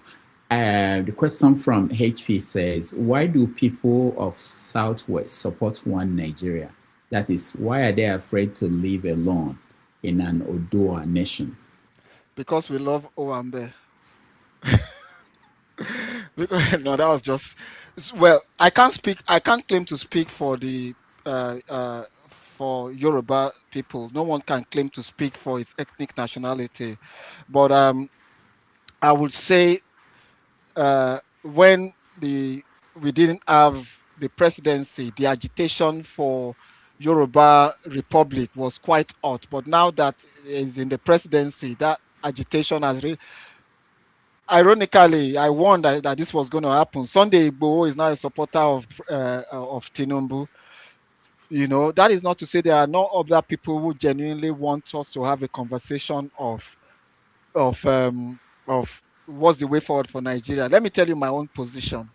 The question from HP says, why do people of Southwest support one Nigeria? That is, why are they afraid to live alone in an Odoa nation? Because we love Owambe. No, that was just, well, I can't claim to speak for the for Yoruba people. No one can claim to speak for its ethnic nationality, but I would say when we didn't have the presidency, the agitation for Yoruba Republic was quite hot. But now that is in the presidency, that agitation has really, ironically, I warned that this was going to happen. Sunday Igboho is now a supporter of Tinubu. That is not to say there are no other people who genuinely want us to have a conversation of um of what's the way forward for Nigeria. Let me tell you my own position.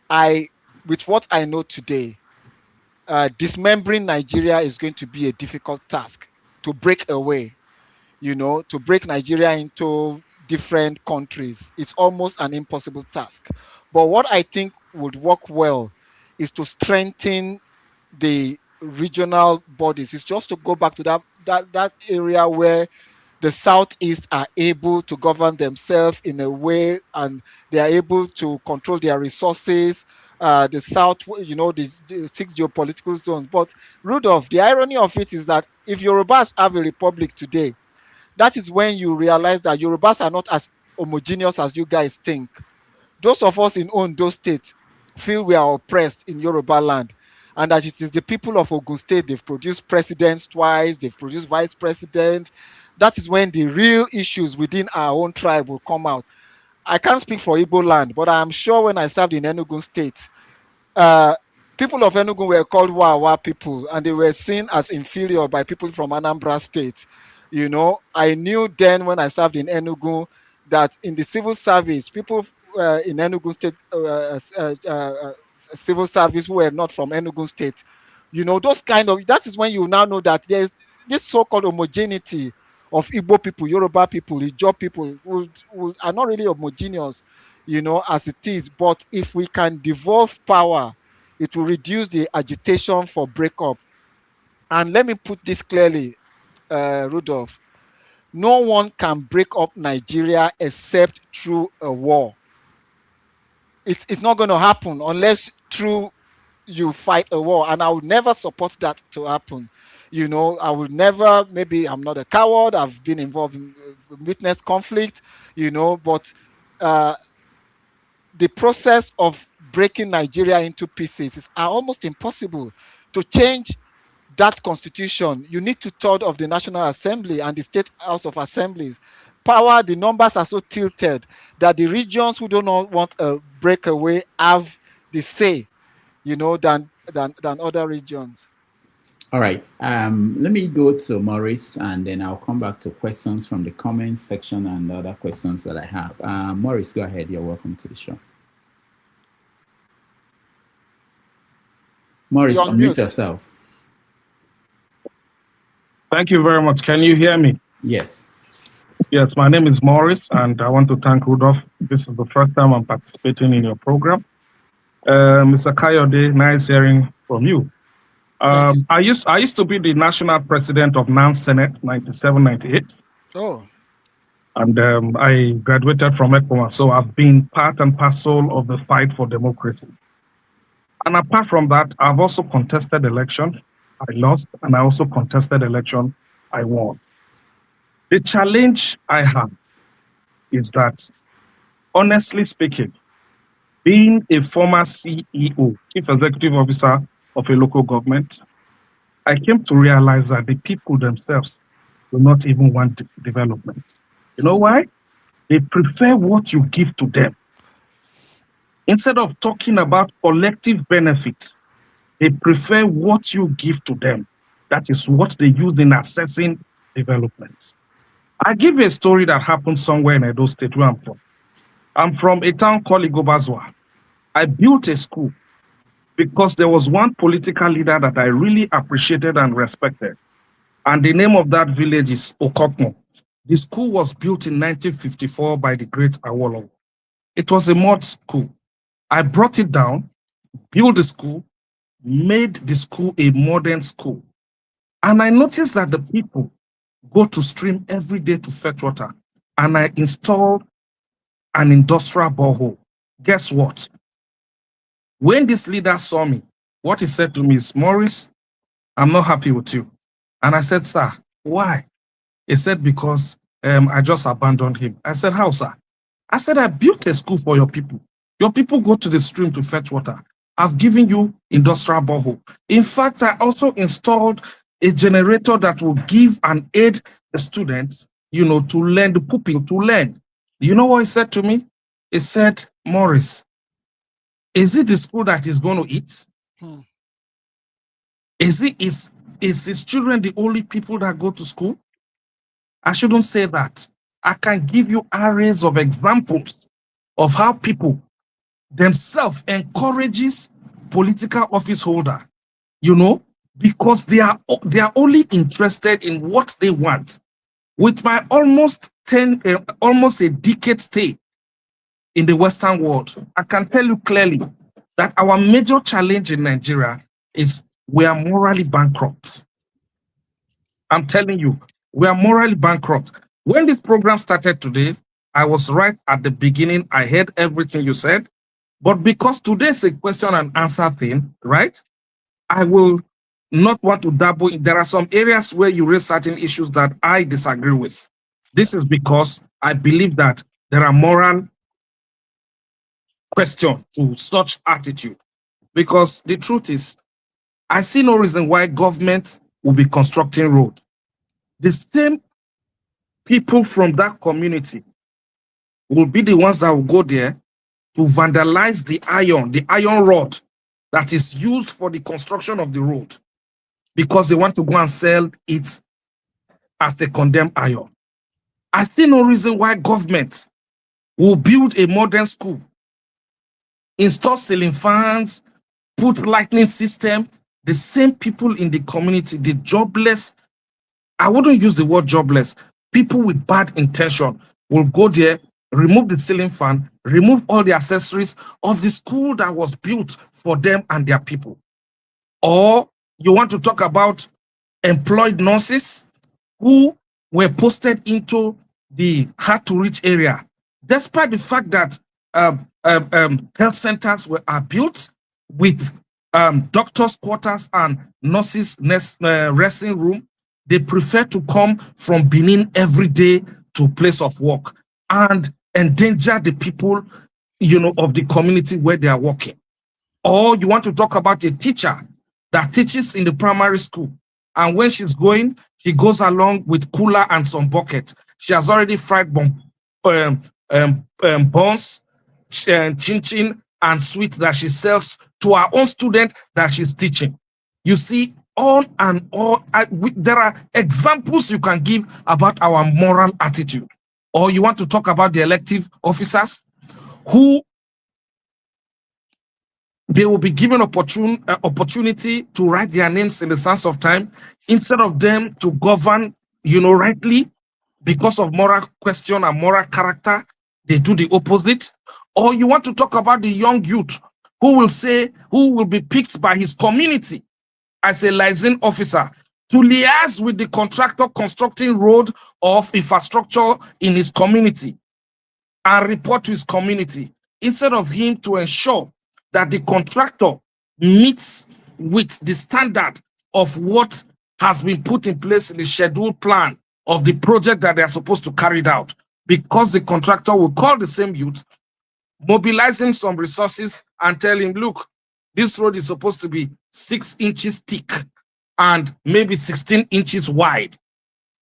With what I know today, dismembering Nigeria is going to be a difficult task to break away. To break Nigeria into different countries. It's almost an impossible task. But what I think would work well is to strengthen the regional bodies. It's just to go back to that area where the Southeast are able to govern themselves in a way, and they are able to control their resources. The South, the 6 geopolitical zones. But Rudolph, the irony of it is that if Yorubas have a republic today, that is when you realize that Yorubas are not as homogeneous as you guys think. Those of us in Ondo State feel we are oppressed in Yoruba land, and that it is the people of Ogun State, they've produced presidents twice, they've produced vice presidents. That is when the real issues within our own tribe will come out. I can't speak for Igbo land, but I'm sure when I served in Enugu State, uh, people of Enugu were called Wawa people, and they were seen as inferior by people from Anambra State. I knew then when I served in Enugu that in the civil service, people in Enugu State civil service who were not from Enugu State, that is when you now know that there's this so-called homogeneity of Igbo people, Yoruba people, Ijaw people are not really homogeneous, as it is. But if we can devolve power, it will reduce the agitation for breakup. And let me put this clearly, Rudolph. No one can break up Nigeria except through a war. It's not going to happen unless through you fight a war, and I would never support that to happen. I would never. Maybe I'm not a coward. I've been involved in witness conflict. But the process of breaking Nigeria into pieces is almost impossible. To change that constitution, you need 2/3 of the National Assembly and the State House of Assemblies. Power, the numbers are so tilted that the regions who do not want a breakaway have the say, than other regions. All right. Let me go to Maurice, and then I'll come back to questions from the comments section and other questions that I have. Maurice, go ahead. You're welcome to the show. Maurice, unmute yourself. Thank you very much. Can you hear me? Yes. Yes, my name is Maurice, and I want to thank Rudolph. This is the first time I'm participating in your program. Mr. Kayode, nice hearing from you. I used to be the national president of NAN Senate, 97-98. Oh. And I graduated from ECOWAS, so I've been part and parcel of the fight for democracy. And apart from that, I've also contested elections. I lost, and I also contested election. I won. The challenge I have is that, honestly speaking, being a former CEO, Chief Executive Officer of a local government, I came to realize that the people themselves do not even want development. You know why? They prefer what you give to them. Instead of talking about collective benefits, they prefer what you give to them. That is what they use in assessing developments. I give you a story that happened somewhere in Edo State where I'm from. I'm from a town called Igobazwa. I built a school because there was one political leader that I really appreciated and respected. And the name of that village is Okokmo. The school was built in 1954 by the great Awolowo. It was a mud school. I brought it down, built the school, made the school a modern school. And I noticed that the people go to stream every day to fetch water. And I installed an industrial borehole. Guess what? When this leader saw me, what he said to me is, Maurice, I'm not happy with you. And I said, sir, why? He said, because I just abandoned him. I said, how, sir? I said, I built a school for your people. Your people go to the stream to fetch water. I've given you industrial borehole. In fact, I also installed a generator that will give and aid the students, to learn, the pupil to learn. You know what he said to me? He said, Maurice, is it the school that he's going to eat? Is his children the only people that go to school? I shouldn't say that. I can give you arrays of examples of how people themselves encourages political office holder, because they are only interested in what they want. With my almost a decade stay in the Western world, I can tell you clearly that our major challenge in Nigeria is we are morally bankrupt. I'm telling you, we are morally bankrupt. When this program started today, I was right at the beginning. I heard everything you said. But because today's a question and answer thing, right? I will not want to dabble in. There are some areas where you raise certain issues that I disagree with. This is because I believe that there are moral questions to such attitude. Because the truth is, I see no reason why government will be constructing road. The same people from that community will be the ones that will go there to vandalize the iron rod that is used for the construction of the road, because they want to go and sell it as the condemned iron. I see no reason why government will build a modern school, install ceiling fans, put lightning system. The same people in the community, the jobless, I wouldn't use the word jobless, people with bad intention will go there, remove the ceiling fan, remove all the accessories of the school that was built for them and their people. Or you want to talk about employed nurses who were posted into the hard-to-reach area, despite the fact that health centers are built with doctors' quarters and nurses' resting room. They prefer to come from Benin every day to place of work and endanger the people, of the community where they are working. Or you want to talk about a teacher that teaches in the primary school, and when she's going, she goes along with cooler and some bucket. She has already fried buns, chin-chin, and sweet that she sells to her own student that she's teaching. You see, on and on. There are examples you can give about our moral attitude. Or you want to talk about the elective officers who they will be given opportunity to write their names in the sands of time instead of them to govern, rightly because of moral question and moral character. They do the opposite. Or you want to talk about the young youth who will be picked by his community as a liaison officer to liaise with the contractor constructing road or infrastructure in his community and report to his community instead of him to ensure that the contractor meets with the standard of what has been put in place in the scheduled plan of the project that they are supposed to carry out. Because the contractor will call the same youth, mobilize him some resources and tell him, look, this road is supposed to be 6 inches thick and maybe 16 inches wide.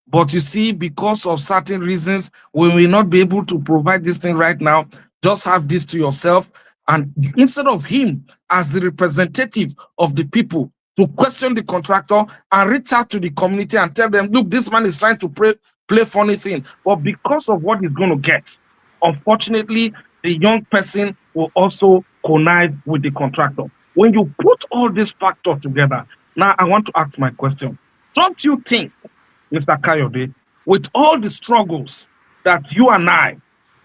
But you see, because of certain reasons, we will not be able to provide this thing right now. Just have this to yourself. And instead of him, as the representative of the people, to question the contractor and reach out to the community and tell them, look, this man is trying to play funny thing. But because of what he's going to get, unfortunately, the young person will also connive with the contractor. When you put all these factors together, now I want to ask my question. Don't you think, Mr. Kayode, with all the struggles that you and I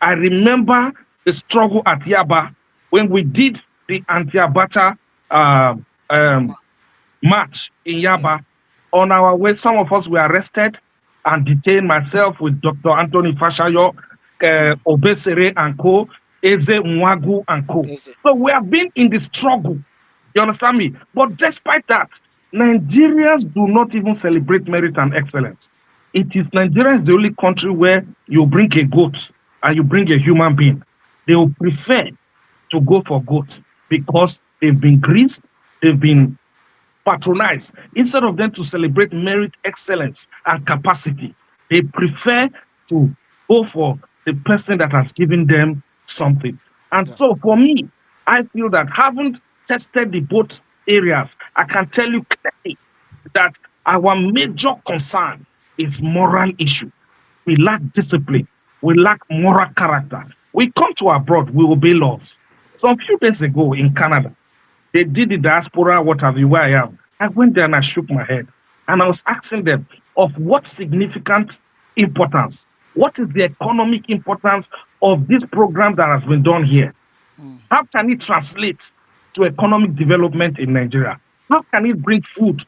remember the struggle at Yaba when we did the anti-Abacha march in Yaba. On our way, some of us were arrested and detained, myself with Dr. Anthony Fashayo, Obesere and co, Eze Nwagu and co. So we have been in the struggle. You understand me? But despite that, Nigerians do not even celebrate merit and excellence. It is Nigeria is the only country where you bring a goat and you bring a human being. They will prefer to go for goat because they've been greased, they've been patronized. Instead of them to celebrate merit, excellence, and capacity, they prefer to go for the person that has given them something. And so for me, I feel that having tested the both areas, I can tell you clearly that our major concern is moral issue. We lack discipline. We lack moral character. We come to abroad, we obey laws. Some few days ago in Canada, they did the diaspora, what have you, where I am. I went there and I shook my head. And I was asking them of what significant importance, what is the economic importance of this program that has been done here? How can it translate to economic development in Nigeria? How can it bring food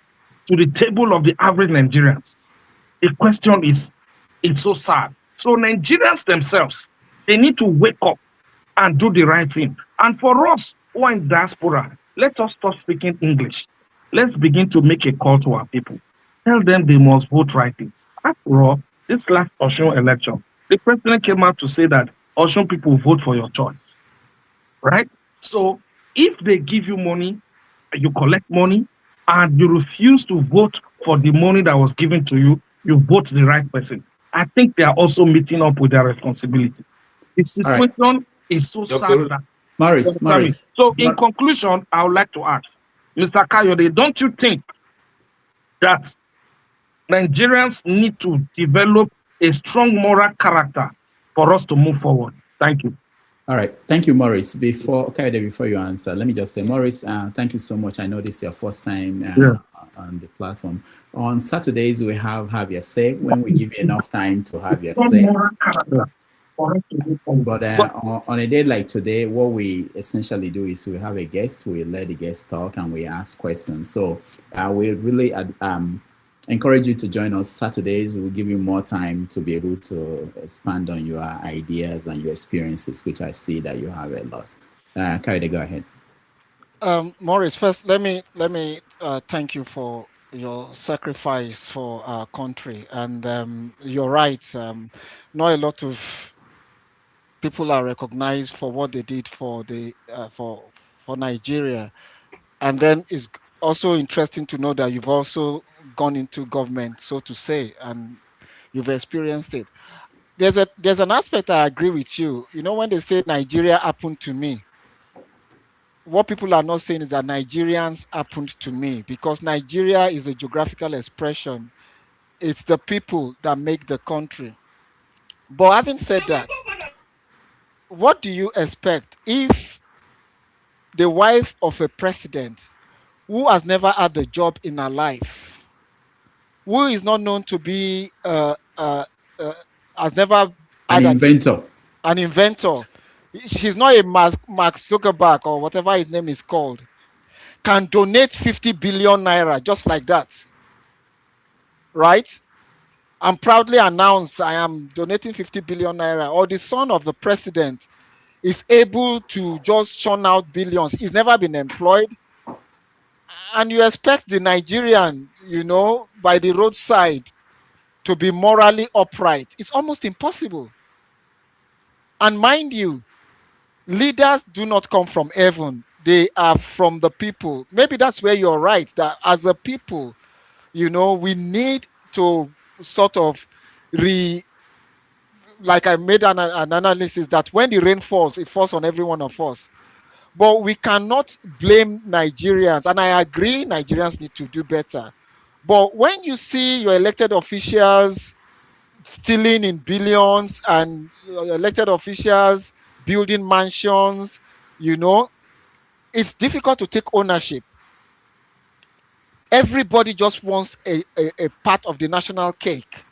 to the table of the average Nigerians? The question is, it's so sad. So Nigerians themselves, they need to wake up and do the right thing. And for us who are in diaspora, let us stop speaking English. Let's begin to make a call to our people. Tell them they must vote rightly. After all, this last Osun election, the president came out to say that Osun people vote for your choice. Right? So if they give you money, you collect money, and you refuse to vote for the money that was given to you, you vote the right person. I think they are also meeting up with their responsibility. The situation is so sad that Maurice. So in conclusion, I would like to ask, Mr. Kayode, don't you think that Nigerians need to develop a strong moral character for us to move forward? Thank you. All right. Thank you, Maurice. Before you answer, let me just say, Maurice, thank you so much. I know this is your first time on the platform. On Saturdays, we have your say when we give you enough time to have your say. But on a day like today, what we essentially do is we have a guest, we let the guest talk, and we ask questions. So we really encourage you to join us Saturdays. We will give you more time to be able to expand on your ideas and your experiences, which I see that you have a lot. Kayode, go ahead. Maurice, first let me thank you for your sacrifice for our country. And you're right. Not a lot of people are recognized for what they did for the for Nigeria. And then it's also interesting to know that you've also gone into government, so to say, and you've experienced it. There's an aspect I agree with you. You know, when they say Nigeria happened to me, what people are not saying is that Nigerians happened to me, because Nigeria is a geographical expression. It's the people that make the country. But having said that, what do you expect if the wife of a president who has never had a job in her life, who is not known to be, uh, has never An had inventor. an inventor, she's not a Mark Zuckerberg or whatever his name is called, can donate 50 billion naira just like that, right? And proudly announce, I am donating 50 billion naira. Or the son of the president is able to just churn out billions. He's never been employed. And you expect the Nigerian, by the roadside to be morally upright. It's almost impossible. And mind you, leaders do not come from heaven. They are from the people. Maybe that's where you're right, that as a people, we need to sort of like I made an analysis that when the rain falls, it falls on every one of us. But we cannot blame Nigerians. And I agree, Nigerians need to do better. But when you see your elected officials stealing in billions and your elected officials building mansions, it's difficult to take ownership. Everybody just wants a part of the national cake.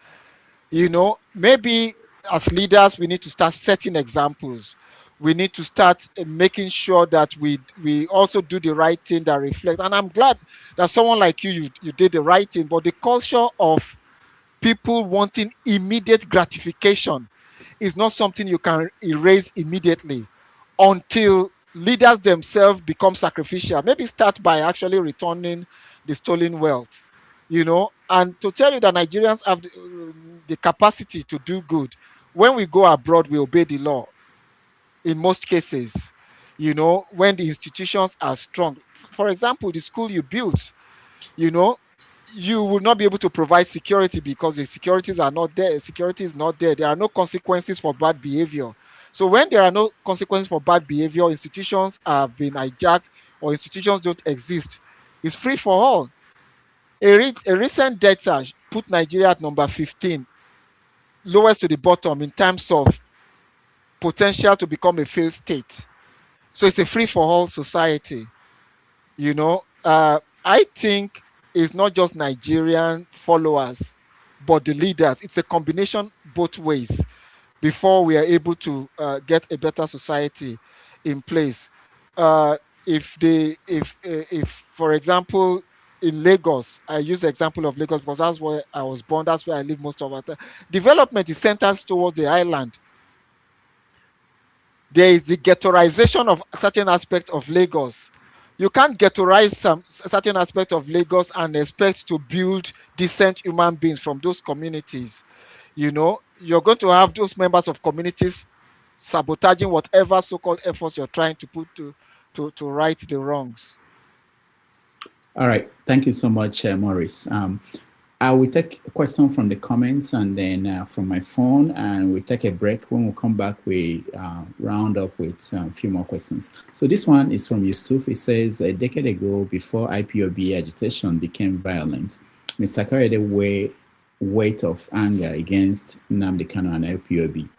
Maybe as leaders, we need to start setting examples. We need to start making sure that we also do the right thing that reflects. And I'm glad that someone like you did the right thing. But the culture of people wanting immediate gratification is not something you can erase immediately until leaders themselves become sacrificial. Maybe start by actually returning the stolen wealth, and to tell you that Nigerians have the capacity to do good. When we go abroad, we obey the law in most cases, when the institutions are strong. For example, the school you built, you know, you will not be able to provide security because the securities are not there. Security is not there. There are no consequences for bad behavior. So when there are no consequences for bad behavior, institutions have been hijacked or institutions don't exist. It's free for all. A recent data put Nigeria at number 15, lowest to the bottom in terms of potential to become a failed state. So it's a free for all society. I think it's not just Nigerian followers, but the leaders. It's a combination both ways before we are able to get a better society in place. Uh, if for example, in Lagos, I use the example of Lagos because that's where I was born. That's where I live most of the time. Development is centered towards the island. There is the ghettoization of certain aspect of Lagos. You can't ghettoize some certain aspect of Lagos and expect to build decent human beings from those communities. You're going to have those members of communities sabotaging whatever so-called efforts you're trying to put to right the wrongs. All right. Thank you so much, Maurice. I will take a question from the comments and then from my phone, and we'll take a break. When we come back, we round up with a few more questions. So this one is from Yusuf. It says, a decade ago, before IPOB agitation became violent, Mr. Kayode weight of anger against Nnamdi Kanu and IPOB.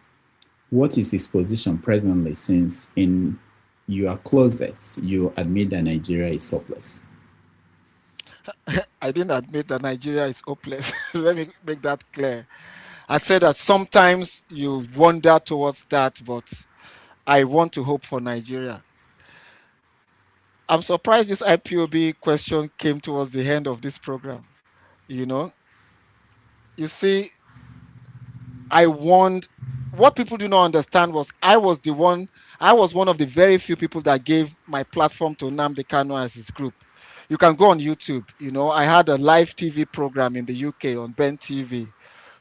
What is his position presently, since in your closet, you admit that Nigeria is hopeless? I didn't admit that Nigeria is hopeless. Let me make that clear. I said that sometimes you wander towards that, but I want to hope for Nigeria. I'm surprised this IPOB question came towards the end of this program. You see, what people do not understand was I was one of the very few people that gave my platform to Nnamdi Kanu as his group. You can go on YouTube. I had a live TV program in the UK on Ben TV.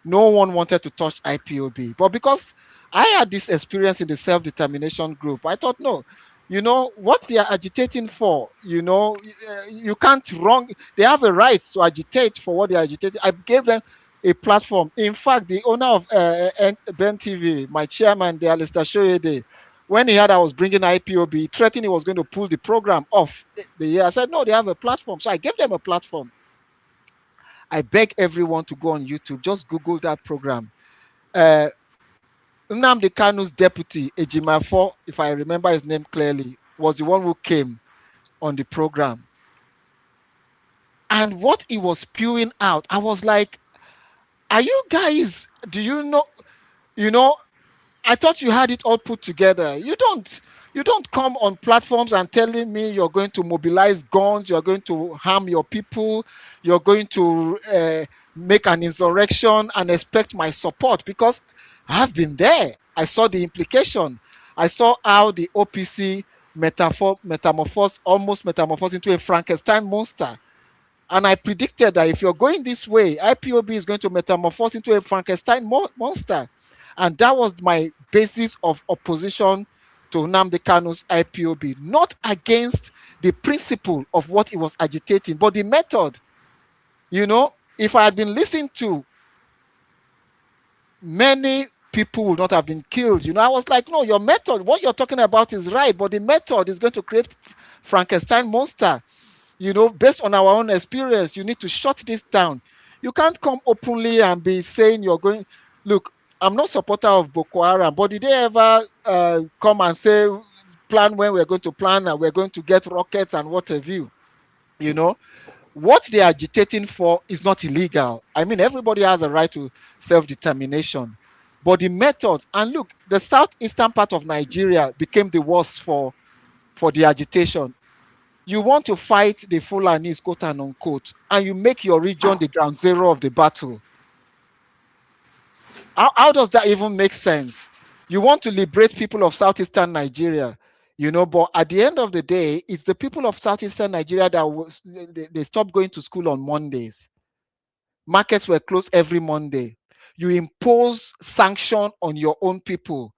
No one wanted to touch IPOB. But because I had this experience in the self-determination group, I thought, no, what they are agitating for, you can't wrong. They have a right to agitate for what they are agitating. I gave them a platform. In fact, the owner of Ben TV, my chairman, the Alistair Shoyede, when he heard I was bringing IPOB, he threatened he was going to pull the program off the year. I said, no, they have a platform. So I gave them a platform. I beg everyone to go on YouTube, just Google that program. Nnamdi Kanu's deputy, Ejimafo, if I remember his name clearly, was the one who came on the program. And what he was spewing out, I was like, are you guys, do you know, I thought you had it all put together. You don't come on platforms and telling me you're going to mobilize guns, you're going to harm your people, you're going to make an insurrection and expect my support, because I've been there. I saw the implication. I saw how the OPC almost metamorphosed into a Frankenstein monster. And I predicted that if you're going this way, IPOB is going to metamorphose into a Frankenstein monster. And that was my basis of opposition to Nnamdi Kanu's IPOB, not against the principle of what he was agitating, but the method. If I had been listening to, many people would not have been killed. I was like, no, your method, what you're talking about is right, but the method is going to create Frankenstein monster. Based on our own experience, you need to shut this down. You can't come openly and be saying you're going. Look, I'm not supporter of Boko Haram, but did they ever come and say, plan when we're going to plan and we're going to get rockets and what have you? What they're agitating for is not illegal. I mean, everybody has a right to self-determination. But the methods, and look, the southeastern part of Nigeria became the worst for the agitation. You want to fight the Fulanis, quote and unquote, and you make your region the ground zero of the battle. How does that even make sense? You want to liberate people of southeastern Nigeria, but at the end of the day, it's the people of southeastern Nigeria that they stopped going to school on Mondays. Markets were closed every Monday. You impose sanction on your own people.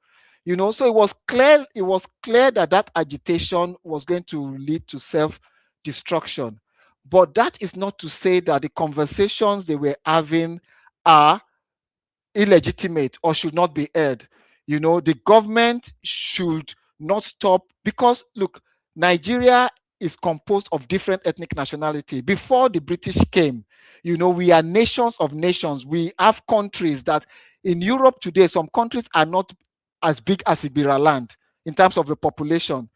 So it was clear that agitation was going to lead to self-destruction. But that is not to say that the conversations they were having are illegitimate or should not be aired. The government should not stop, because look, Nigeria is composed of different ethnic nationality. Before the British came, we are nations of nations. We have countries that in Europe today, some countries are not as big as Ibira in terms of the population.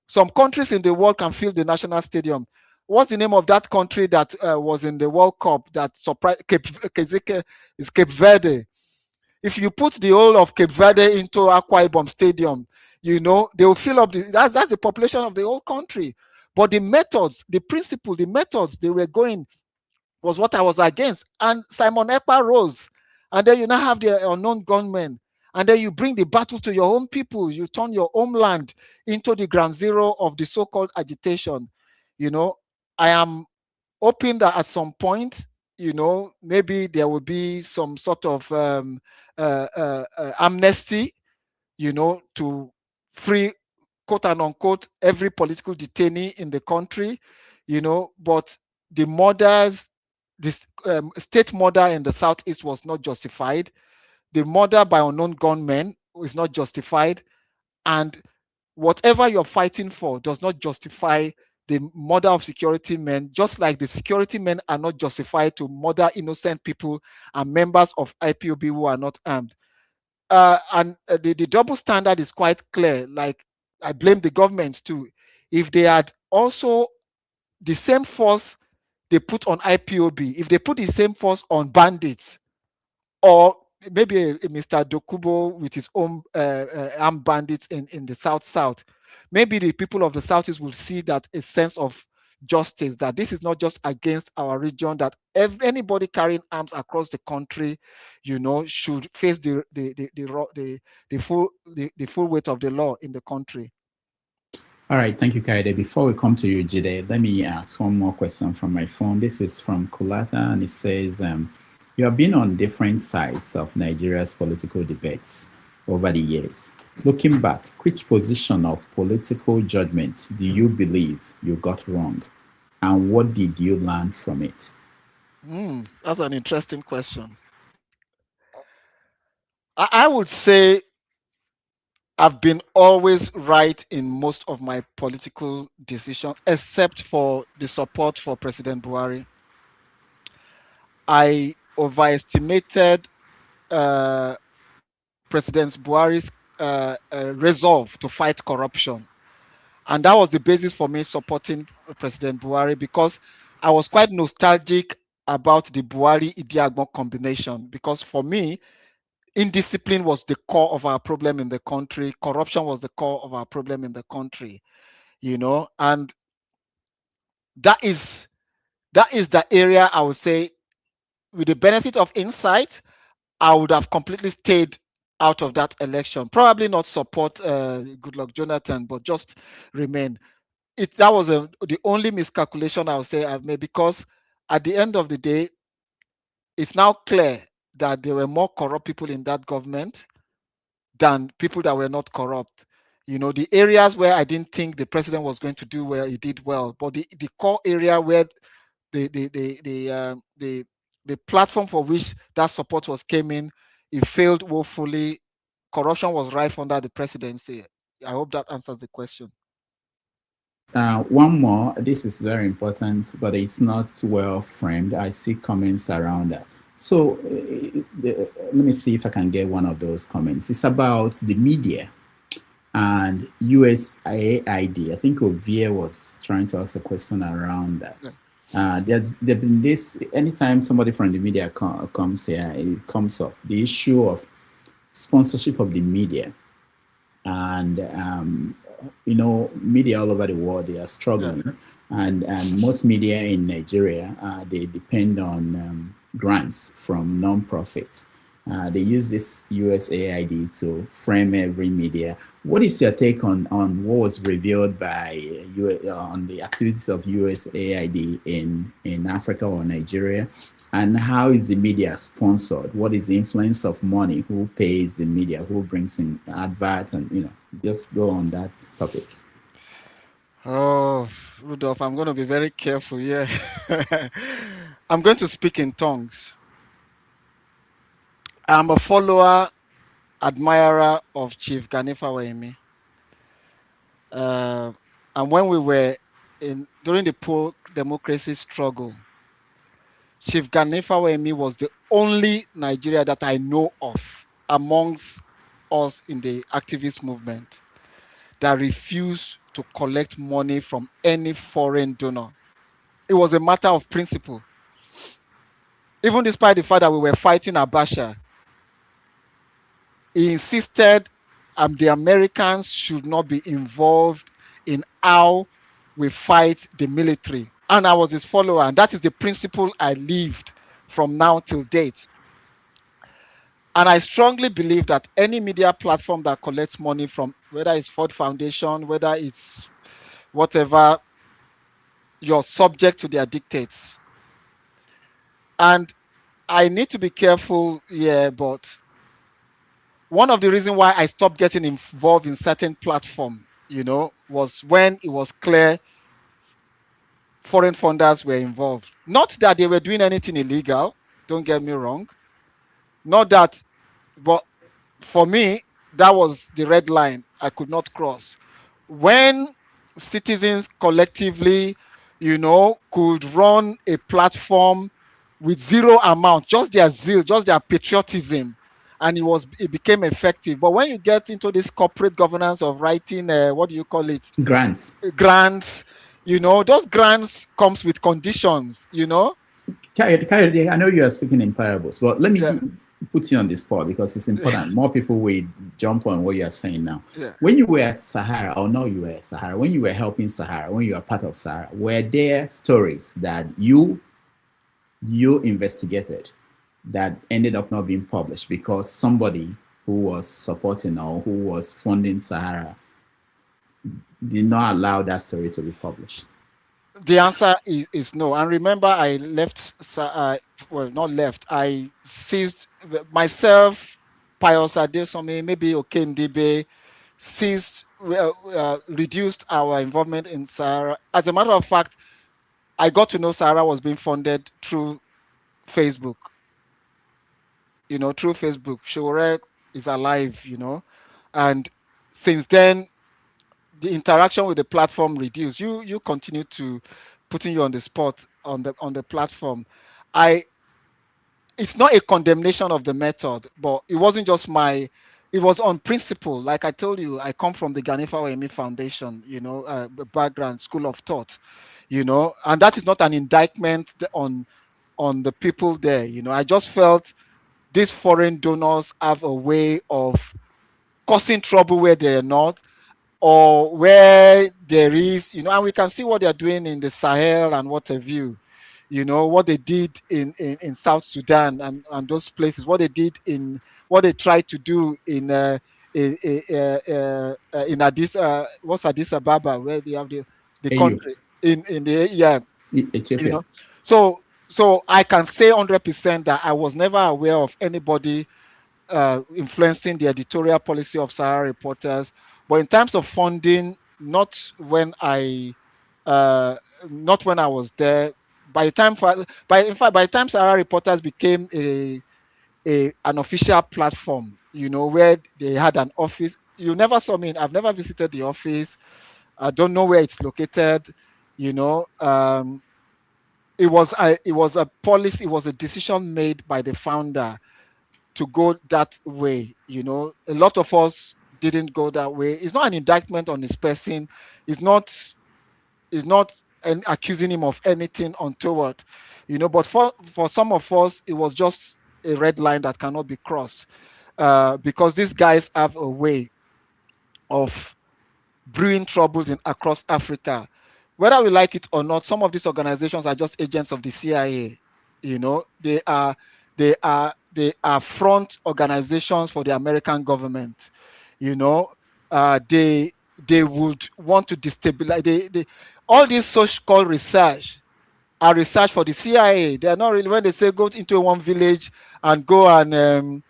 Some countries in the world can fill the national stadium. What's the name of that country that was in the World Cup that surprised Cape Verde? If you put the whole of Cape Verde into Akwa Ibom Stadium, they will fill up that's the population of the whole country. But the methods, the principle, the methods they were going was what I was against. And Simon Ekpa rose. And then you now have the unknown gunmen. And then you bring the battle to your own people. You turn your homeland into the ground zero of the so-called agitation. I am hoping that at some point, maybe there will be some sort of amnesty, to free, quote and unquote, every political detainee in the country, but the murders, this state murder in the southeast was not justified. The murder by unknown gunmen is not justified. And whatever you're fighting for does not justify the murder of security men, just like the security men are not justified to murder innocent people and members of IPOB who are not armed. The double standard is quite clear. Like, I blame the government too. If they had also the same force they put on IPOB, if they put the same force on bandits, or maybe a Mr. Dokubo with his own armed bandits in the South, maybe the people of the Southeast will see that a sense of justice, that this is not just against our region, that anybody carrying arms across the country, should face the full weight of the law in the country. All right, thank you, Kayode. Before we come to you, Jide, let me ask one more question from my phone. This is from Kulata, and it says, you have been on different sides of Nigeria's political debates over the years. Looking back, which position of political judgment do you believe you got wrong? And what did you learn from it? That's an interesting question. I would say I've been always right in most of my political decisions, except for the support for President Buhari. I overestimated uh, President Buhari's resolve to fight corruption. And that was the basis for me supporting President Buhari, because I was quite nostalgic about the Buhari Idiagbon combination. Because for me, indiscipline was the core of our problem in the country. Corruption was the core of our problem in the country, and that is the area I would say, with the benefit of insight, I would have completely stayed out of that election. Probably not support Goodluck Jonathan, but just remain. That was the only miscalculation I would say I've made, because at the end of the day, it's now clear that there were more corrupt people in that government than people that were not corrupt. The areas where I didn't think the president was going to do well, he did well. But the core area where the platform for which that support was came in, it failed woefully. Corruption was rife under the presidency. I hope that answers the question. One more. This is very important, but it's not well framed. I see comments around that. So let me see if I can get one of those comments. It's about the media and USAID. I think Ovie was trying to ask a question around that. There's been this, anytime somebody from the media comes here, it comes up, the issue of sponsorship of the media. And media all over the world, they are struggling. And most media in Nigeria, they depend on grants from non-profits. They use this USAID to frame every media. What is your take on what was revealed by on the activities of USAID in Africa or Nigeria? And how is the media sponsored? What is the influence of money? Who pays the media? Who brings in adverts? And just go on that topic. Oh, Rudolph, I'm going to be very careful here. I'm going to speak in tongues. I'm a follower, admirer of Chief Gani Fawehinmi. And when we were during the pro-democracy struggle, Chief Gani Fawehinmi was the only Nigeria that I know of amongst us in the activist movement that refused to collect money from any foreign donor. It was a matter of principle. Even despite the fact that we were fighting Abacha, he insisted the Americans should not be involved in how we fight the military. And I was his follower. And that is the principle I lived from now till date. And I strongly believe that any media platform that collects money from, whether it's Ford Foundation, whether it's whatever, you're subject to their dictates. And I need to be careful here, but one of the reasons why I stopped getting involved in certain platform, was when it was clear foreign funders were involved. Not that they were doing anything illegal, don't get me wrong. Not that, but for me, that was the red line I could not cross. When citizens collectively, could run a platform with zero amount, just their zeal, just their patriotism, and it became effective. But when you get into this corporate governance of writing, what do you call it? Grants. Those grants comes with conditions, Kayode, I know you are speaking in parables, but let me put you on the spot because it's important. More people will jump on what you are saying now. When you were at Sahara, or no, you were at Sahara, when you were helping Sahara, when you were part of Sahara, were there stories that you investigated that ended up not being published because somebody who was supporting or who was funding Sahara did not allow that story to be published? The answer is no. And remember, I left, not left, I ceased myself, Pius Adesome, maybe Okendibe, reduced our involvement in Sahara. As a matter of fact, I got to know Sahara was being funded through Facebook. Through Facebook. Shore is alive, and since then, the interaction with the platform reduced. You continue to putting you on the spot on the platform. I It's not a condemnation of the method, but it wasn't just my, it was on principle. Like I told you, I come from the Ganifa Wemi Foundation, background, school of thought, and that is not an indictment on the people there. I just felt these foreign donors have a way of causing trouble where they're not, or where there is, and we can see what they're doing in the Sahel and what have you. What they did in South Sudan and those places, what they did what they tried to do in Addis, what's Addis Ababa, where they have the AU. country in the, yeah, you Ethiopia. know. So I can say 100% that I was never aware of anybody influencing the editorial policy of Sahara Reporters. But in terms of funding, uh, not when I was there. By the time, in fact, by the time Sahara Reporters became an official platform, where they had an office, you never saw me. I've never visited the office. I don't know where it's located. You know, it was a policy. It was a decision made by the founder to go that way. A lot of us didn't go that way. It's not an indictment on his person. It's not accusing him of anything untoward. But for some of us, it was just a red line that cannot be crossed, because these guys have a way of brewing troubles across Africa. Whether we like it or not, some of these organizations are just agents of the CIA. They are front organizations for the American government. You know, they would want to destabilize. All this so-called research are research for the CIA. They are not really, when they say go into one village and go and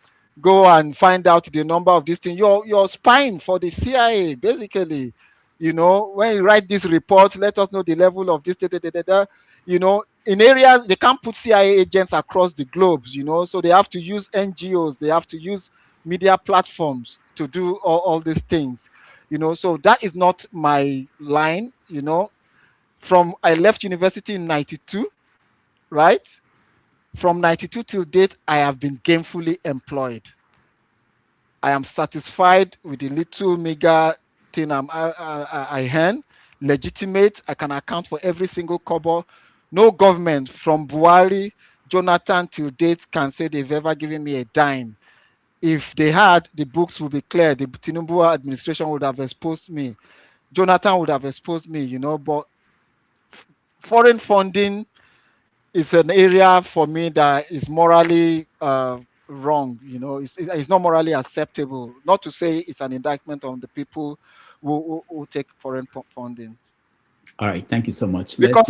find out the number of this thing. You're spying for the CIA, basically. When you write this report, let us know the level of this. Da, da, da, da, da. In areas they can't put CIA agents across the globes. So they have to use NGOs. They have to use media platforms to do all these things. So that is not my line. From I left university in 92, right? From 92 till date, I have been gainfully employed. I am satisfied with the little meager thing I earn, legitimate. I can account for every single kobo. No government from Buhari, Jonathan till date can say they've ever given me a dime. If they had, the books would be clear. The Tinubu administration would have exposed me. Jonathan would have exposed me, but foreign funding is an area for me that is morally wrong. It's not morally acceptable. Not to say it's an indictment on the people who take foreign funding. All right, thank you so much. Let's go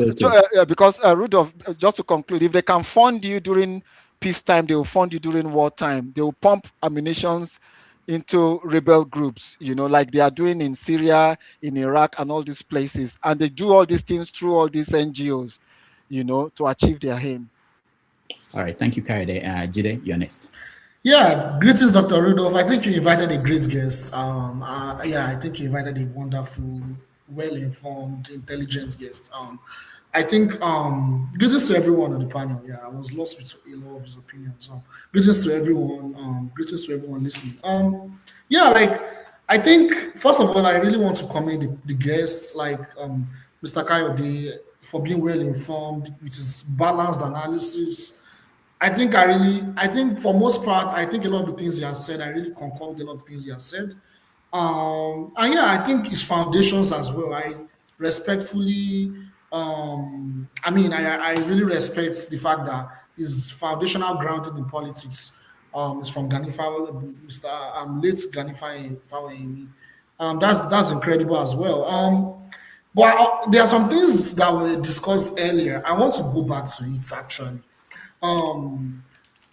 Because Rudolph, just to conclude, if they can fund you during peacetime, they will fund you during wartime. They will pump ammunitions into rebel groups, like they are doing in Syria, in Iraq, and all these places. And they do all these things through all these NGOs, to achieve their aim. All right, thank you, Kayode. Jide, you're next. Yeah, greetings, Dr. Rudolph. I think you invited a great guest. I think you invited a wonderful, well-informed, intelligent guest. I think greetings to everyone on the panel. Yeah, I was lost with a lot of his opinions. Greetings to everyone. Greetings to everyone listening. I think first of all, I really want to commend the guests, like Mr. Kayode, for being well informed with his balanced analysis. I think for most part, I think a lot of the things he has said, I really concur with a lot of things he has said. And yeah, I think his foundations as well. I respectfully, I really respect the fact that his foundational grounding in politics is from Mr. Late Ganifa Fawemi. That's incredible as well. But there are some things that were discussed earlier. I want to go back to it actually.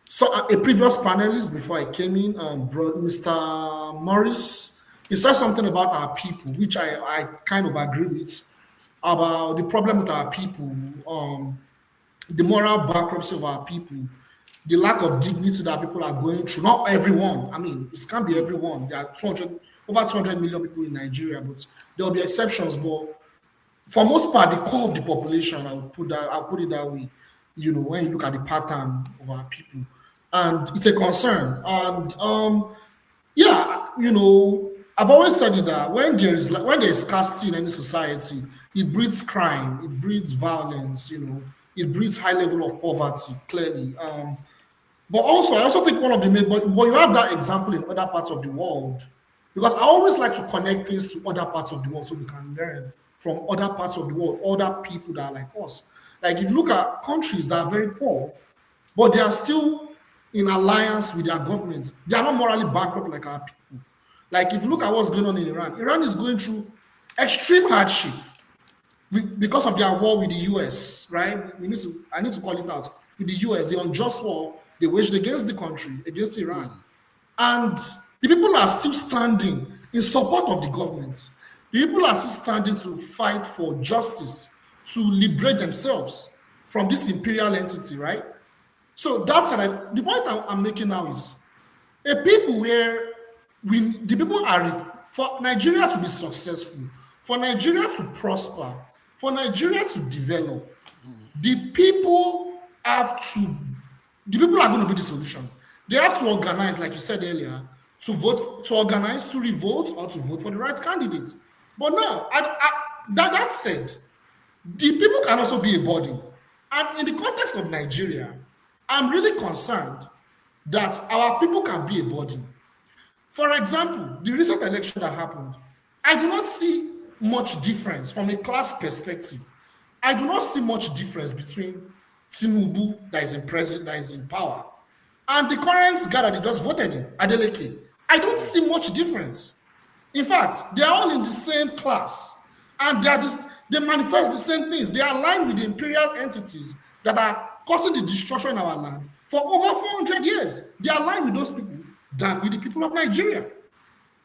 So a previous panelist before I came in, brought Mr. Morris. He said something about our people, which I kind of agree with, about the problem with our people, the moral bankruptcy of our people, the lack of dignity that people are going through. Not everyone. I mean, it can't be everyone. There are over 200 million people in Nigeria, but there will be exceptions. But for most part, the core of the population, I'll put it that way. When you look at the pattern of our people, and it's a concern. And yeah, I've always said it that when there is scarcity in any society, it breeds crime, it breeds violence, it breeds high level of poverty, clearly. But also, I also think one of the main, but you have that example in other parts of the world, because I always like to connect things to other parts of the world so we can learn from other parts of the world, other people that are like us. Like if you look at countries that are very poor, but they are still in alliance with their governments, they are not morally bankrupt like our people. Like if you look at what's going on in Iran, Iran is going through extreme hardship because of their war with the US, right? I need to call it out. With the US, the unjust war they waged against the country, against Iran. And the people are still standing in support of the government. The people are still standing to fight for justice, to liberate themselves from this imperial entity, right? So that's the point I'm making now is a people where the people are, for Nigeria to be successful, for Nigeria to prosper, for Nigeria to develop, the people are going to be the solution. They have to organize, like you said earlier, to vote, to organize, to revote, or to vote for the right candidate. But now, that said, the people can also be a body. And in the context of Nigeria, I'm really concerned that our people can be a body. For example, the recent election that happened, I do not see much difference from a class perspective. I do not see much difference between Tinubu, that is in power, and the current guy that they just voted in, Adeleke. I don't see much difference. In fact, they are all in the same class, and they manifest the same things. They are aligned with the imperial entities that are causing the destruction in our land for over 400 years. They are aligned with those people than with the people of Nigeria.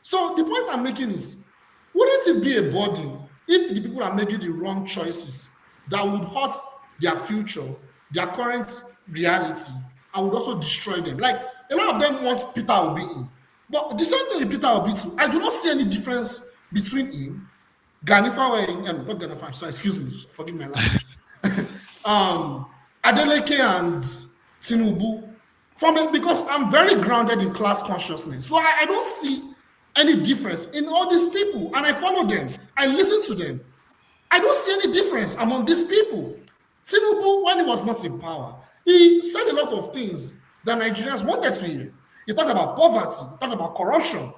So the point I'm making is, wouldn't it be a burden if the people are making the wrong choices that would hurt their future, their current reality, and would also destroy them? Like, a lot of them want Peter Obi in. But the same thing with Peter Obi too. I do not see any difference between him, not Ganifa, sorry, excuse me, forgive my language. Adeleke and Tinubu, because I'm very grounded in class consciousness. So I don't see any difference in all these people, and I follow them. I listen to them. I don't see any difference among these people. Tinubu, when he was not in power, he said a lot of things that Nigerians wanted to hear. He talked about poverty, he talked about corruption.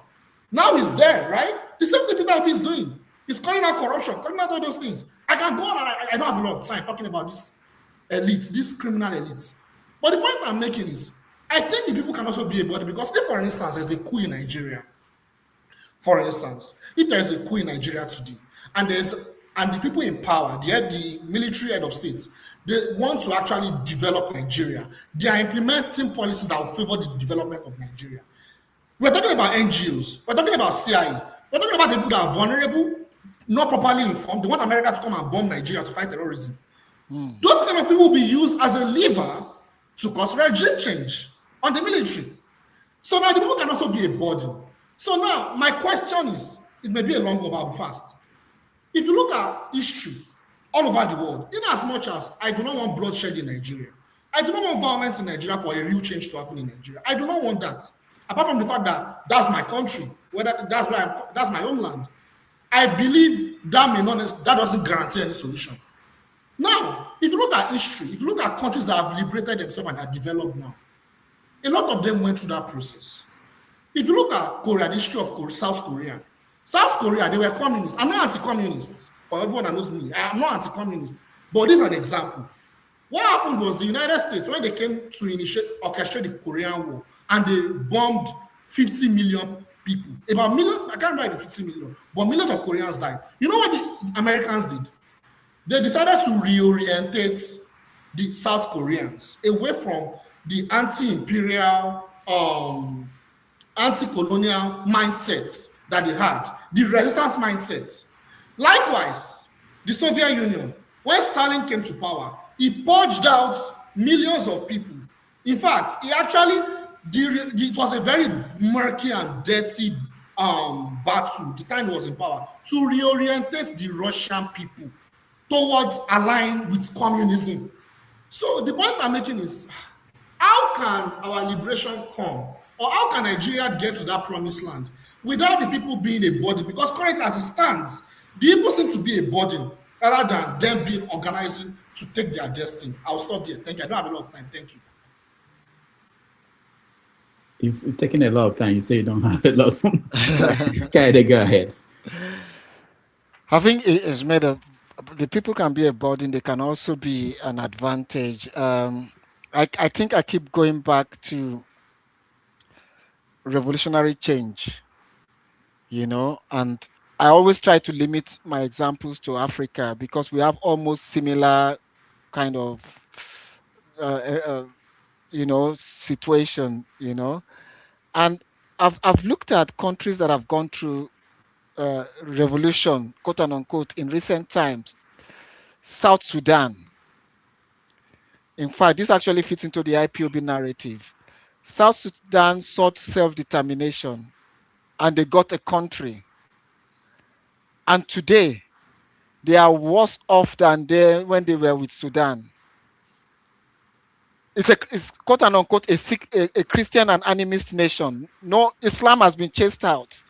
Now he's there, right? The same thing Peter Obi is doing. He's calling out corruption, calling out all those things. I can go on, and I don't have a lot of time talking about this elites, these criminal elites. But the point I'm making is, I think the people can also be a body, because if, for instance, there's a coup in Nigeria, for instance, if there's a coup in Nigeria today, and the people in power, the military head of states, they want to actually develop Nigeria. They are implementing policies that will favor the development of Nigeria. We're talking about NGOs. We're talking about CIA. We're talking about the people that are vulnerable, not properly informed. They want America to come and bomb Nigeria to fight terrorism. Those kind of people will be used as a lever to cause regime change on the military. So now the people can also be a burden. So now my question is, it may be a long go, but I'll be fast. If you look at history all over the world, in as much as I do not want bloodshed in Nigeria, I do not want violence in Nigeria for a real change to happen in Nigeria. I do not want that. Apart from the fact that that's my country, that's my homeland, I believe that doesn't guarantee any solution. Now, if you look at history, if you look at countries that have liberated themselves and are developed now, a lot of them went through that process. If you look at Korea, the history of South Korea, they were communists. I'm not anti-communist. For everyone that knows me, I'm not anti-communist. But this is an example. What happened was the United States, when they came to orchestrate the Korean War, and they bombed 50 million people. About million, I can't remember 50 million, but millions of Koreans died. You know what the Americans did? They decided to reorientate the South Koreans away from the anti-imperial, anti-colonial mindsets that they had, the resistance mindsets. Likewise, the Soviet Union, when Stalin came to power, he purged out millions of people. In fact, it was a very murky and dirty battle, the time he was in power, to reorientate the Russian people towards align with communism. So the point I'm making is, how can our liberation come, or how can Nigeria get to that promised land without the people being a burden? Because currently, as it stands, the people seem to be a burden rather than them being organizing to take their destiny. I'll stop there. Thank you. I don't have a lot of time. Thank you. You've taken a lot of time. You say you don't have a lot of time. Kayode, go ahead. I think it is made of the people can be a burden, they can also be an advantage. I think I keep going back to revolutionary change, and I always try to limit my examples to Africa because we have almost similar kind of, situation, and I've looked at countries that have gone through revolution, quote and unquote, in recent times. South Sudan. In fact, this actually fits into the IPOB narrative. South Sudan sought self-determination and they got a country. And today, they are worse off than when they were with Sudan. It's quote and unquote a Christian and animist nation. No, Islam has been chased out,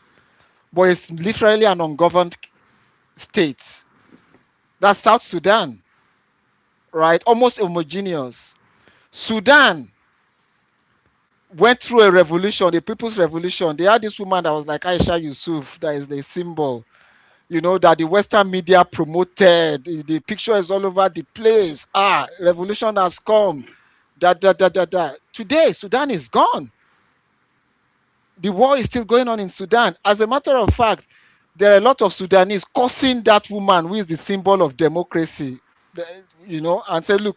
but it's literally an ungoverned state. That's South Sudan, right? Almost homogeneous. Sudan went through a revolution, the people's revolution. They had this woman that was like Aisha Yusuf, that is the symbol, that the Western media promoted. The picture is all over the place. Revolution has come. Today, Sudan is gone. The war is still going on in Sudan. As a matter of fact, there are a lot of Sudanese cursing that woman who is the symbol of democracy, and say, look,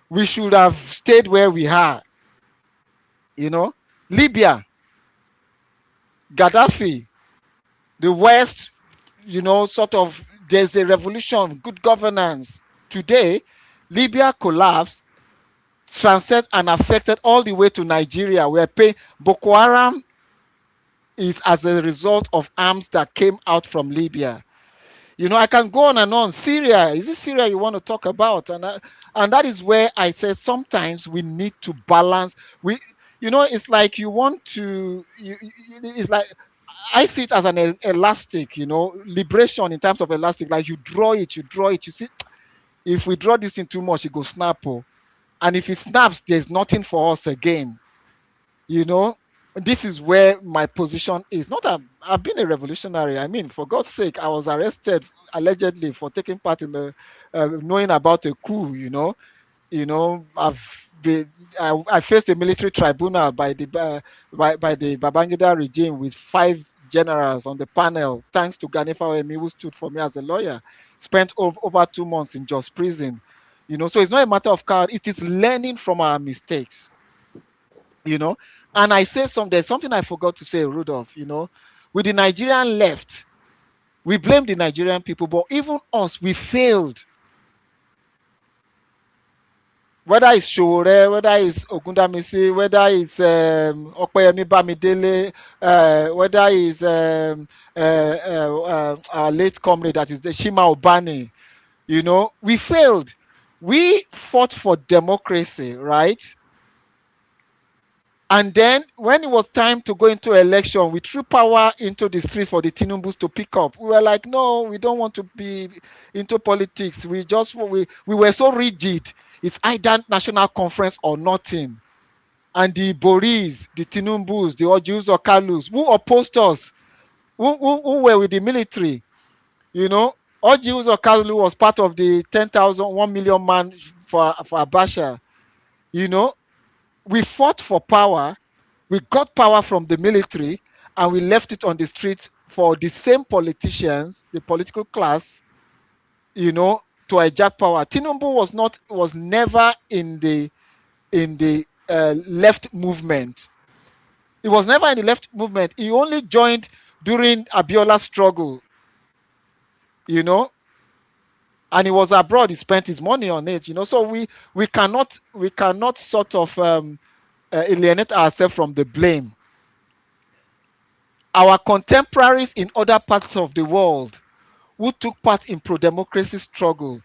we should have stayed where we are. Libya, Gaddafi, the West, sort of, there's a revolution, good governance. Today, Libya collapsed, transcended and affected all the way to Nigeria, where Boko Haram is as a result of arms that came out from Libya. I can go on and on. Syria, is it Syria you want to talk about? And that is where I say sometimes we need to balance. It's like you want to, it's like, I see it as an elastic, liberation in terms of elastic. Like you draw it. You see, if we draw this in too much, it goes snap. And if it snaps, there's nothing for us again. This is where my position is. Not that I've been a revolutionary. I mean, for God's sake, I was arrested allegedly for taking part in the knowing about a coup. I faced a military tribunal by the Babangida regime with 5 generals on the panel, thanks to Gani Fawemi, who stood for me as a lawyer. Spent over 2 months in just prison. So it's not a matter of coward. It is learning from our mistakes. And I say there's something I forgot to say, Rudolph. With the Nigerian left, we blame the Nigerian people, but even us, we failed. Whether it's Shore, whether it's Ogundamisi, whether it's Opeyemi Bamidele, whether it's our late comrade, that is the Shima Obani, we failed. We fought for democracy, right? And then when it was time to go into election, we threw power into the streets for the Tinumbus to pick up. We were like, no, we don't want to be into politics. We were so rigid. It's either national conference or nothing. And the Boris, the Tinumbus, the Ojus or Kalus, who opposed us, who were with the military, Ojus or Kalu was part of the 10,000, 1 million man for Abacha. We fought for power. We got power from the military, and we left it on the street for the same politicians, the political class, to hijack power. Tinubu was never in the left movement. He was never in the left movement. He only joined during Abiola's struggle, and he was abroad. He spent his money on it, So we cannot sort of alienate ourselves from the blame. Our contemporaries in other parts of the world who took part in pro-democracy struggle,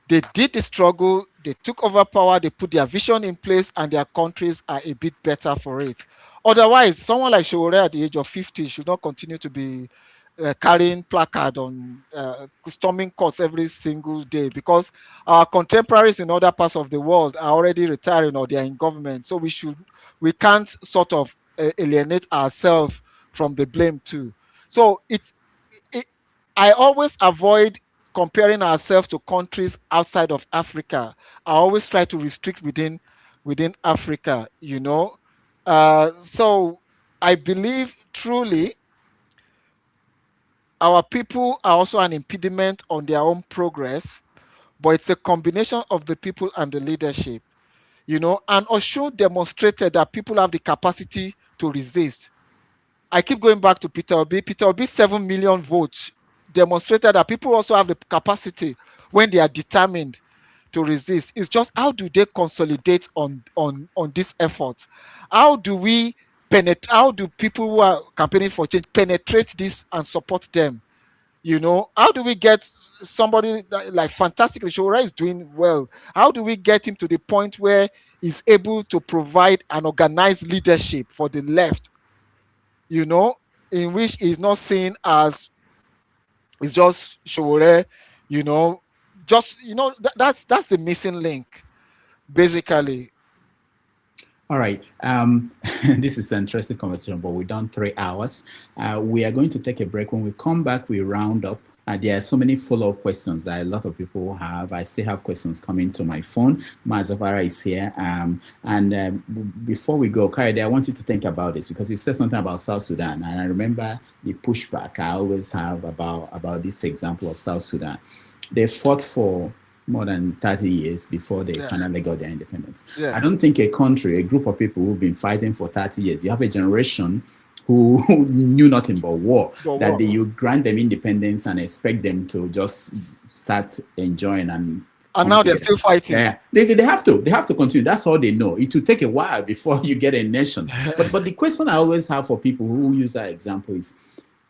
they did the struggle, they took over power, they put their vision in place, and their countries are a bit better for it. Otherwise, someone like Showore at the age of 50 should not continue to be carrying placard on storming courts every single day, because our contemporaries in other parts of the world are already retiring or they are in government. So we can't sort of alienate ourselves from the blame too. So it, I always avoid comparing ourselves to countries outside of Africa. I always try to restrict within Africa, you know. So I believe truly our people are also an impediment on their own progress, but it's a combination of the people and the leadership, you know. And Osho demonstrated that people have the capacity to resist. I keep going back to Peter Obi. Peter Obi's 7 million votes demonstrated that people also have the capacity when they are determined to resist. It's just how do they consolidate on this effort? How do we penetrate? How do people who are campaigning for change penetrate this and support them? You know, how do we get somebody like fantastically Shora is doing well? How do we get him to the point where he's able to provide an organized leadership for the left, you know, in which he's not seen as it's just Showore, you know, just that's the missing link, basically. All right. This is an interesting conversation, but we've done 3 hours. We are going to take a break. When we come back, we round up. There are so many follow-up questions that a lot of people have. I still have questions coming to my phone. Mazavara is here. Before we go, Kayode, I want you to think about this, because you said something about South Sudan. And I remember the pushback I always have about this example of South Sudan. They fought for more than 30 years before they finally got their independence. I don't think a group of people who've been fighting for 30 years, you have a generation who knew nothing but war, you grant them independence and expect them to just start enjoying and now they're still fighting. Yeah, they have to continue. That's all they know. It will take a while before you get a nation. But the question I always have for people who use that example is,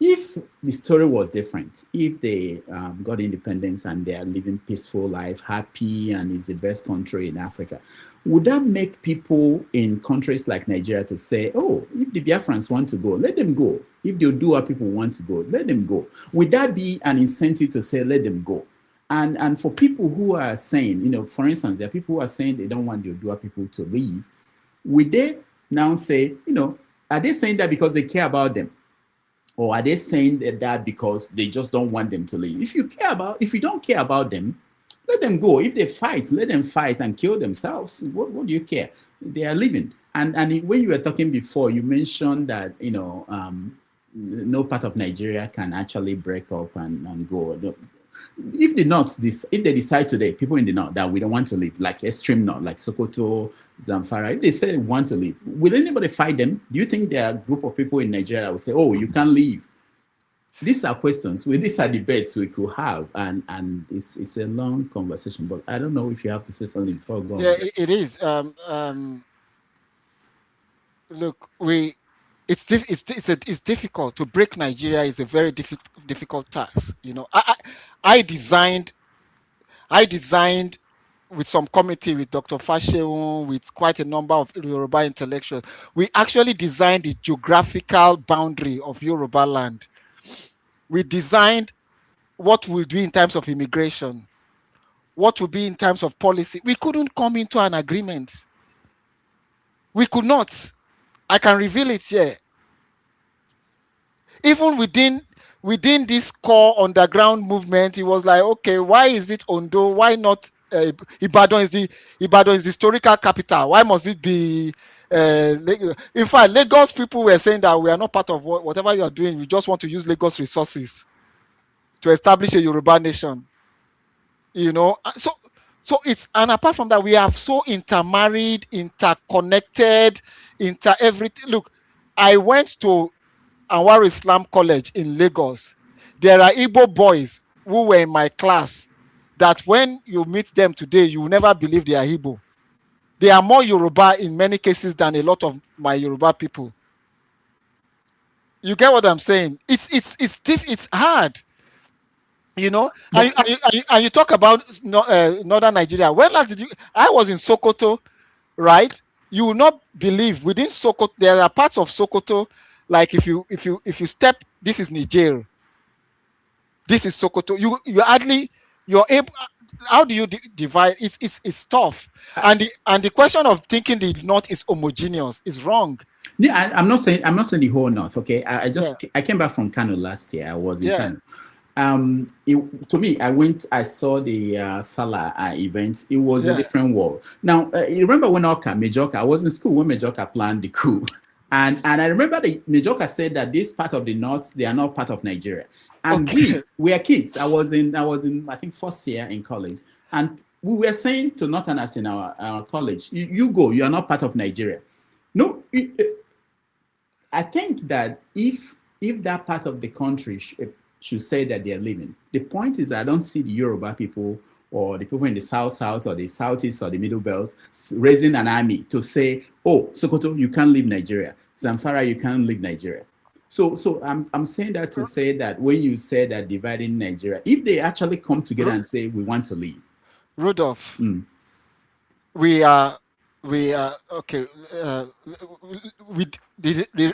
if the story was different, if they got independence and they are living peaceful life, happy, and is the best country in Africa, would that make people in countries like Nigeria to say, oh, if the Biafrans want to go, let them go. If they do what people want to go, let them go. Would that be an incentive to say, let them go? And for people who are saying, you know, for instance, there are people who are saying they don't want the Odua people to leave, would they now say, you know, are they saying that because they care about them? Or are they saying that because they just don't want them to leave? If you don't care about them, let them go. If they fight, let them fight and kill themselves. What do you care? They are living. And when you were talking before, you mentioned that, you know, no part of Nigeria can actually break up and go. If they decide today, people in the north, that we don't want to leave, like extreme north, like Sokoto, Zamfara, if they say they want to leave, will anybody fight them? Do you think there are a group of people in Nigeria that will say, oh, you can't leave? These are questions. These are debates we could have, and it's a long conversation. But I don't know if you have to say something before going. Yeah, it is. Look, it's difficult to break Nigeria. Is a very difficult task. You know, I designed with some committee, with Dr. Fasheun, with quite a number of Yoruba intellectuals. We actually designed the geographical boundary of Yoruba land. We designed what we'll do in terms of immigration, what will be in terms of policy. We couldn't come into an agreement. We could not. I can reveal it here. Even within this core underground movement, it was like, okay, why is it Ondo? Why not Ibadan is the historical capital? Why must it be? In fact, Lagos people were saying that we are not part of whatever you are doing. We just want to use Lagos resources to establish a Yoruba nation. You know, so it's, and apart from that, we have so intermarried, interconnected, everything. Look, I went to Anwar Islam College in Lagos. There are Igbo boys who were in my class that when you meet them today, you will never believe they are Igbo. They are more Yoruba in many cases than a lot of my Yoruba people. You get what I'm saying? It's hard, you know. But And you talk about northern Nigeria. When last did you? I was in Sokoto, right? You will not believe within Sokoto there are parts of Sokoto, like if you step, this is Niger, this is Sokoto. You hardly you're able. How do you divide? It's tough. And the question of thinking the north is homogeneous is wrong. yeah, I'm not saying the whole north. Okay, Yeah, I came back from Kano last year. I was in yeah, Kano. To me, I saw the Salah event. It was a yeah. different world. Now, you remember when Majoka, I was in school when Majoka planned the coup, and I remember the Majoka said that this part of the north, they are not part of Nigeria, and Okay. we are kids. I was in I think first year in college, and we were saying to Northerners in our college, you go, you are not part of Nigeria. No, I think that if that part of the country should say that they are leaving, the point is I don't see the Yoruba people or the people in the south or the southeast or the middle belt raising an army to say, oh, Sokoto, you can't leave Nigeria. Zamfara, you can't leave Nigeria. So I'm saying that to say that when you say that dividing Nigeria, if they actually come together and say we want to leave, Rudolph, we are okay. With the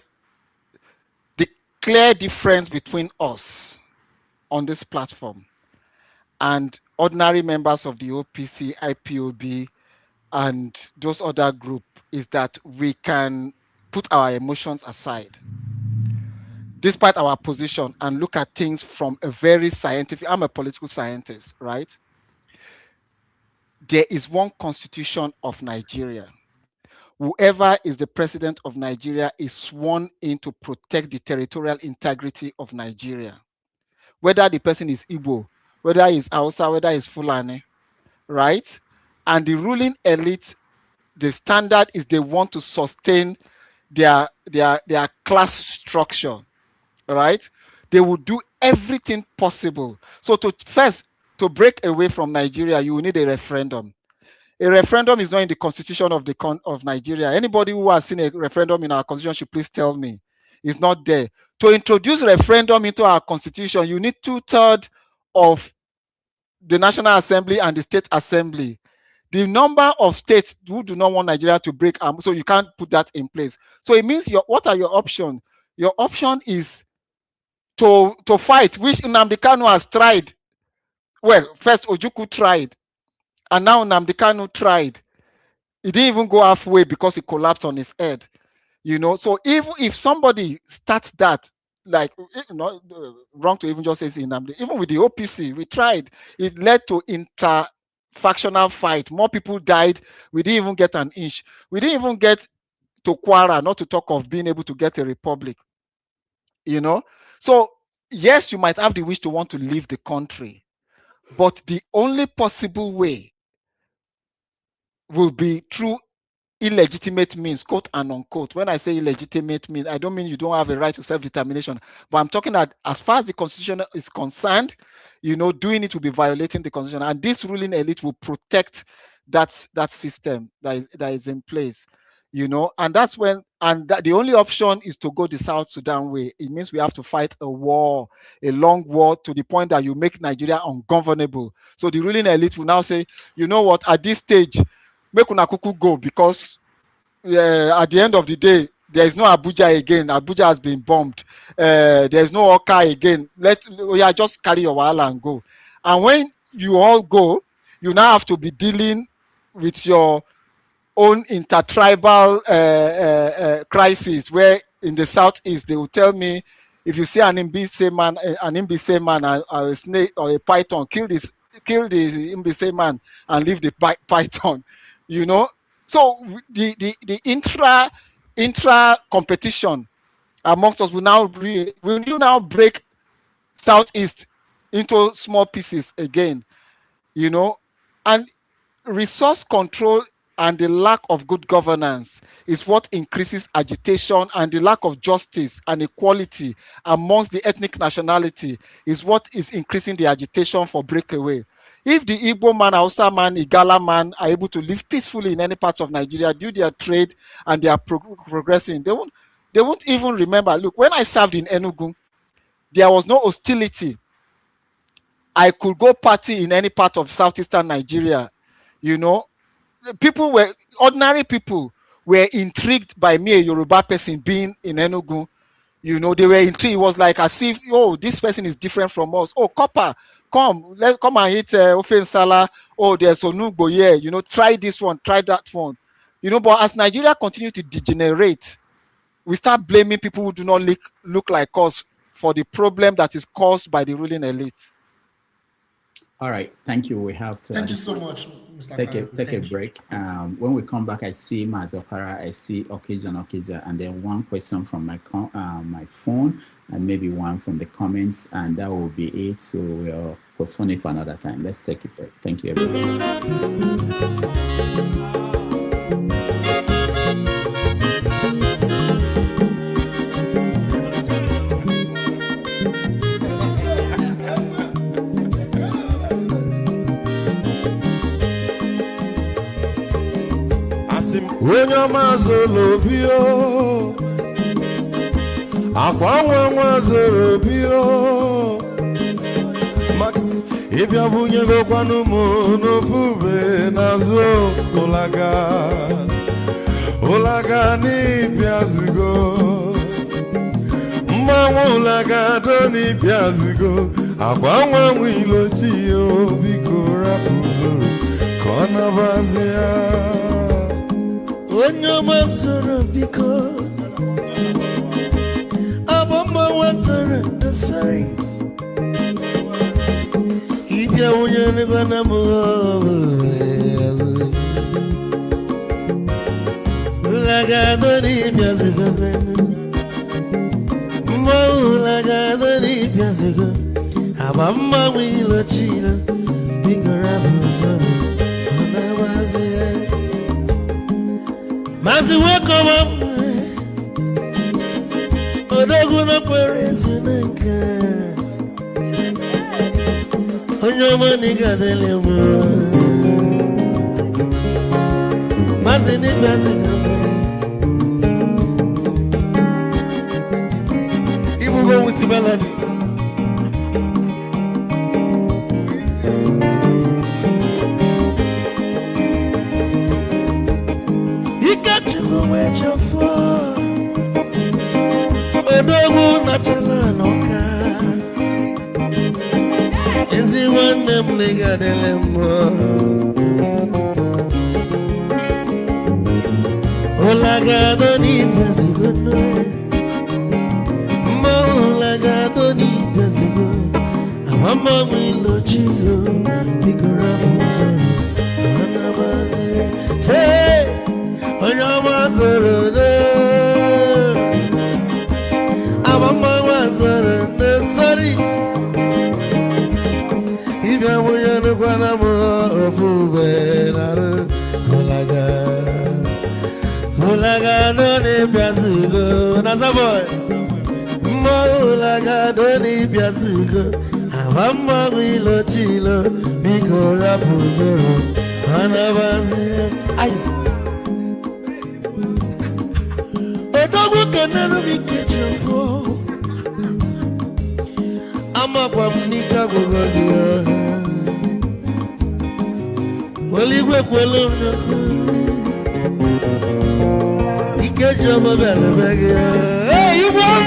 clear difference between us on this platform and ordinary members of the OPC, IPOB, and those other group is that we can put our emotions aside, despite our position, and look at things from a very scientific. I'm a political scientist, right? There is one constitution of Nigeria. Whoever is the president of Nigeria is sworn in to protect the territorial integrity of Nigeria. Whether the person is Igbo, whether he's Hausa, whether he's Fulani, right? And the ruling elite, the standard is they want to sustain their class structure, right? They will do everything possible. So to break away from Nigeria, you will need a referendum. A referendum is not in the constitution of Nigeria. Anybody who has seen a referendum in our constitution should please tell me. It's not there. To introduce referendum into our constitution, you need 2/3 of the National Assembly and the State Assembly. The number of states who do not want Nigeria to break, so you can't put that in place. So it means what are your options? Your option is to fight, which Nnamdi Kanu has tried. Well, first Ojukwu tried, and now Nnamdi Kanu tried. He didn't even go halfway because he collapsed on his head. So even if somebody starts that, like, wrong to even just say Nnamdi, even with the OPC, we tried. It led to inter-factional fight. More people died. We didn't even get an inch. We didn't even get to Kwara, not to talk of being able to get a republic. So yes, you might have the wish to want to leave the country, but the only possible way will be through illegitimate means, quote and unquote. When I say illegitimate means, I don't mean you don't have a right to self-determination, but I'm talking that as far as the constitution is concerned, doing it will be violating the constitution, and this ruling elite will protect that system that is in place. And that's when, the only option is to go the South Sudan way. It means we have to fight a war, a long war, to the point that you make Nigeria ungovernable. So the ruling elite will now say, you know what, at this stage, make una kuku go, because at the end of the day, there is no Abuja again. Abuja has been bombed. There is no Oka again. Just carry your wahala and go. And when you all go, you now have to be dealing with your own intertribal crisis, where in the southeast they will tell me, if you see an Mbise man, a snake or a python, kill the Mbise man and leave the python. So the intra competition amongst us will now break southeast into small pieces again. And resource control and the lack of good governance is what increases agitation, and the lack of justice and equality amongst the ethnic nationality is what is increasing the agitation for breakaway. If the Igbo man, Hausa man, Igala man are able to live peacefully in any parts of Nigeria, do their trade, and they are progressing, They won't even remember. Look, when I served in Enugu, there was no hostility. I could go party in any part of southeastern Nigeria. Ordinary people were intrigued by me, a Yoruba person, being in Enugu. They were intrigued. It was like as if, this person is different from us. Oh, Copper, come and eat ofe nsala. Oh, there's onugbo here. Try this one, try that one. But as Nigeria continues to degenerate, we start blaming people who do not look like us for the problem that is caused by the ruling elite. All right, thank you. We have to. Thank you so much, Mr. Take a break. When we come back, I see Mazokara, I see Okija, and then one question from my phone, and maybe one from the comments, and that will be it. So we'll postpone it for another time. Let's take a break. Thank you, everyone. Onye ọma zoro bio akwa nwa zoro bio Max ịbịa bunye gokwanụ m n'ofube n'azụ ụlaga n'ịbịa zugo mmanwụ ụlaga do n'ịbịa zugo akwa nwa ilochi yo biko rapụ zoro ka ọ nabazi ya onye ọma zoro biko abụma nwatara ndosari ịbịa onye nịgwana m ụlagado n'ịbịa zigo mma ụlagado n'ịbịa zigo abụma nwa ilochilo biko rapụ zoro ọ na-abazi ya Mazi welcome up Odogu no kwere zinenka Onyomo niga delemo Mazi ni bazi kame Ibu go with melody Odogu na chala noka Ezi wane mliga delemo Olagado ni pezigo Ma olagado ni pezigo Amama mwilo chilo Bikora muzoro Anabazi Te Onyama zoro Mama was sorry. If I were to go Mulaga, don't Piazugo, Nazaboy. Mulaga, don't Piazugo. Amama will chilo, Biko Rapuzoro, Anabazi. A double canal be kitchen for. I'm a Pamnika Gogodia. Well, you work well. You get your mobile bag. Hey, you want?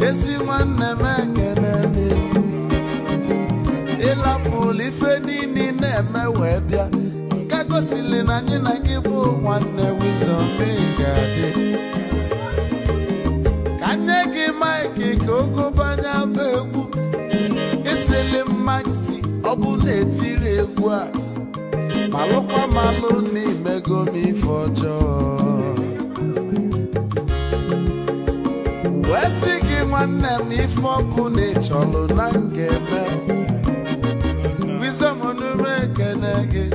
Esi nwanne m ekene ịlapụ ife niile na-eme wee bịa ka gosili na anyị na gị bụ nwanne Wisdom ga-adị ka nye gị maịkị ka ogobanya bụ egwu isili maxi ọ bụ na-etiri egwu a malụkwa malụ n'imego m ife ọjọọ wee sị gị nwanne m ife ọkụ na-echọlụ na ngeme wisdom onume ekene gị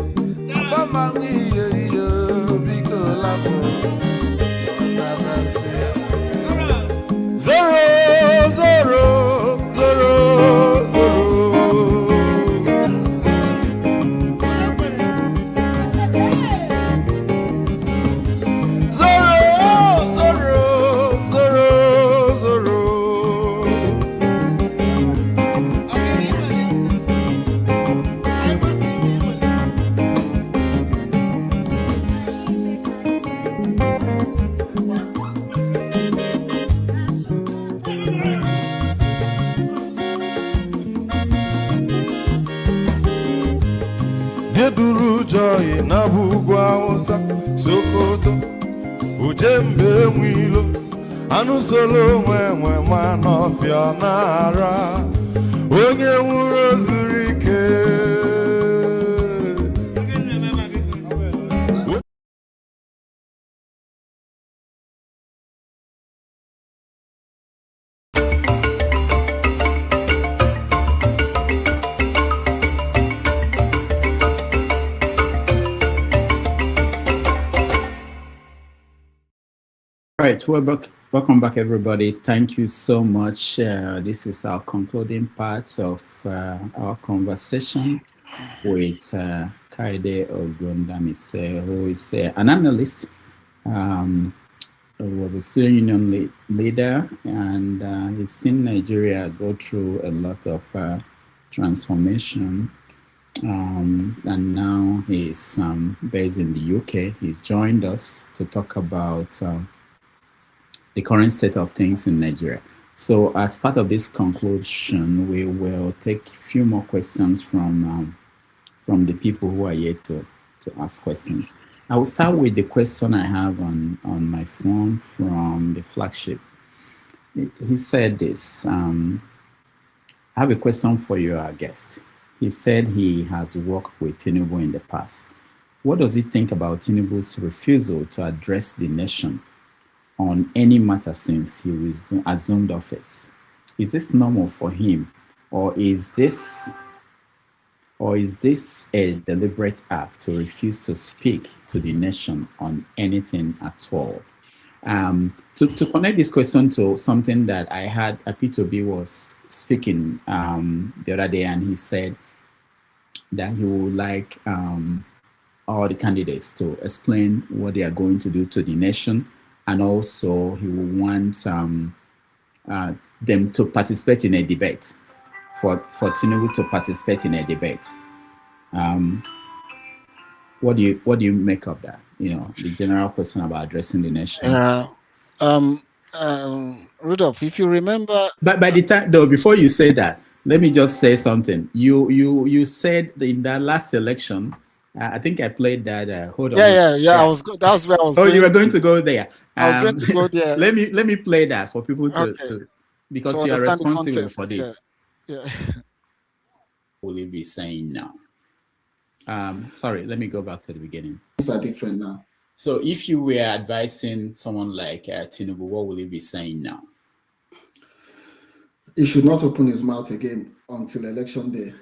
agbamanwe iyo iyo biko lapụ nabasị ya zoro zoro zoro zoro Geduru joy na bugwu Hausa Sokoto Ujembe nwilo anụ solo nwe ma n'ọfịa na-ara onye nwụrụ zuru ike. All right, welcome back, everybody. Thank you so much. This is our concluding part of our conversation with Kayode Ogundamisi, who is an analyst. He was a student union leader, and he's seen Nigeria go through a lot of transformation. And now he's based in the UK. He's joined us to talk about the current state of things in Nigeria. So as part of this conclusion, we will take a few more questions from the people who are yet to ask questions. I will start with the question I have on my phone from the flagship. He said this, I have a question for you, our guest. He said he has worked with Tinubu in the past. What does he think about Tinubu's refusal to address the nation on any matter since he assumed office? Is this normal for him, or is this a deliberate act to refuse to speak to the nation on anything at all? To connect this question to something that I had, P2B was speaking the other day, and he said that he would like all the candidates to explain what they are going to do to the nation. And also, he will want them to participate in a debate, for Tinubu to participate in a debate. What do you make of that? You know, the general question about addressing the nation. Rudolph, if you remember, but by the time though, before you say that, let me just say something. You said in that last election. I think I played that. Hold on. Yeah. That was where I was. Oh, you were going to go there. I was going to go there. Let me play that for people to because to you are responsible context. for this. Yeah. Will you be saying now? Sorry, let me go back to the beginning. Things are different now. So, if you were advising someone like Tinubu, what will you be saying now? He should not open his mouth again until election day.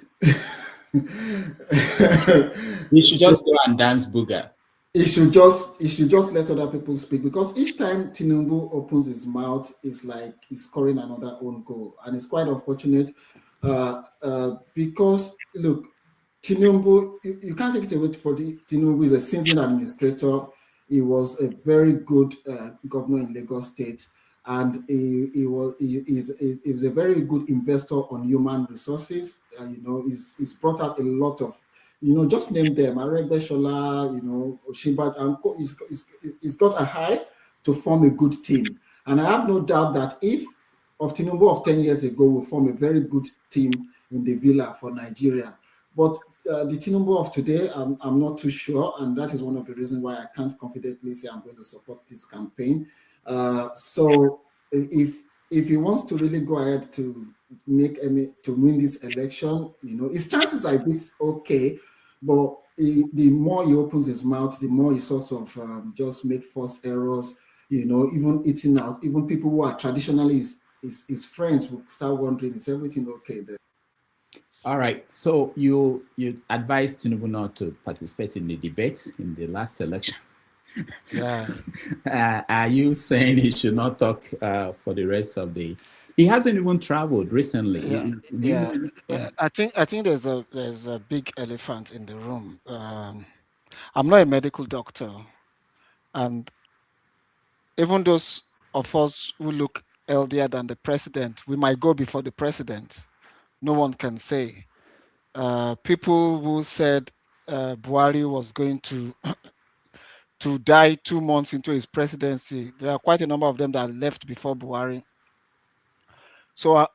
He should just go and dance booger. He should just let other people speak, because each time Tinubu opens his mouth, it's like he's scoring another own goal, and it's quite unfortunate because look, Tinubu, you can't take it away for Tinubu is a seasoned administrator. He was a very good governor in Lagos State, and he was a very good investor on human resources. He's brought out a lot of, just name them, Aregbeshola, Oshimbat, and he's got a high to form a good team. And I have no doubt that if of Tinubu of 10 years ago will form a very good team in the villa for Nigeria. But the Tinubu of today, I'm not too sure, and that is one of the reasons why I can't confidently say I'm going to support this campaign. So if he wants to really go ahead to win this election, his chances are a bit okay, but the more he opens his mouth, the more he sort of just make false errors, even eating out, even people who are traditionally his his friends will start wondering, is everything okay there? All right. So you advised Tinubu not to participate in the debate in the last election. Yeah. Are you saying he should not talk for the rest of the? He hasn't even traveled recently. Yeah. I think there's a big elephant in the room. I'm not a medical doctor, and even those of us who look healthier than the president, we might go before the president. No one can say. People who said Buhari was going to to die 2 months into his presidency, there are quite a number of them that left before Buhari. So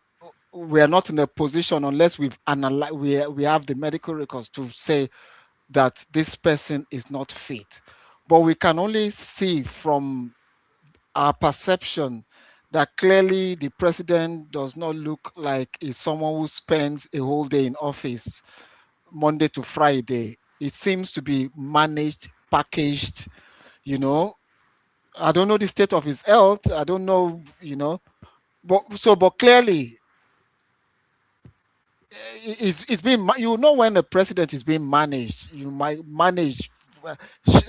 we are not in a position unless we've analyzed, we have the medical records to say that this person is not fit. But we can only see from our perception that clearly the president does not look like is someone who spends a whole day in office Monday to Friday. It seems to be managed, packaged, you know. I don't know the state of his health. I don't know, but clearly it's being, when the president is being managed, you might manage uh,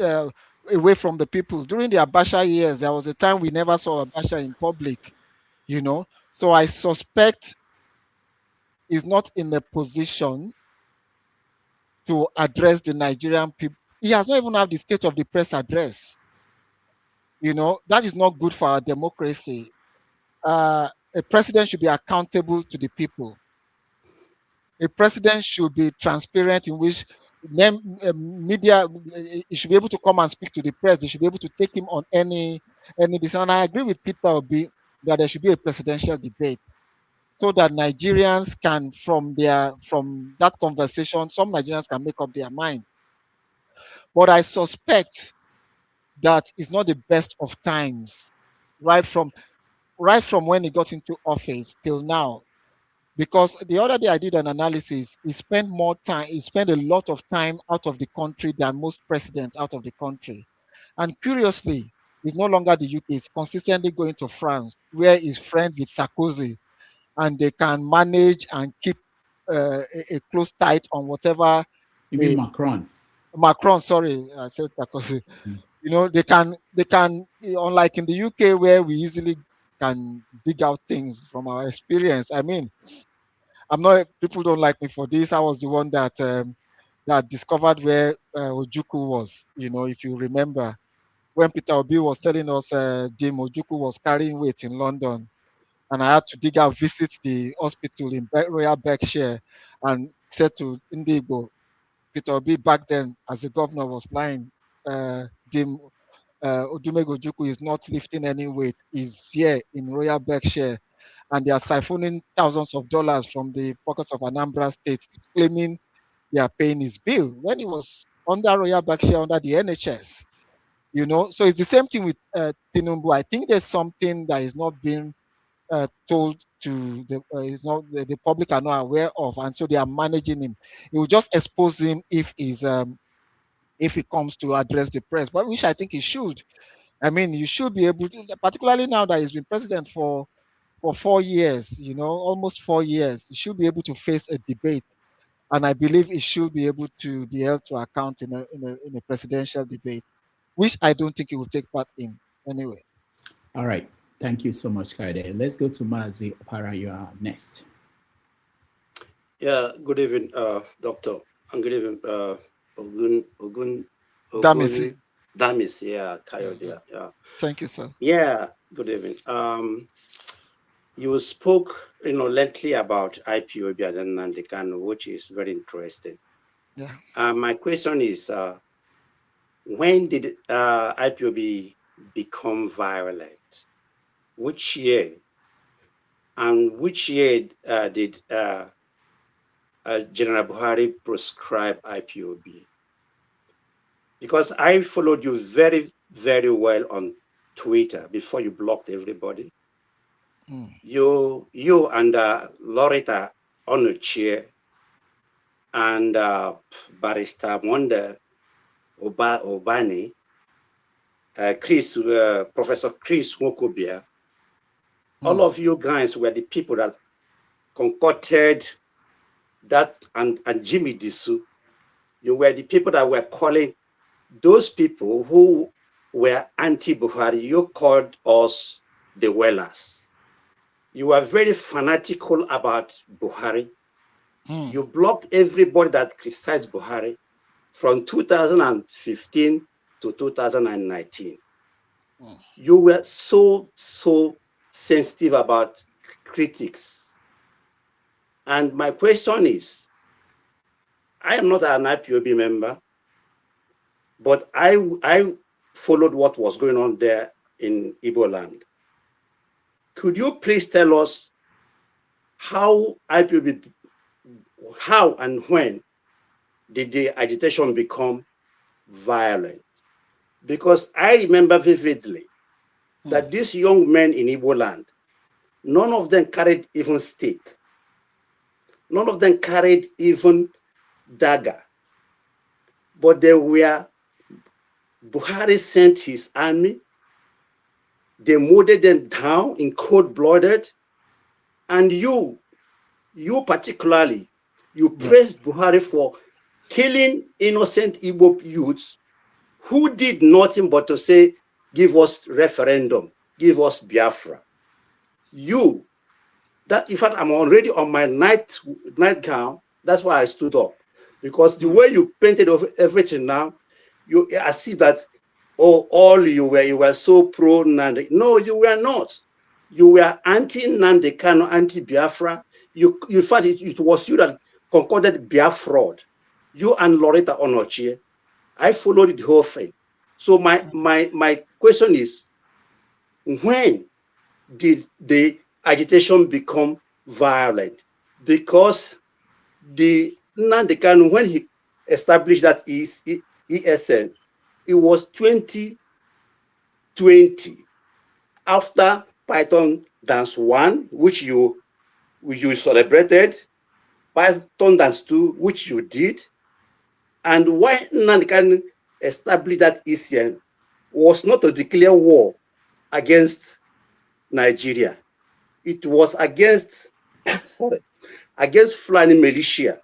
uh, away from the people. During the Abacha years, there was a time we never saw Abacha in public, so I suspect he's not in a position to address the Nigerian people. He has not even had the state of the press address. That is not good for our democracy. A president should be accountable to the people. A president should be transparent, in which media, he should be able to come and speak to the press. They should be able to take him on any decision. And I agree with Peter Obi that there should be a presidential debate, so that Nigerians can, from that conversation, some Nigerians can make up their mind. But I suspect that it's not the best of times, right from when he got into office till now. Because the other day I did an analysis, he spent a lot of time out of the country than most presidents out of the country. And curiously, he's no longer the UK, he's consistently going to France, where he's friends with Sarkozy, and they can manage and keep a close tight on whatever. You mean Macron? Macron, sorry, I said Sarkozy. They can, unlike in the UK, where we easily can dig out things from our experience. I mean, people don't like me for this. I was the one that discovered where Ojukwu was. If you remember, when Peter Obi was telling us Jim Ojukwu was carrying weight in London, and I had to dig out, visit the hospital in Royal Berkshire, and said to Indigo, Peter Obi back then as the governor was lying. Jim Odumego Ojukwu is not lifting any weight. He's here in Royal Berkshire, and they are siphoning thousands of dollars from the pockets of Anambra State, claiming they are paying his bill when he was under Royal Berkshire under the NHS. So it's the same thing with Tinubu. I think there's something that is not being told to the public are not aware of, and so they are managing him. It will just expose him if he comes to address the press, but which I think he should. I mean, you should be able to, particularly now that he's been president for 4 years, almost 4 years. He should be able to face a debate, and I believe he should be able to be held to account in a presidential debate, which I don't think he will take part in anyway. All right. Thank you so much, Kayode. Let's go to Mazi Opara. You are next. Yeah, good evening, Doctor. And good evening, Damisi. Yeah, Kayode. Yeah. Thank you, sir. Yeah, good evening. You spoke, lengthily about IPOB and Nandekano, which is very interesting. Yeah. My question is, when did IPOB become violent? Which year? And which year did General Buhari prescribe IPOB? Because I followed you very, very well on Twitter before you blocked everybody. You and Loretta Onuchie and Barrister Monde Obani, Professor Chris Nwokobia, All of you guys were the people that concocted that, and Jimmy Disu. You were the people that were calling those people who were anti-Buhari. You called us the Wellers. You were very fanatical about Buhari. You blocked everybody that criticized Buhari from 2015 to 2019. You were so sensitive about critics. And my question is, I am not an IPOB member, but I followed what was going on there in Igbo land. Could you please tell us how IPOB, how and when did the agitation become violent? Because I remember vividly that these young men in Igbo land, none of them carried even stick. None of them carried even dagger. But they were, Buhari sent his army, they mowed them down in cold-blooded, and you particularly, you praised Buhari for killing innocent Igbo youths who did nothing but to say, give us referendum, give us Biafra. In fact, I'm already on my nightgown. That's why I stood up. Because the way you painted everything now, I see that, you were so pro Nandi. No, you were not. You were anti-Nandi Kano, anti-Biafra. In fact, it was you that concocted Biafra. You and Loretta Onochie. I followed the whole thing. So my question is, when did the agitation become violent? Because the Nnamdi Kanu, when he established that ESN, it was 2020 after Python Dance 1, which you celebrated, Python Dance 2, which you did, and why Nnamdi Kanu established that ESN was not to declare war against Nigeria. It was against Fulani militia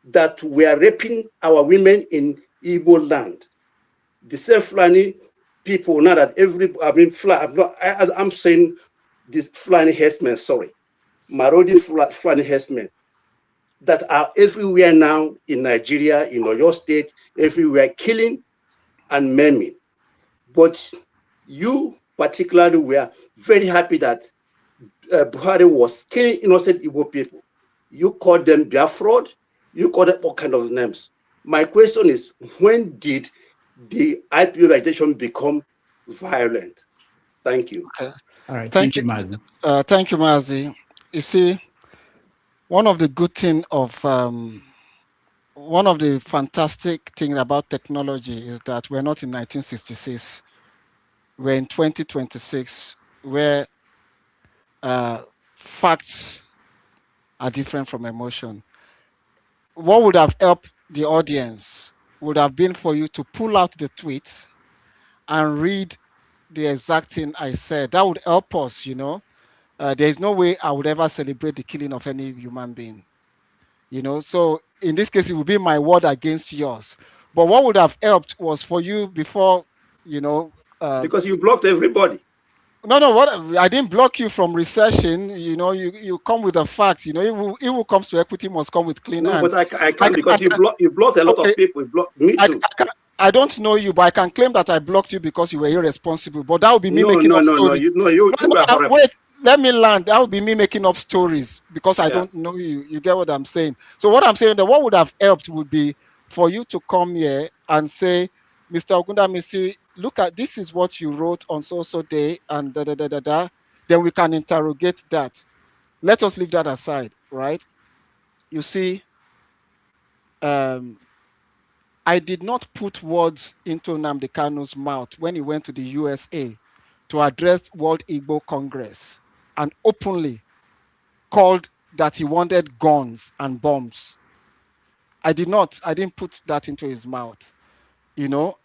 that were raping our women in Igbo land. The same Fulani people, now that I'm saying this Fulani herdsmen, sorry, Marodi Fulani herdsmen that are everywhere now in Nigeria, in Oyo State, everywhere, killing and maiming. But you particularly were very happy that Buhari was killing innocent Igbo people. You called them Biafra, you called them all kind of names. My question is, when did the IPO agitation become violent? Thank you. Okay. All right. Thank you, Mazi. thank you, Mazi. You see, one of the good thing of one of the fantastic things about technology is that we're not in 1966. We're in 2026, where facts are different from emotion. What would have helped the audience would have been for you to pull out the tweets and read the exact thing I said. That would help us, you know. There is no way I would ever celebrate the killing of any human being, you know. So in this case, it would be my word against yours. But what would have helped was for you before, you know. Because you blocked everybody. No, what I didn't block you from researching. You know, you come with the facts. You know, if who comes to equity must come with clean No, hands. but I can't because you blocked a lot of people. You blocked me too. I don't know you, but I can claim that I blocked you because you were irresponsible. But that would be me making up stories. You were horrible. Wait, let me land. That would be me making up stories because I don't know you. You get what I'm saying? So what I'm saying that what would have helped would be for you to come here and say, Mr. Ogundamisi, look at this is what you wrote on so day and da da da da da. Then we can interrogate that. Let us leave that aside, right? You see, I did not put words into Nnamdi Kanu's mouth when he went to the USA to address World Igbo Congress and openly called that he wanted guns and bombs. I didn't put that into his mouth. You know,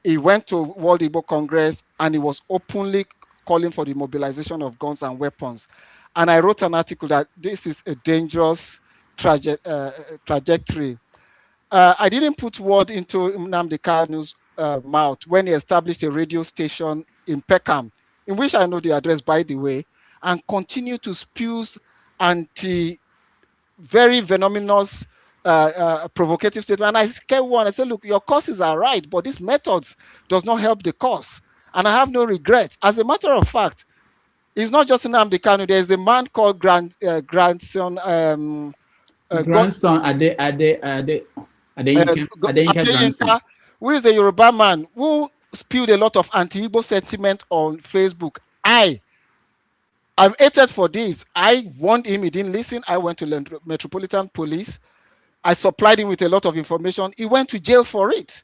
he went to World Igbo Congress and he was openly calling for the mobilization of guns and weapons. And I wrote an article that this is a dangerous trajectory. I didn't put word into Nnamdi Kanu's mouth when he established a radio station in Peckham, in which I know the address, by the way, and continue to spew very venomous, provocative statement. And I kept one. I said, look, your causes are right, but these methods does not help the cause. And I have no regrets. As a matter of fact, it's not just Nnamdi Kanu. There's a man called grandson. Grandson Adeyinka grandson, who is a Yoruba man who spewed a lot of anti-Igbo sentiment on Facebook. I'm hated for this. I warned him, he didn't listen. I went to Metropolitan Police. I supplied him with a lot of information. He went to jail for it.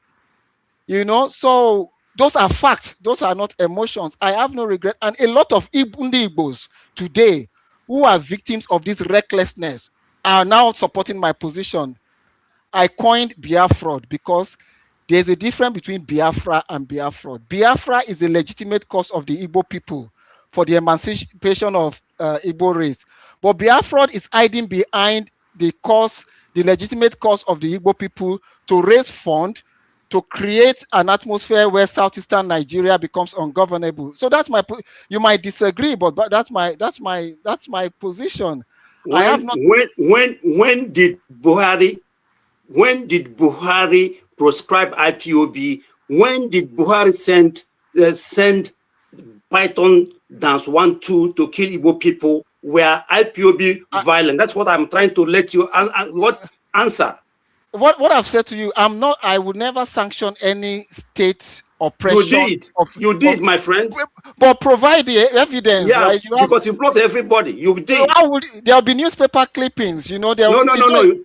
So those are facts. Those are not emotions. I have no regret. And a lot of Igbos today who are victims of this recklessness are now supporting my position. I coined Biafra because there's a difference between Biafra and Biafra. Biafra is a legitimate cause of the Igbo people for the emancipation of Igbo race. But Biafra is hiding behind the legitimate cause of the Igbo people to raise funds to create an atmosphere where southeastern Nigeria becomes ungovernable. So that's you might disagree, but that's my position. When did Buhari proscribe IPOB? When did Buhari send Python Dance 1-2 to kill Igbo people? Were IPOB violent? That's what I'm trying to let you answer. What I've said to you, I would never sanction any state oppression. You did, my friend. But provide the evidence, right? Because you brought everybody. You did. There'll be newspaper clippings, No.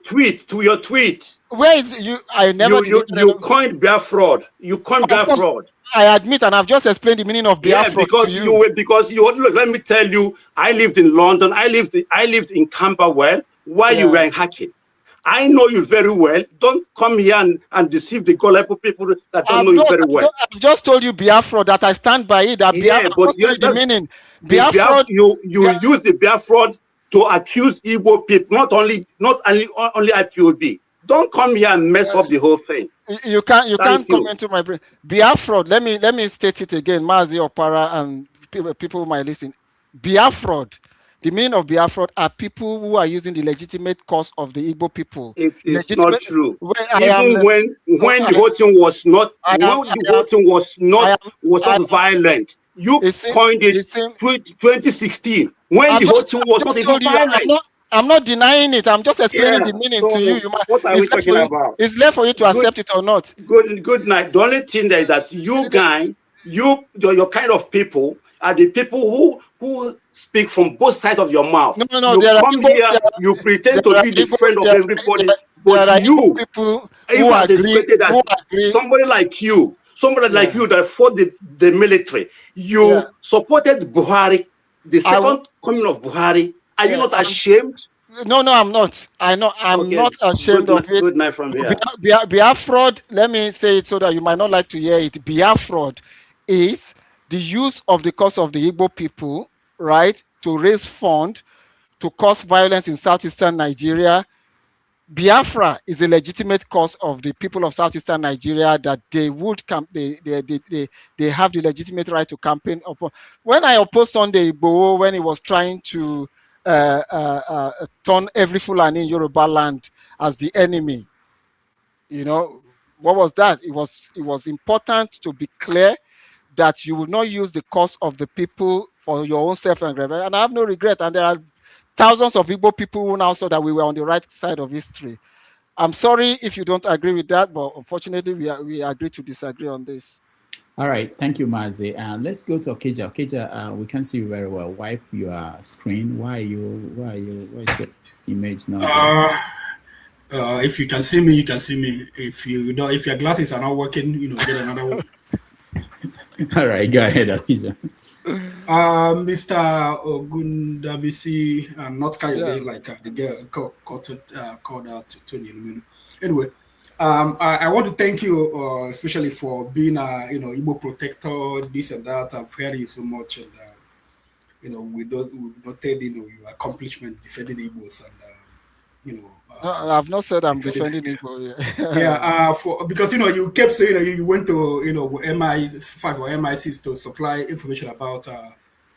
Tweet to your tweet. Where is you? I never. You coined Biafra. You coined Biafra. I admit, and I've just explained the meaning of Biafra. Yeah, because you look. Let me tell you, I lived in London. I lived in Camberwell while you were in hacking. I know you very well. Don't come here and deceive the gullible people that don't know you very well. I've just told you Biafra, that I stand by it. That Biafra, but the meaning. Biafra, you use the Biafra to accuse Igbo people, not only IPOB. Don't come here and mess up the whole thing. You can't come into my brain. Biafra, let me state it again, Mazi Opara and people who might listen. Biafra. The meaning of Biafra are people who are using the legitimate cause of the Igbo people. It's not true. When the whole thing was not violent, you coined it 2016. When the whole thing was not even violent. I'm not denying it. I'm just explaining the meaning to you. What are we talking about? It's left for you to accept it or not. Good night. The only thing is that you guys, your kind of people are the people who speak from both sides of your mouth. No. You come here, you pretend to be the friend of everybody, but you, somebody like you that fought the military, you supported Buhari, the second coming of Buhari. Are you not ashamed? No, I'm not. I'm not ashamed of it. Good night from here. Biafra, let me say it so that you might not like to hear it. Biafra is the use of the cause of the Igbo people, right, to raise funds to cause violence in southeastern Nigeria. Biafra is a legitimate cause of the people of southeastern Nigeria that they have the legitimate right to campaign upon. When I opposed Sunday Igboho when he was trying to turn every Fulani in Yoruba land as the enemy, what was that? It was important to be clear that you will not use the cause of the people for your own self-aggrandizement. And I have no regret. And there are thousands of Igbo people who now saw that we were on the right side of history. I'm sorry if you don't agree with that, but unfortunately, we agree to disagree on this. All right, thank you, Mazi. Let's go to Okija. Okija, we can see you very well. Wipe your screen. Why is your image now? If you can see me, you can see me. If your glasses are not working, get another one. All right, go ahead, Okija. Mr. Ogundamisi, not Kayode, like the girl called Tony. Anyway, I want to thank you, especially for being a Igbo protector, this and that. I've heard you so much, and we've noted your accomplishment defending Igbos and you know No, I've not said I'm defending defending Nigeria. Igbo. Yeah, for because you kept saying you went to MI5 or MI6 to supply information about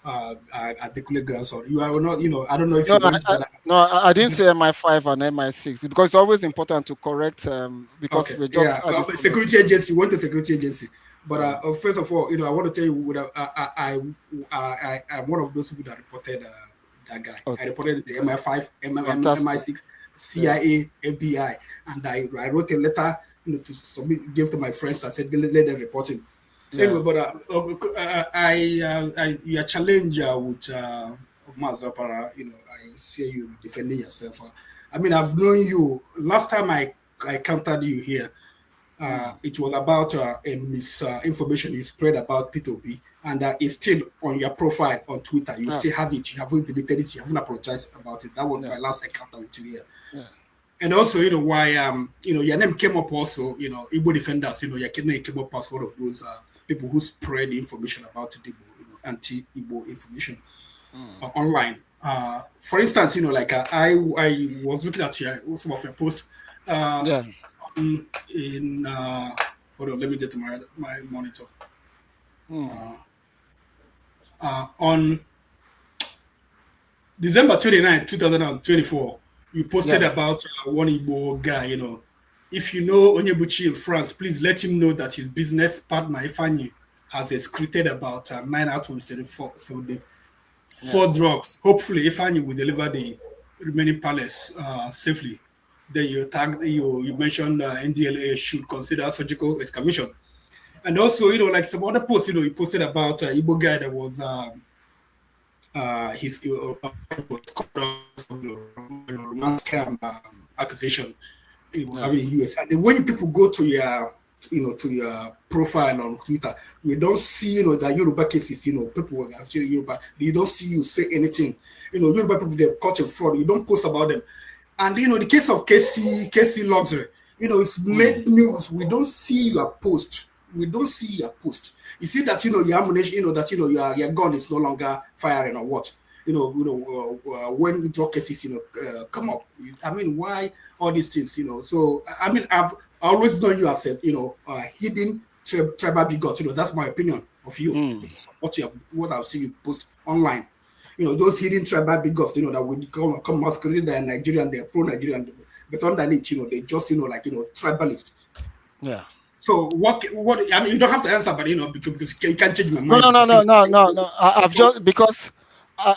Adekunle grandson. You are not, I don't know if No, you went to that. no, I didn't say MI5 and MI6 because it's always important to correct because Okay, we just yeah, had this security conversation. agency went to security agency, but first of all, I want to tell you, I'm one of those people that reported that guy. Oh, I reported it to MI5, fantastic. MI6, Yeah, CIA, FBI, and I wrote a letter, to submit, give to my friends. I said let them report him. yeah. Anyway, but your challenge with Mazapara, I see you defending yourself. I mean, I've known you. Last time I counted you here, it was about a misinformation you spread about P2P, and it's still on your profile on Twitter. You Ah, still have it. You haven't deleted it. You haven't apologized about it. That was yeah, my last encounter with you here. yeah. And also, why your name came up also, Igbo defenders, your name came up as one of those people who spread information about Igbo, anti-Igbo information online. For instance, like I was looking at some of your posts Yeah. in hold on, let me get to my monitor. On December 29, 2024, you posted Yeah. about one Igbo guy, If you know Onyebuchi in France, please let him know that his business partner, Ifeanyi, has excreted about 9 out of 74 Yeah. drugs. Hopefully, Ifeanyi will deliver the remaining pallets safely. Then you mentioned NDLA should consider surgical excavation. And also, like some other posts, you posted about Igbo guy that was his romance scam accusation Yeah. having in US. And then when people go to your to your profile on Twitter, we don't see that Yoruba cases, people are saying Yoruba, you don't see you say anything. Yoruba people they've caught in fraud, you don't post about them. And the case of KC Luxury, it's made news. We don't see your post. We don't see your post. You see that your ammunition, that your gun is no longer firing or what. When drug cases come up. I mean, why all these things? So I mean, I've always known you as a hidden tribal bigot. That's my opinion of you because of what I've seen you post online. Those hidden tribal bigots, that would come masquerade they're Nigerian, they're pro-Nigerian, but underneath, they just, tribalist. Yeah. So what, I mean, you don't have to answer, but, because you can't change my No, mind no, no, because, no, no, no, no. I've from, just because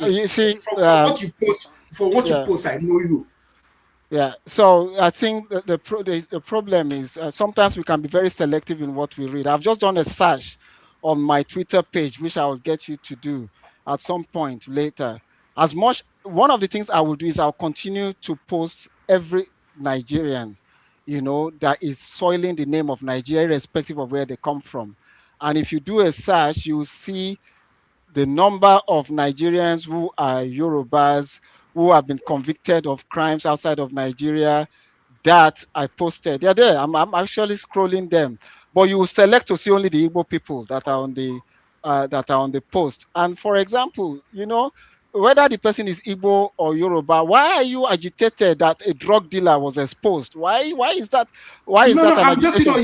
you see, from what you yeah. post, I know you. Yeah, so I think the problem is sometimes we can be very selective in what we read. I've just done a search on my Twitter page, which I will get you to do at some point later. One of the things I will do is I'll continue to post every Nigerian, that is soiling the name of Nigeria, irrespective of where they come from. And if you do a search, you will see the number of Nigerians who are Yorubas who have been convicted of crimes outside of Nigeria that I posted. They're there. I'm actually scrolling them, but you will select to see only the Igbo people that are on the post. And for example, whether the person is Igbo or Yoruba, why are you agitated that a drug dealer was exposed? Why is that? Why is No, that an I'm just, agitation?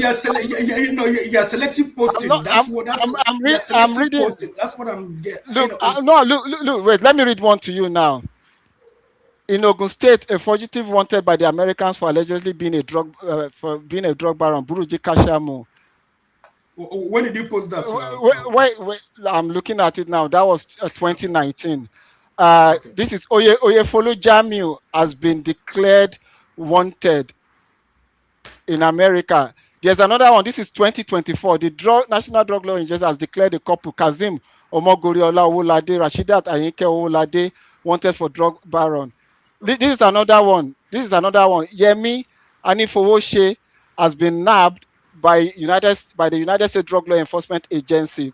you're selective I'm not. posting. You're I'm selective reading. posting. That's what I'm getting. Look, no, look, wait. Let me read one to you now. In Ogun State, a fugitive wanted by the Americans for allegedly being a drug baron, Buruji Kashamu. When did you post that? Wait, I'm looking at it now. That was 2019. Okay. This is Oyefolu Jamiu has been declared wanted in America. There's another one. This is 2024. The National Drug Law Agency has declared the couple Kazim Omogoriola Owolade, Rashidat Ayinke Owolade wanted for drug baron. This is another one. Yemi Anifowoshe has been nabbed by the United States Drug Law Enforcement Agency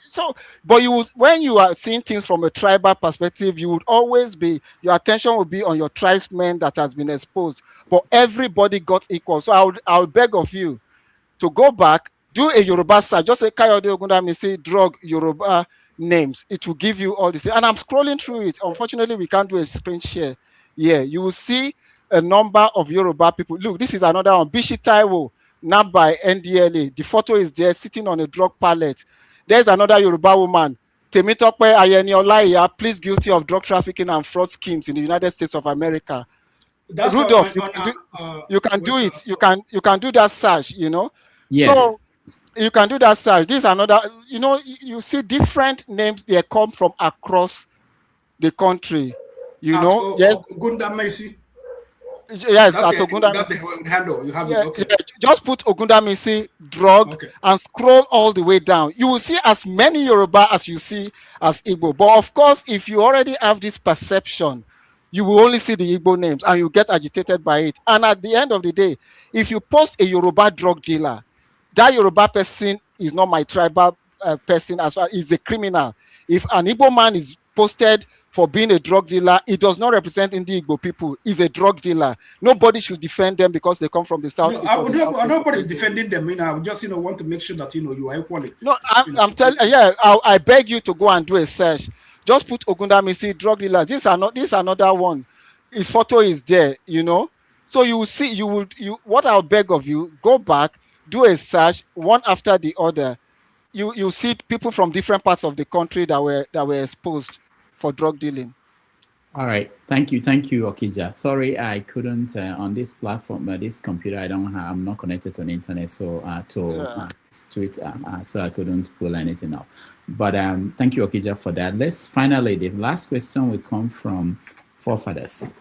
So, but you would, when you are seeing things from a tribal perspective, you would always be, your attention will be on your tribesmen that has been exposed. But everybody got equal. So I would beg of you to go back, do a Yoruba search, just say Kayode Ogundamisi drug Yoruba names. It will give you all this. And I'm scrolling through it. Unfortunately, we can't do a screen share. Yeah, you will see a number of Yoruba people. Look, this is another one. Bishi Taiwo, nabbed by NDLA. The photo is there sitting on a drug pallet. There's another Yoruba woman. Temitope Ayeni Olaiya, please guilty of drug trafficking and fraud schemes in the United States of America. That's Rudolph, you can do it. You can do that search, you know. Yes. So you can do that search. This is another, you know, you see different names, they come from across the country, you know. Yes. Ogundamisi. Yes, that's at Ogundamisi. That's the handle. You have Yeah, it. Okay. yeah, just put Ogundamisi drug and scroll all the way down. You will see as many Yoruba as you see as Igbo. But of course, if you already have this perception, you will only see the Igbo names and you get agitated by it. And at the end of the day, if you post a Yoruba drug dealer, that Yoruba person is not my tribal person as well. He's a criminal. If an Igbo man is posted for being a drug dealer, it does not represent the Igbo people. He's a drug dealer. Nobody should defend them because they come from the southeast. Nobody is defending them. You know, I just want to make sure that you are equally. No, I'm telling. Yeah, I beg you to go and do a search. Just put Ogundamisi drug dealers. This is another one. His photo is there. You know, so you will see. What I'll beg of you, go back, do a search one after the other. You see people from different parts of the country that were exposed for drug dealing. All right, thank you, Okija. Sorry, I couldn't on this platform, this computer. I'm not connected to the internet, so so I couldn't pull anything up. But thank you, Okija, for that. Let's finally, the last question will come from Forefathers.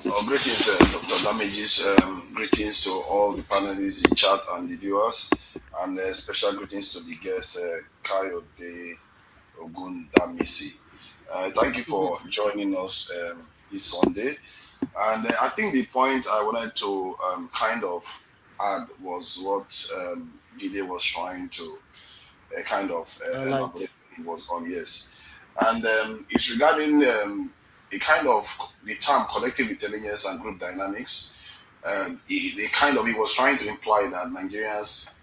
Greetings, Dr. Damages. Greetings to all the panelists, the chat, and the viewers, and special greetings to the guest, Kayode Ogundamisi. Thank you for joining us this Sunday. And I think the point I wanted to kind of add was what Gide was trying to kind of elaborate. He was on, yes. And it's regarding the kind of the term collective intelligence and group dynamics. He was trying to imply that Nigerians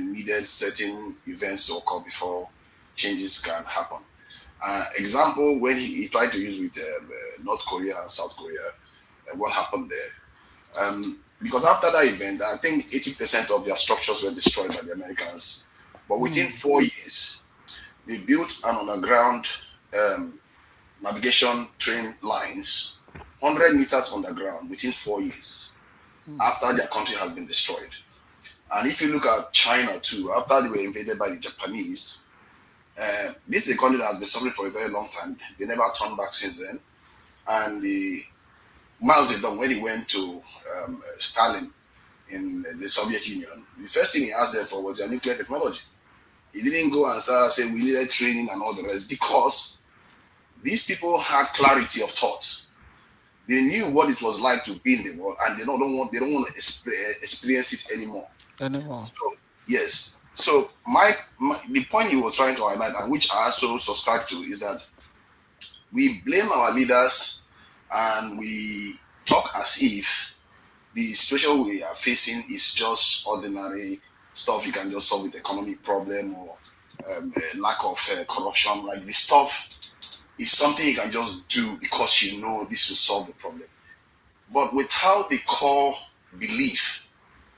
needed certain events to occur before changes can happen. Example, when he tried to use with North Korea and South Korea, what happened there? Because after that event, I think 80% of their structures were destroyed by the Americans. But within 4 years, they built an underground navigation train lines, 100 meters underground within 4 years, after their country has been destroyed. And if you look at China too, after they were invaded by the Japanese, this is a country that has been suffering for a very long time. They never turned back since then. And the Mao Zedong, when he went to Stalin in the Soviet Union, the first thing he asked them for was their nuclear technology. He didn't go and say we needed training and all the rest, because these people had clarity of thought. They knew what it was like to be in the world, and they don't want to experience it anymore. So yes. So the point he was trying to highlight, and which I also subscribe to, is that we blame our leaders and we talk as if the situation we are facing is just ordinary stuff you can just solve with economic problem or lack of corruption. Like this stuff is something you can just do because you know this will solve the problem. But without the core belief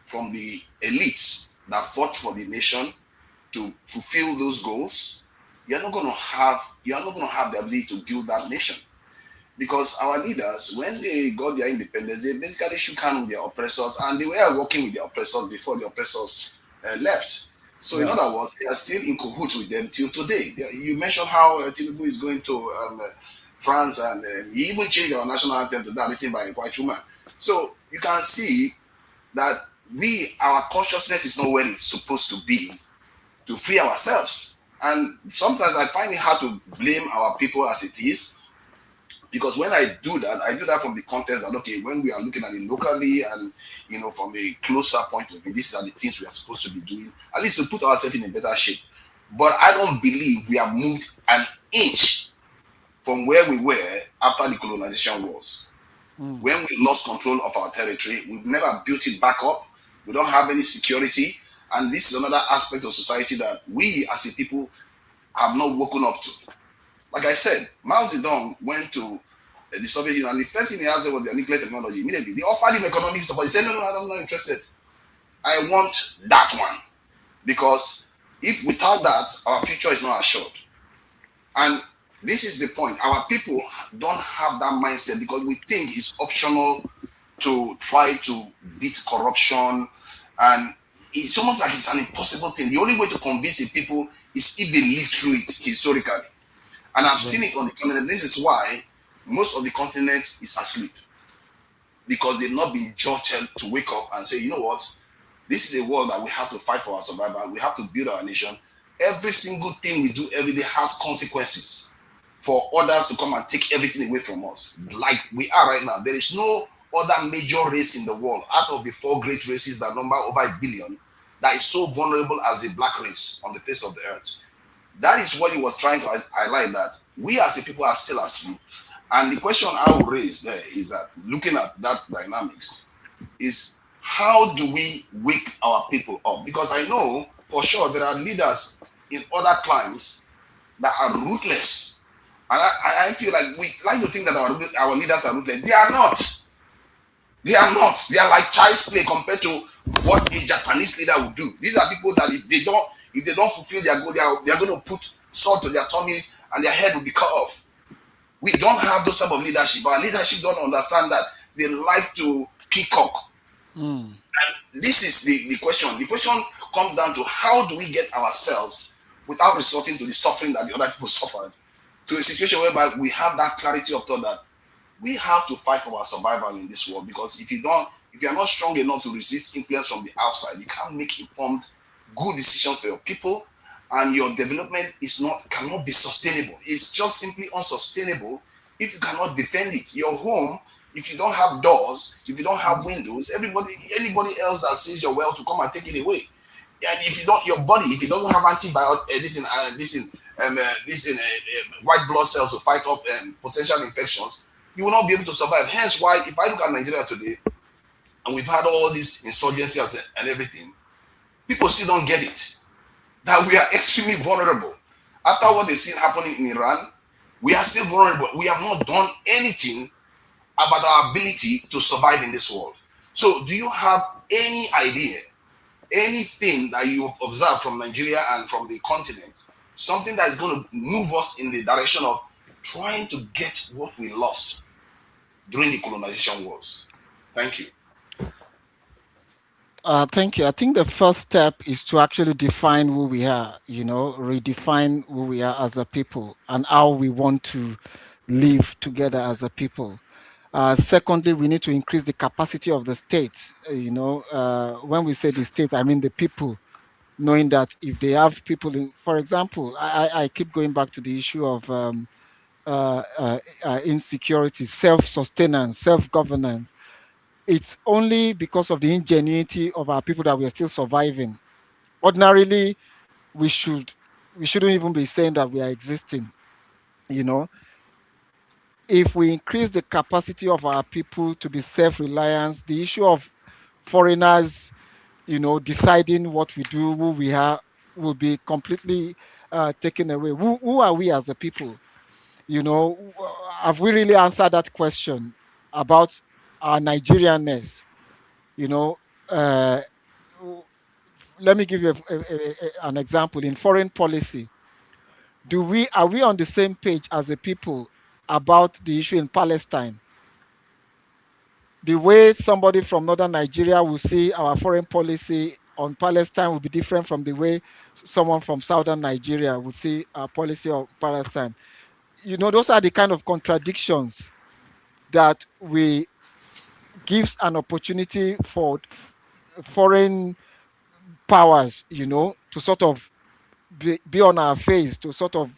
from the elites that fought for the nation to fulfill those goals, you're not going to have the ability to build that nation. Because our leaders, when they got their independence, they basically shook hands with their oppressors, and they were working with the oppressors before the oppressors left. So in other words, they are still in cahoots with them till today. You mentioned how Tinubu is going to France, and he even changed our national anthem to that written by a white woman. So you can see that our consciousness is not where it's supposed to be to free ourselves. And sometimes I find it hard to blame our people as it is, because when I do that from the context that, okay, when we are looking at it locally and, from a closer point of view, these are the things we are supposed to be doing, at least to put ourselves in a better shape. But I don't believe we have moved an inch from where we were after the colonization wars. When we lost control of our territory, we've never built it back up. We don't have any security. And this is another aspect of society that we as a people have not woken up to. Like I said, Mao Zedong went to the Soviet Union, and the first thing he asked was their nuclear technology. Immediately, they offered him economic support. He said, no, I'm not interested. I want that one. Because if without that, our future is not assured. And this is the point. Our people don't have that mindset because we think it's optional to try to beat corruption. And it's almost like it's an impossible thing. The only way to convince the people is if they live through it historically. And I've seen it on the continent. This is why most of the continent is asleep. Because they've not been jolted to wake up and say, you know what? This is a world that we have to fight for our survival. We have to build our nation. Every single thing we do every day has consequences for others to come and take everything away from us. Like we are right now. There is no other major race in the world out of the 4 great races that number over 1 billion that is so vulnerable as the black race on the face of the earth. That is what he was trying to highlight, that we as a people are still asleep. And the question I will raise there is that looking at that dynamics is how do we wake our people up? Because I know for sure there are leaders in other climes that are ruthless. And I feel like we like to think that our leaders are ruthless. They are not. They are not. They are like child's play compared to what a Japanese leader would do. These are people that if they don't fulfill their goal, they are going to put salt to their tummies and their head will be cut off. We don't have those type of leadership. Our leadership don't understand that. They like to peacock. And this is the question. The question comes down to how do we get ourselves, without resorting to the suffering that the other people suffered, to a situation whereby we have that clarity of thought that we have to fight for our survival in this world. Because if you are not strong enough to resist influence from the outside, you can't make informed, good decisions for your people, and your development cannot be sustainable. It's just simply unsustainable if you cannot defend it. Your home, if you don't have doors, if you don't have windows, anybody else that sees your wealth to come and take it away. And if you don't, your body, if it doesn't have white blood cells to fight off potential infections, you will not be able to survive. Hence why, if I look at Nigeria today, and we've had all this insurgency and everything, people still don't get it. That we are extremely vulnerable. After what they've seen happening in Iran, we are still vulnerable. We have not done anything about our ability to survive in this world. So do you have any idea, anything that you have observed from Nigeria and from the continent, something that is going to move us in the direction of trying to get what we lost during the colonization wars? Thank you. Thank you. I think the first step is to actually define who we are, redefine who we are as a people and how we want to live together as a people. Secondly, we need to increase the capacity of the states. When we say the states, I mean the people, knowing that if they have people for example, I keep going back to the issue of insecurity, self-sustenance, self-governance. It's only because of the ingenuity of our people that we are still surviving. Ordinarily, we shouldn't even be saying that we are existing. If we increase the capacity of our people to be self-reliant, the issue of foreigners, deciding what we do, who we are, will be completely taken away. Who are we as a people? Have we really answered that question about our Nigerianness? Uh, Let me give you an example. In foreign policy, are we on the same page as a people about the issue in Palestine? The way somebody from northern Nigeria will see our foreign policy on Palestine will be different from the way someone from southern Nigeria would see our policy on Palestine. Those are the kind of contradictions that we gives an opportunity for foreign powers, to sort of be on our face, to sort of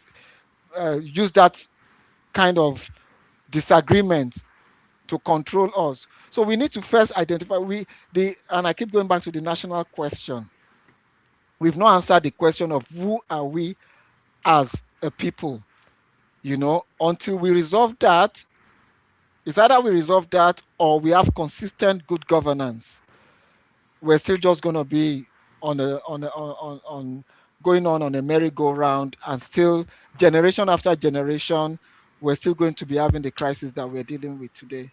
use that kind of disagreement to control us. So we need to first identify and I keep going back to the national question. we've not answered the question of who are we as a people, until we resolve that. It's either we resolve that or we have consistent good governance. We're still just going to be on going on a merry-go-round, and still generation after generation, we're still going to be having the crisis that we're dealing with today.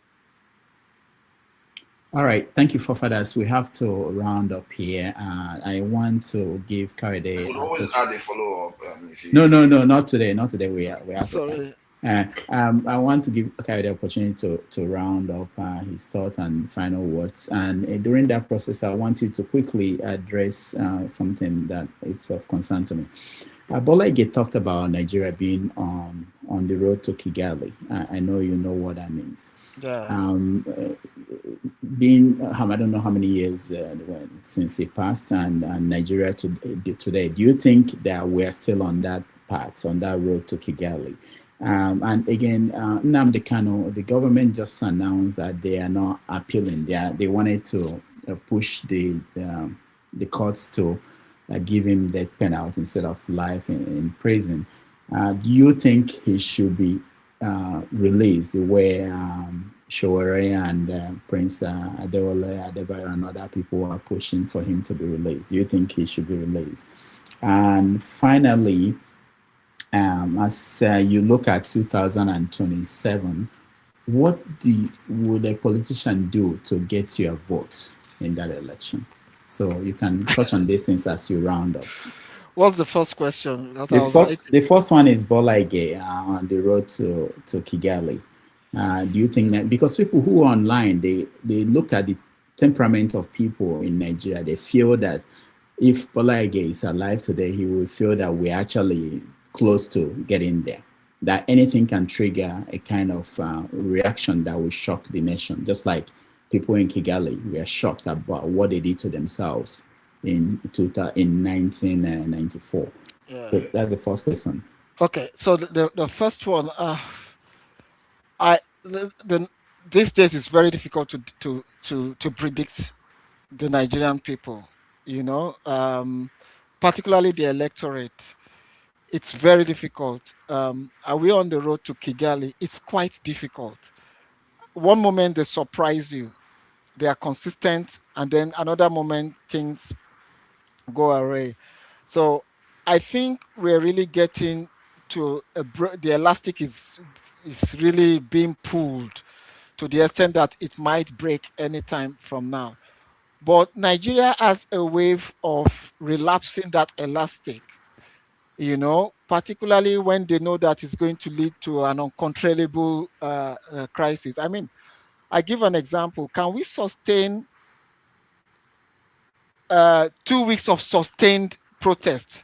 All right, thank you, forefathers. We have to round up here. I want to give Kayode. You could always add a follow-up. No, not today. Not today. We have Sorry. I want to give Kayode the opportunity to round up his thoughts and final words. And during that process, I want you to quickly address something that is of concern to me. Bola Ige talked about Nigeria being on the road to Kigali. I know you know what that means. Yeah. Being, I don't know how many years since he passed, and Nigeria today. Do you think that we are still on that path, on that road to Kigali? And again, Nnamdi Kanu, the government just announced that they are not appealing. They wanted to push the courts to give him death penalty instead of life in prison. Do you think he should be released where Showore and Prince Adewale, Adebayo and other people are pushing for him to be released? Do you think he should be released? And finally, as you look at 2027, what would a politician do to get your vote in that election? So you can touch on these things as you round up. What's the first question? The first one is Bola Ige on the road to Kigali. Do you think that, because people who are online, they look at the temperament of people in Nigeria, they feel that if Bola Ige is alive today, he will feel that we're actually close to getting there, that anything can trigger a kind of reaction that will shock the nation, just like people in Kigali were shocked about what they did to themselves in 1994. Yeah. So that's the first question. Okay, so the first one, these days it's very difficult to predict the Nigerian people, particularly the electorate. It's very difficult. Are we on the road to Kigali? It's quite difficult. One moment they surprise you, they are consistent, and then another moment things go away. So I think we're really getting to the elastic is really being pulled to the extent that it might break anytime from now. But Nigeria has a wave of relapsing that elastic, particularly when they know that it's going to lead to an uncontrollable crisis. I mean, I give an example. Can we sustain 2 weeks of sustained protest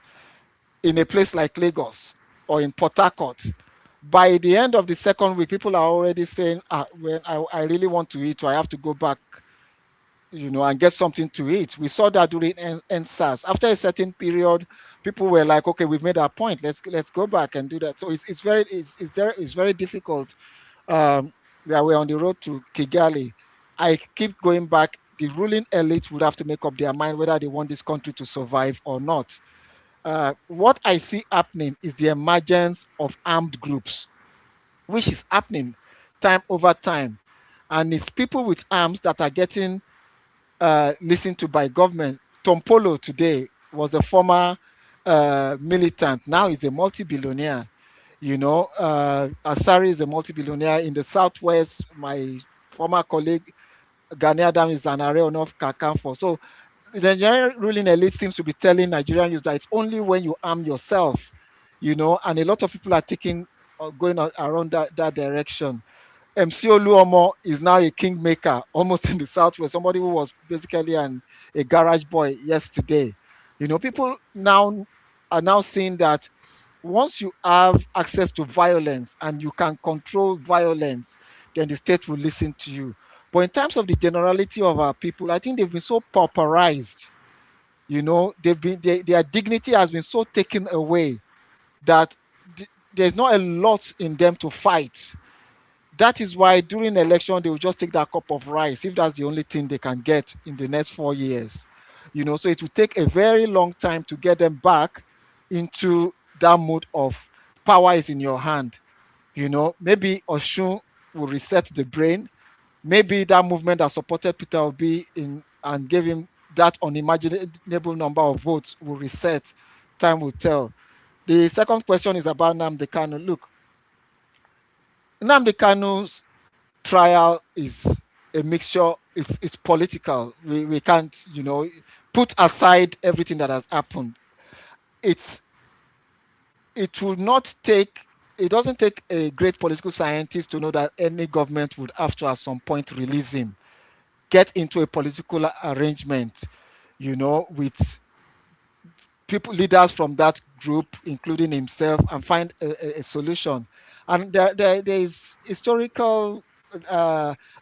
in a place like Lagos or in Port Harcourt? By the end of the second week, people are already saying, when I really want to eat, or I have to go back, and get something to eat. We saw that during NSAS. After a certain period, people were like, okay, we've made our point. Let's go back and do that. So it's very difficult. That we're on the road to Kigali. I keep going back. The ruling elite would have to make up their mind whether they want this country to survive or not. What I see happening is the emergence of armed groups, which is happening time over time. And it's people with arms that are getting listened to by government. Tompolo today was a former militant. Now he's a multi-billionaire. Asari is a multi-billionaire. In the Southwest, my former colleague, Gani Adam, is an area of Kakanfo. So the Nigerian ruling elite seems to be telling Nigerian youth that it's only when you arm yourself, and a lot of people are going around that direction. MC Oluomo is now a kingmaker almost in the Southwest, somebody who was basically a garage boy yesterday. People now are now seeing that once you have access to violence and you can control violence, then the state will listen to you. But in terms of the generality of our people, I think they've been so pauperized. Their dignity has been so taken away that there's not a lot in them to fight. That is why during election, they will just take that cup of rice if that's the only thing they can get in the next 4 years. So it will take a very long time to get them back into that mode of power is in your hand. Maybe Osun will reset the brain. Maybe that movement that supported Peter Obi and gave him that unimaginable number of votes will reset. Time will tell. The second question is about Nnamdi Kanu. Look, Nnamdi Kanu's trial is a mixture. It's political. We can't, put aside everything that has happened. It will not take. It doesn't take a great political scientist to know that any government would have to at some point release him, get into a political arrangement, with leaders from that group, including himself, and find a solution. And there is historical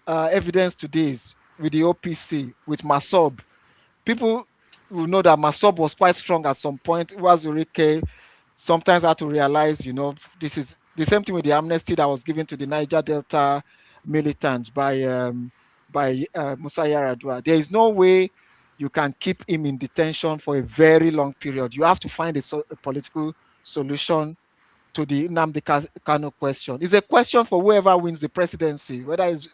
evidence to this with the OPC, with Masob. People will know that Masob was quite strong at some point. Wazurike sometimes had to realize, this is the same thing with the amnesty that was given to the Niger Delta militants by Musa Yaradua. There is no way you can keep him in detention for a very long period. You have to find a political solution to the Nnamdi Kanu question. It's a question for whoever wins the presidency, whether it's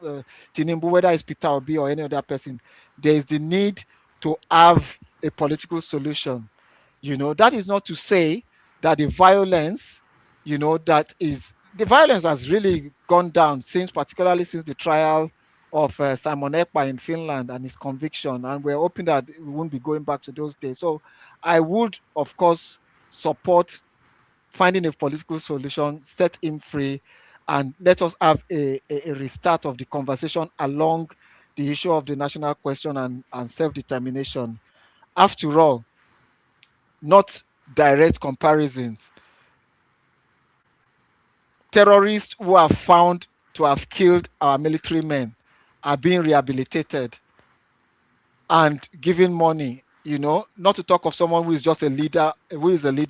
Tinubu, whether it's Peter Obi or any other person. There is the need to have a political solution. That is not to say that the violence, the violence has really gone down particularly since the trial of Simon Ekpa in Finland and his conviction. And we're hoping that we won't be going back to those days. So I would, of course, support finding a political solution, set him free, and let us have a restart of the conversation along the issue of the national question and self-determination. After all, not direct comparisons. Terrorists who are found to have killed our military men are being rehabilitated and given money, not to talk of someone who is just a leader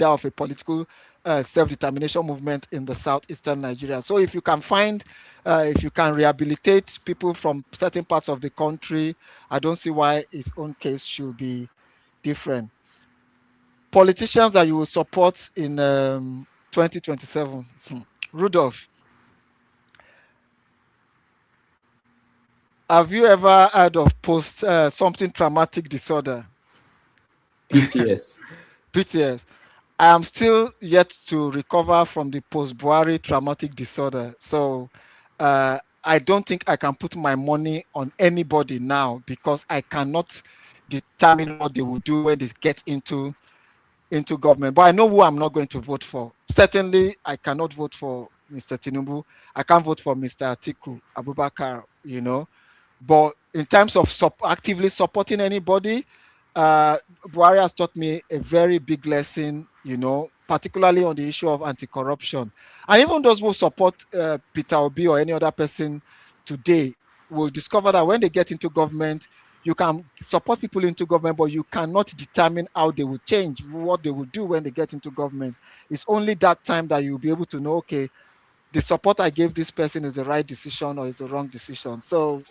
of a political self-determination movement in the southeastern Nigeria. So if you can rehabilitate people from certain parts of the country, I don't see why his own case should be different. Politicians that you will support in 2027. Rudolph, have you ever heard of something traumatic disorder? PTS. PTS. I am still yet to recover from the post-Buhari traumatic disorder. So I don't think I can put my money on anybody now because I cannot determine what they will do when they get into government. But I know who I'm not going to vote for. Certainly, I cannot vote for Mr. Tinubu. I can't vote for Mr. Atiku Abubakar, But in terms of actively supporting anybody, Buhari has taught me a very big lesson, particularly on the issue of anti-corruption. And even those who support Peter Obi or any other person today will discover that when they get into government, you can support people into government, but you cannot determine how they will change, what they will do when they get into government. It's only that time that you'll be able to know, okay, the support I gave this person is the right decision or is the wrong decision. So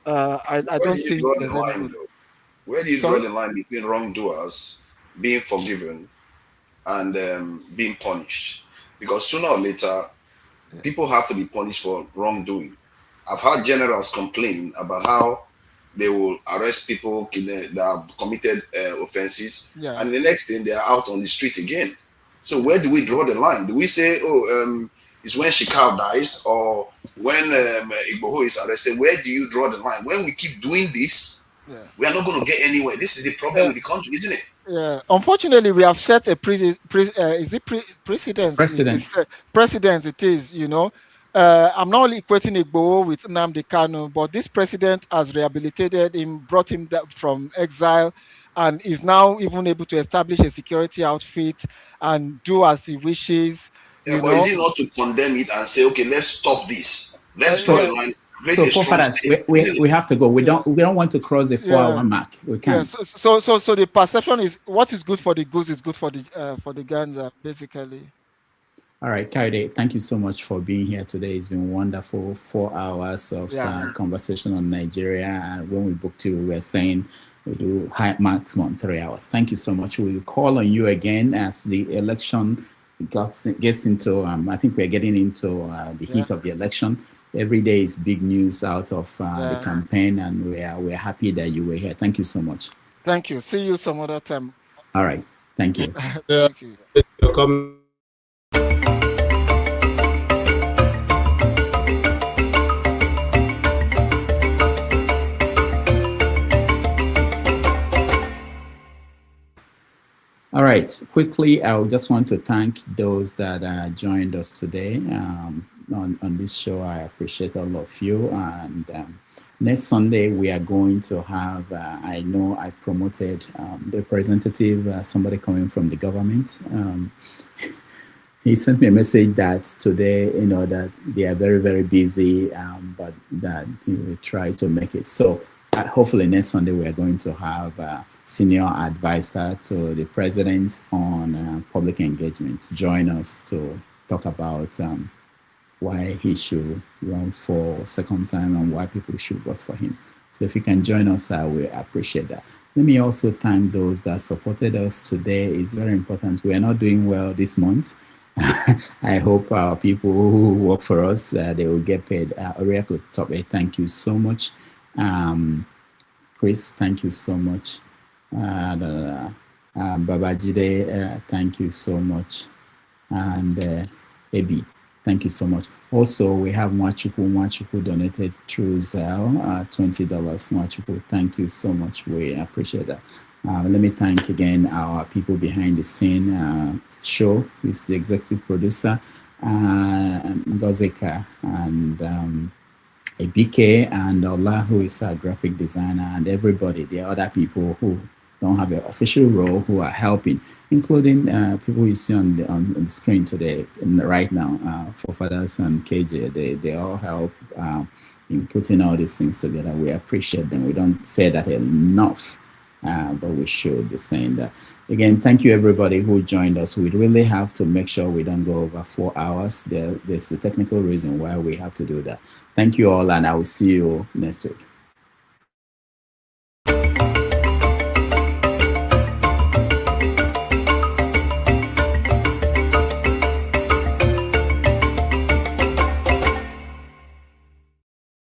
I don't think there's any... Where do you draw the line between wrongdoers being forgiven and being punished? Because sooner or later, people have to be punished for wrongdoing. I've heard generals complain about how they will arrest people that have committed offenses, and the next thing they are out on the street again. So where do we draw the line? Do we say, it's when Shekau dies or when Igboho is arrested? Where do you draw the line? When we keep doing this, we are not going to get anywhere. This is the problem with the country, isn't it? Yeah. Unfortunately, we have set a precedence. Precedence. It is. I'm not only equating Igboho with Nnamdi Kanu, but this president has rehabilitated him, brought him from exile, and is now even able to establish a security outfit and do as he wishes. But is it not to condemn it and say, okay, let's stop this? Let's draw a line. So we have to go. We don't want to cross the 4-hour mark. We can't. So the perception is what is good for the goose is good for the Ganza, basically. All right, Kayode, thank you so much for being here today. It's been wonderful 4 hours of conversation on Nigeria. And when we booked you, we were saying We do high maximum 3 hours. Thank you so much. We'll call on you again as the election gets into, I think we're getting into the heat of the election. Every day is big news out of the campaign, and we're happy that you were here. Thank you so much. Thank you. See you some other time. All right. Thank you. Thank you. All right, quickly, I just want to thank those that joined us today on this show. I appreciate all of you. And next Sunday, we are going to have, I know I promoted the representative, somebody coming from the government. He sent me a message that today, that they are very, very busy, but that he will try to make it. So hopefully next Sunday we are going to have a senior advisor to the president on public engagement join us to talk about why he should run for second time and why people should vote for him. So if you can join us, we appreciate that. Let me also thank those that supported us today. It's very important. We are not doing well this month. I hope our people who work for us, they will get paid. Oriaku Tope, thank you so much. Chris, thank you so much. Babajide, thank you so much. And Ebi, thank you so much. Also, we have Mwachuku donated through Zelle, $20. Mwachuku, thank you so much. We appreciate that. Let me thank again our people behind the scene show, who's the executive producer, Ngozeka, and BK, and Ola, who is a graphic designer, and everybody, the other people who don't have an official role who are helping, including people you see on the screen today, right now, for Fathers and KJ. They all help in putting all these things together. We appreciate them. We don't say that enough. But we should be saying that. Again, thank you everybody who joined us. We really have to make sure we don't go over 4 hours. There's a technical reason why we have to do that. Thank you all, and I will see you next week.